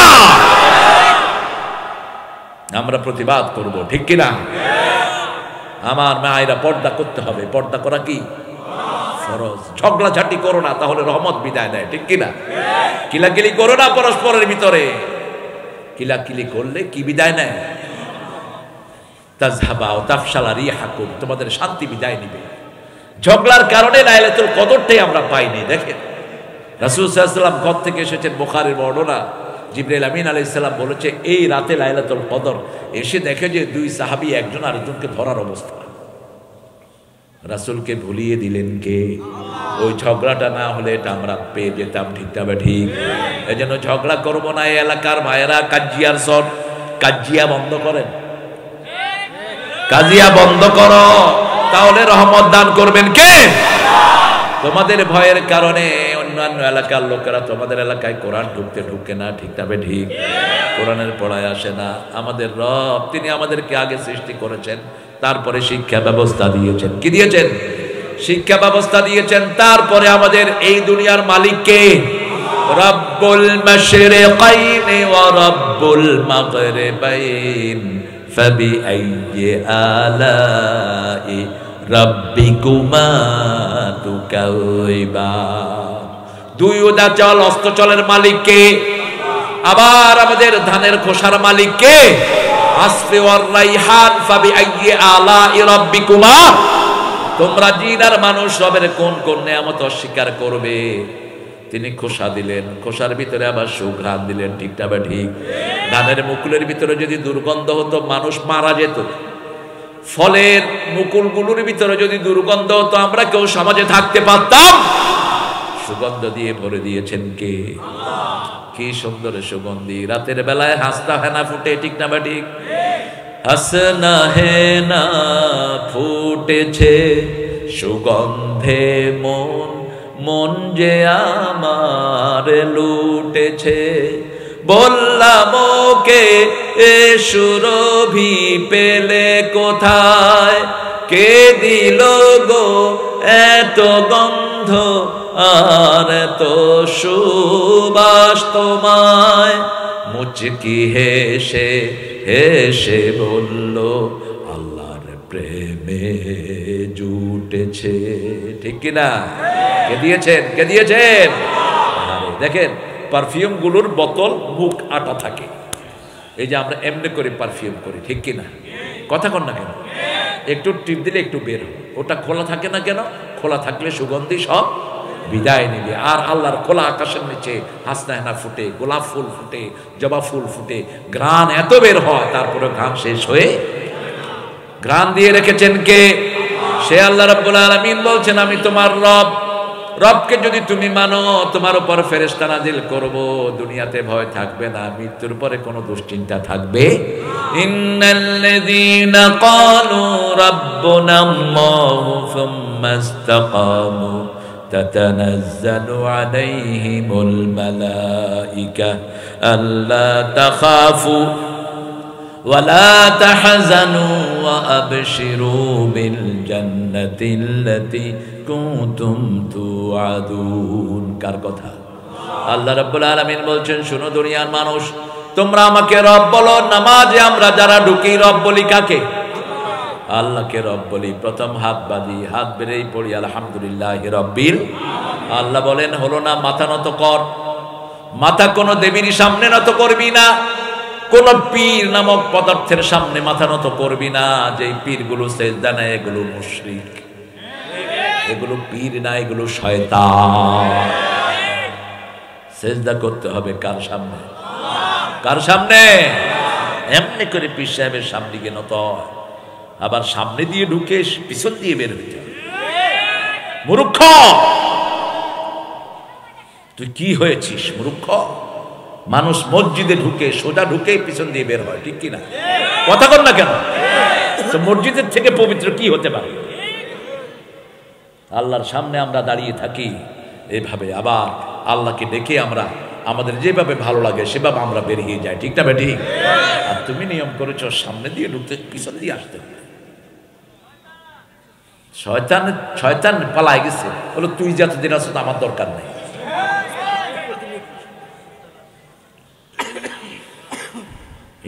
আমরা প্রতিবাদ করব। ঠিক কিনা? আমার মায়েরা পর্দা করতে হবে। পর্দা করা কি ফরজ। ঝগড়াঝাটি করো না, তাহলে রহমত বিদায় নেয়। ঠিক কিনা? কিলাকিলি করো না পরস্পরের ভিতরে, কিলাকিলি করলে কি বিদায় নেয়? তাযহাবা ওয়া তাফশালা রিহাকুম, তোমাদের শান্তি বিদায় নিবে। ঝগড়ার কারণে লাইলাতুল কদরটাই আমরা পাইনি। দেখেন রাসূল সাল্লাল্লাহু আলাইহি ওয়াসাল্লাম কত থেকে এসেছেন, বুখারীর বর্ণনা, জিবরাইল আমিন আলাইহিস সালাম বলেছে এই রাতে লাইলাতুল কদর। এসে দেখে যে দুই সাহাবী একজন আরেকজনকে ধরার অবস্থা। রাসূলকে ভুলিয়ে দিলেন কে? ওই ঝগড়াটা না হলে এটা আমরা পেয়ে যেতাম। ঠিক না ঠিক? এই জন্য ঝগড়া করবো না। এই এলাকার ভাইয়েরা কাজিয়ার সর, কাজিয়া বন্ধ করেন, কাজিয়া বন্ধ করো, তাহলে রহমত দান করবেন কে? তোমাদের ভয়ের কারণে অন্যান্য এলাকার লোকেরা তোমাদের এলাকায় কোরআন ঢুকে না। ঠিক না ঠিক? কোরআনের পড়ায় আসে না। আমাদের রব তিনি আমাদেরকে আগে সৃষ্টি করেছেন, তারপরে শিক্ষা ব্যবস্থা দিয়েছেন। কি দিয়েছেন? শিক্ষা ব্যবস্থা দিয়েছেন। তারপরে আমাদের এই দুনিয়ার মালিক কে? রব্বুল মাশরিকাইনি ওয়া রব্বুল মাগরিবাইন ফাবিআইয়ি আলাই রাব্বিকুমা তুকাযিবান। দুই উদাচল অস্তচলের মালিক কে? আবার আমাদের ধানের খোসার মালিক কে? আসফি ওয়ার রাইহান ফাবিআইয়ি আলাই রাব্বিকুমা। তোমরা জিন আর মানুষ রবের কোন কোন নিয়ামত অস্বীকার করবে? তিনি খোসা দিলেন, খোসার ভিতরে আবার সুঘ্রাণ দিলেন, ঠিক না বা ঠিক? ধানের মুকুলের ভিতরে যদি দুর্গন্ধ হতো মানুষ মারা যেত, ফলের মুকুলগুলোর ভিতরে যদি দুর্গন্ধ হতো আমরা কেউ সমাজে থাকতে পারতাম? সুগন্ধ দিয়ে ভরে দিয়েছেন কে? কি সুন্দর সুগন্ধি! রাতের বেলায় হাসনা হেনা ফুটে, ঠিক না বা ঠিক? হাসনা হেনা ফুটেছে সুগন্ধে মন, মন যে আমার লুটেছে। বললাম ওকে এ সুরভি পেলে কোথায়, কে দিল গো এত গন্ধ আর এত সুবাস তোমায়? মুচকি হেসে হেসে বলল আল্লাহর প্রেমে জুটেছে, ঠিক কিনা? কে দিয়েছেন? কে দিয়েছেন? দেখেন পারফিউম গুলোর বোতল মুখ আটা থাকে, এই যে আমরা এমনি করে পারফিউম করি, ঠিক কিনা? কথা কন না কেন? একটু টিপ দিলে একটু বের হয়, ওটা খোলা থাকে না কেন? খোলা থাকলে সুগন্ধি সব বিদায় নিবে। আর আল্লাহর খোলা আকাশের নিচে হাসনা হেনা ফুটে, গোলাপ ফুল ফুটে, জবা ফুল ফুটে, ঘ্রাণ এত বের হয়, তারপরে ঘ্রাণ শেষ হয়ে ঘ্রাণ দিয়ে রেখেছেন কে? সে আল্লাহ রাব্বুল আলামিন বলছেন আমি তোমার রব। রবকে যদি তুমি মানো, তোমার উপর ফেরেশতা নাজিল করব, দুনিয়াতে ভয় থাকবে না, মৃত্যুর পরে কোনো দুশ্চিন্তা থাকবে। ইন্নাল্লাযীনা ক্বালু রাব্বুনাল্লাহু সুম্মা ইসতাকামু তাতানাজ্জালু আলাইহিমুল মালায়েকা আল্লা তাখাফু ওয়ালা তাহজানু ওয়া আবশিরু বিল জান্নাতিল্লাতী কুনতুম তুআদুন। কার কথা? আল্লাহ রাব্বুল আলামিন বলছেন, শুনো দুনিয়ার মানুষ, তোমরা আমাকে রব বলো। নামাজে আমরা যারা ঢুকি রব বলি কাকে? আল্লাহকে রব বলি। প্রথম হাত বাঁধি, হাত বেড়েই পড়ি আলহামদুলিল্লাহি রাব্বিল। আল্লাহ বলেন হলো না, মাথা নত কর। মাথা কোনো দেবীর সামনে নত করবি না, কোন পীর নামক পদার্থের সামনে মাথা নত করবি না। যে পীরগুলো সেজদা নেয় এগুলো মুশরিক, এগুলো পীর না, এগুলো শয়তান। সেজদা করতে হবে কার সামনে? কার সামনে? এমনি করে পীর সাহেবের সামনে গিয়ে নত হয়, আবার সামনে দিয়ে ঢুকে পিছন দিয়ে বের হইতে হবে। মূর্খ তুই কি হয়েছিস? মূর্খ মানুষ মসজিদে ঢুকে সোজা ঢুকে পিছন দিয়ে বের হয়, ঠিক কিনা? কথা কর না কেন? তো মসজিদের থেকে পবিত্র কি হতে পারে? আল্লাহর সামনে আমরা দাঁড়িয়ে থাকি এইভাবে, আবার আল্লাহকে ডেকে আমরা আমাদের যেভাবে ভালো লাগে সেভাবে আমরা বেরিয়ে যাই, ঠিক না বেটি? আর তুমি নিয়ম করেছ সামনে দিয়ে ঢুকতে পিছন দিয়ে আসতে। শয়তান পালায় গেছে, বলো তুই যতদিন আছো তো আমার দরকার নেই।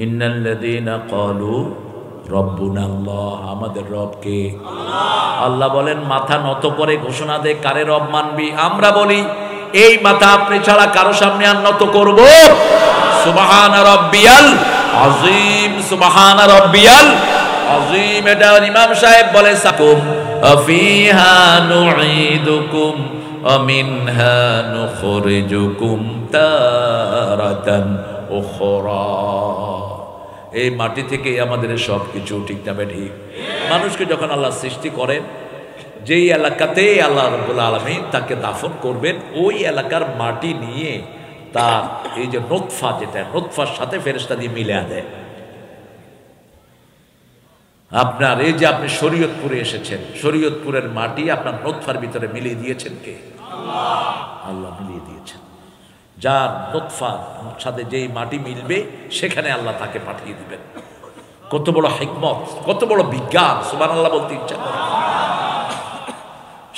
ইন্নাল্লাযীনা ক্বালু রব্বুনাল্লাহ, আমাদের রব কে? আল্লাহ বলেন মাথা নত করে ঘোষণা দে কারে রব মানবি। আমরা বলি এই মাথা আপনি ছাড়া কারো সামনে আর নত করব? সুবহানা রাব্বিয়াল আযীম, সুবহানা রাব্বিয়াল আযীম। এটা ইমাম সাহেব বলে সাকুম আফিহা নুঈদুকুম ওয়া মিনহা নুখরিজুকুম তারাতান উখরা। এই মাটি থেকে আমাদের সব কিছু, ঠিক না ঠিক? মানুষকে যখন আল্লাহ সৃষ্টি করেন, যেই এলাকাতে আল্লাহ রাব্বুল আলামিন তাকে দাফন করবেন, ওই এলাকার মাটি নিয়ে তার এই যে নুতফা, যেটা নুতফার সাথে ফেরেশতা দিয়ে মিলে দেয়। আপনার এই যে আপনি শরীয়তপুরে এসেছেন, শরীয়তপুরের মাটি আপনার নুতফার ভিতরে মিলিয়ে দিয়েছেন কে? আল্লাহ মিলিয়ে দিয়েছেন। যার নুতফার সাথে যেই মাটি মিলবে সেখানে আল্লাহ তাকে পাঠিয়ে দিবেন। কত বড় হিকমত, কত বড় বিজ্ঞান! সুবহানাল্লাহ বলতে ইচ্ছা করে।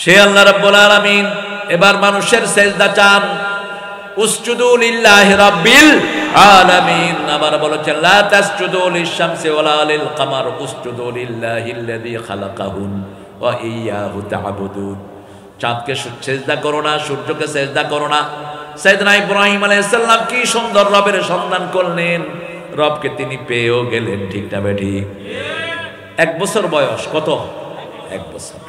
সে আল্লাহ রাব্বুল আলামিন এবার মানুষের সেজদা চান। উসজুদু লিল্লাহি রাব্বিল আলামিন। আবার বলেছেন লা তাসজুদু লিশ-শামসি ওয়ালা লিল কামার, উসজুদু লিল্লাহিল্লাযী খালাকাহুন ওয়া ইয়্যাহু তা'বুদুন। চাঁদকে সেজদা করো না, সূর্যকে সেজদা করো না, সাইয়েদনা ইব্রাহিম আলাইহিস সালাম কি সুন্দর রবের সন্ধান করলেন, রবকে তিনি পেয়েও গেলেন, ঠিক না বেঠিক? 1 বছর বয়স, কত? 1 বছর।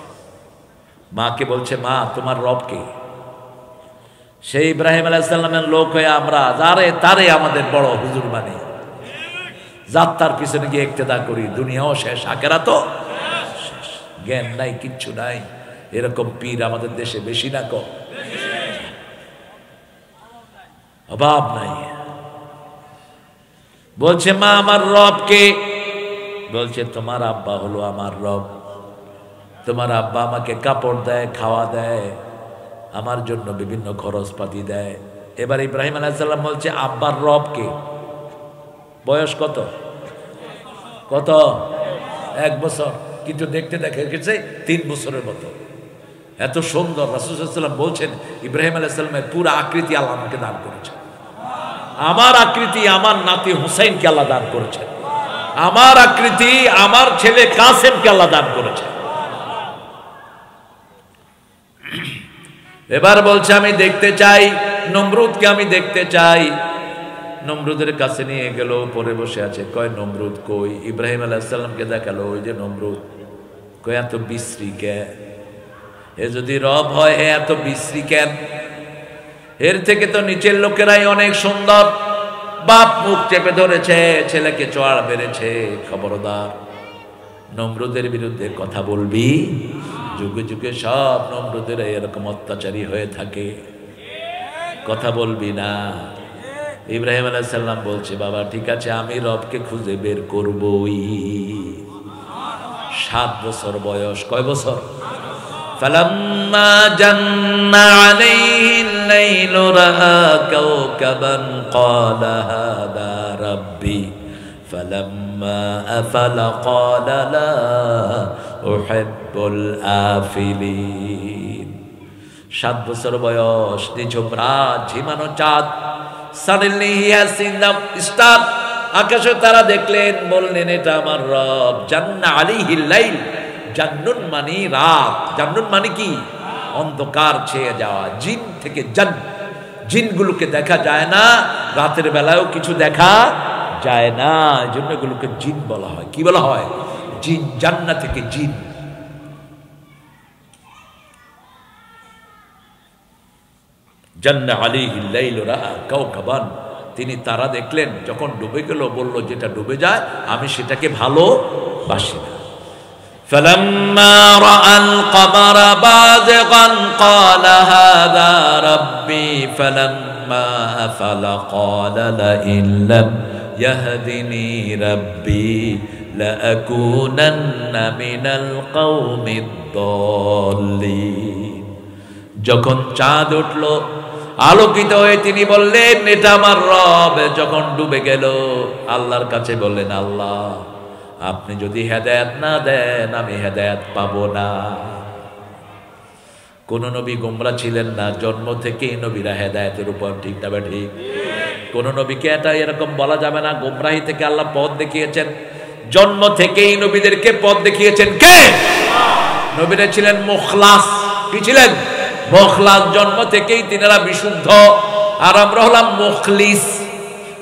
মাকে বলছে, মা তোমার রবকে? সেই ইব্রাহিম আলাইহিস সালামের লোক হয়ে আমরা যারে তারে আমাদের বড় হুজুর মানি, যাত্রার পিছনে গিয়ে ইক্তেদা করি, দুনিয়াও শেষ, আখিরাতও শেষ, জ্ঞান নাই, কিচ্ছু নাই। এরকম পীর আমাদের দেশে বেশি না কম? অভাব নাই। বলছে, মা আমার রবকে? বলছে, তোমার আব্বা হলো আমার রব। তোমার আব্বা আমাকে কাপড় দেয়, খাওয়া দেয়, আমার জন্য বিভিন্ন খরচপাতি দেয়। এবার ইব্রাহিম আলাইহিস সালাম বলছে, আব্বার রবকে? বয়স কত? কত? 1 বছর। কিন্তু দেখতে দেখা গেছে 3 বছরের মতো। এত সুন্দর। রাসূল সাল্লাল্লাহু আলাইহি ওয়াসাল্লাম বলছেন, ইব্রাহিম আলাইহিস সালামের পুরো আকৃতি আল্লাহ আমাকে দান করেছেন। আমার আকৃতি আমার নাতি হুসাইনকে আল্লাহ দান করেছেন। আমার আকৃতি আমার ছেলে কাসেমকে আল্লাহ দান করেছেন। এবার বলছে, আমি দেখতে চাই নমরুদকে, আমি দেখতে চাই। নমরুদের কাছে নিয়ে গেল, পরে বসে আছে। কয়, নমরুদ কই? ইব্রাহিম আলাইহিস সালামকে দেখালো, ওই যে নমরুদ। কয়, এত বিশ্রী কেন? এ যদি রব হয়, এত বিশ্রী কেন? এর থেকে তো নিচের লোকেরাই অনেক সুন্দর। বাপ মুখ চেপে ধরেছে, ছেলেকে চোয়ার বেড়েছে। খবরদার, নমরুদের বিরুদ্ধে কথা বলবি? যুগে যুগে সব নমরুদের এরকম অত্যাচারী হয়ে থাকে, কথা বলবি না। ইব্রাহিম আলাইহিস সালাম বলছে, বাবা ঠিক আছে, আমি রবকে খুঁজে বের করবই। 7 বছর বয়স। কয় বছর? ফালাম্মা জান্না আলাইহিল লাইলু রাআ কাওকাবান ক্বালা হাদা রাব্বি ফালাম্মা আফালা ক্বালা লা উহিব্বুল আফিলিন। 7 বছর বয়স, নিঝুম রাত, ঝিমানো চাঁদ। Suddenly he has seen the star. আকাশে তারা দেখলেন, বললেন, এটা আমার রব। জান্না আলাইহিল লাইল, জান্নুন মানে রাত, জান্নুন মানে কি? অন্ধকার ছেয়ে যাওয়া। জিন থেকে জান, জিনগুলোকে দেখা যায় না, রাতের বেলায়ও কিছু দেখা যায় না, এই জন্য এগুলোকে জিন বলা হয়। কি বলা হয়? জিন। জান্নাত থেকে জিন। জান্না আলাইহিল লাইল রাআ কাওকাবান, তিনি তারা দেখলেন। যখন ডুবে গেল, বলল, যেটা ডুবে যায় আমি সেটাকে ভালোবাসি না। فلما رأى القمر بازغا قال هذا ربي فلما أفل قال لئن لم يهدني ربي لأكونن من القوم الضالين। যখন চাঁদ উঠল, আলোকিত হয়ে তিনি বললেন, এটা আমার রব। যখন ডুবে গেল, আল্লাহর কাছে বললেন, আল্লাহ আপনি যদি হেদায়েত না দেন, আমি হেদায়েত পাবো না। কোন নবী গোমরা ছিলেন না, জন্ম থেকেই নবীরা হেদায়েতের উপর, ঠিক না ঠিক? কোন নবীকে এটা এরকম বলা যাবে না। গোমরাহি থেকে আল্লাহ পথ দেখিয়েছেন, জন্ম থেকেই নবীদেরকে পথ দেখিয়েছেন। কে? নবীরা ছিলেন মুখলাস। কি ছিলেন? মুখলাস। জন্ম থেকেই তিনারা বিশুদ্ধ, আর আমরা হলাম মুখলিস।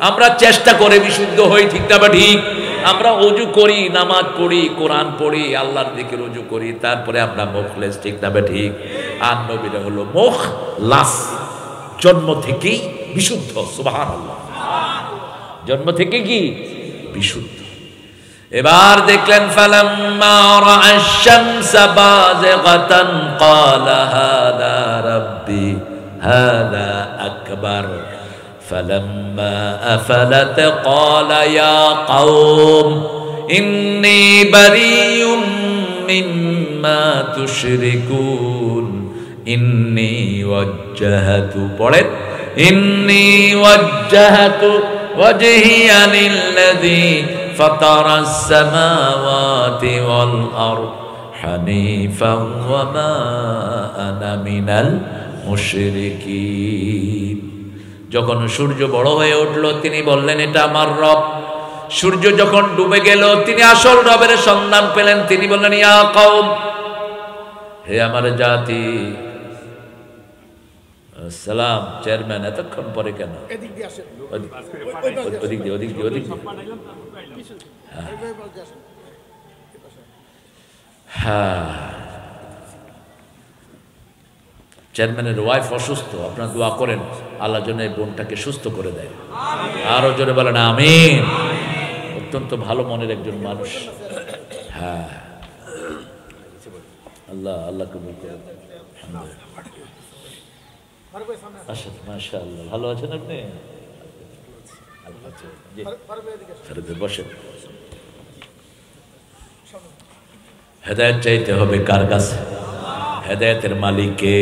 আমরা চেষ্টা করে বিশুদ্ধ হই, ঠিক না ঠিক? আমরা ওযু করি, নামাজ পড়ি, কোরআন পড়ি, আল্লাহর দিকে রুজু করি, তারপরে আমরা মুখলিস, ঠিক না ঠিক? আর নবীরা হলো মুখলাস, জন্ম থেকেই বিশুদ্ধ। সুবহানাল্লাহ। জন্ম থেকে কি বিশুদ্ধ। এবার দেখলেন, ফালাম্মা রাআশ শামসা বাযিগাতান ক্বালা হাদা রাব্বি হাদা আকবার فلما أفلت قال يا قوم إني بريء مما تشركون إني وجهت إني وجهت وجهي للذي فطر السماوات والأرض حنيفا وما أنا من المشركين। যখন সূর্য বড় হয়ে উঠল, তিনি বললেন, এটা আমার রব। সূর্য যখন ডুবে গেল, তিনি আসল রবের সন্ধান পেলেন। তিনি বললেন, ইয়া কওম, হে আমার জাতি, সালাম চেয়ারম্যান এতক্ষণ পরে কেন? ওদিক দিয়ে হ্যাঁ, চেয়ারম্যানের ওয়াইফ অসুস্থ, আপনারা দোয়া করেন আল্লাহ যেন এই বোনটাকে সুস্থ করে দেয়। আরো জোরে বলেন আমিন। অত্যন্ত ভালো মনের একজন মানুষ। হ্যাঁ, আল্লাহ কবুল করেন। মাশাআল্লাহ, ভালো আছেন আপনি? বসেন। হেদায়েত চাইতে হবে কার কাছে? হেদায়েতের মালিককে।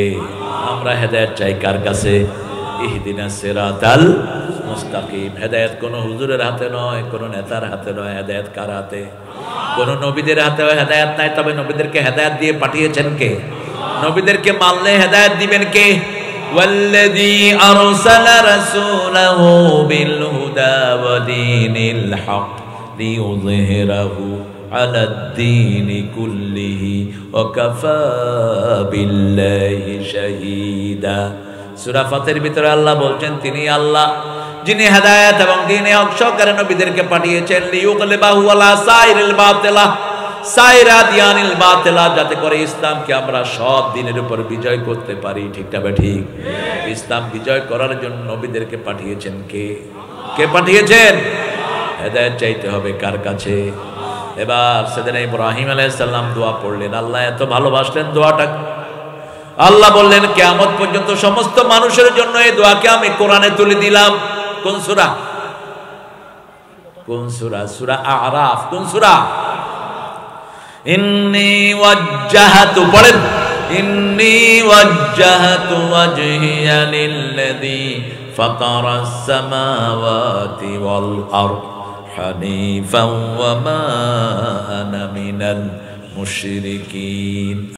আমরা হেদায়েত চাই কার কাছে? ইহদিনাস সিরাতাল মুস্তাকিম। হেদায়েত কোন হুজুরের হাতে নয়, কোন নেতার হাতে নয়। হেদায়েত কার হাতে? কোন নবীদের হাতে হেদায়েত নাই। তবে নবীদেরকে হেদায়েত দিয়ে পাঠিয়েছেন কে? নবীদেরকে মানলে হেদায়েত দিবেন কে? ওয়াল্লাযী আরসালা রাসূলাহু বিল হুদা ওয়া দীনিল হক লিইয়ুযহিরাহু আলাদ-দীনি কুল্লিহি ওয়া কাফা বিল্লাহি শাহীদা। সূরা ফাতিরের ভিতরে আল্লাহ বলছেন তিনি আল্লাহ যিনি হেদায়েত এবং দ্বীনে হক সহকারে নবীদেরকে পাঠিয়েছেন লিইয়ুগলিবাহু আলা সাইরিল বাতিলা সাইরা দিয়ানিল বাতিলা, যাতে করে ইসলামকে আমরা সব দিনের উপর বিজয় করতে পারি। ঠিক তবে ঠিক। ইসলাম বিজয় করার জন্য নবীদেরকে পাঠিয়েছেন কে? কে পাঠিয়েছেন? হেদায়েত চাইতে হবে কার কাছে? এবার সেদিন ইব্রাহিম আলাইহিস সালাম দোয়া পড়লেন, আল্লাহ এত ভালোবাসলেন দোয়াটা, আল্লাহ বললেন কিয়ামত পর্যন্ত সমস্ত মানুষের জন্য এই দোয়াকে আমি কোরআনে তুলে দিলাম। কোন সূরা? কোন সূরা? সূরা আরাফ। কোন সূরা? ইন্নী ওয়াজ্জাহাতু, পড়েন, ইন্নী ওয়াজ্জাহাতু ওয়াজহিয়া লিল্লাযী ফাতারাস সামাওয়াতি ওয়াল আরদ হানিফাও ওয়া মা আনা মিনাল মুশরিকিন।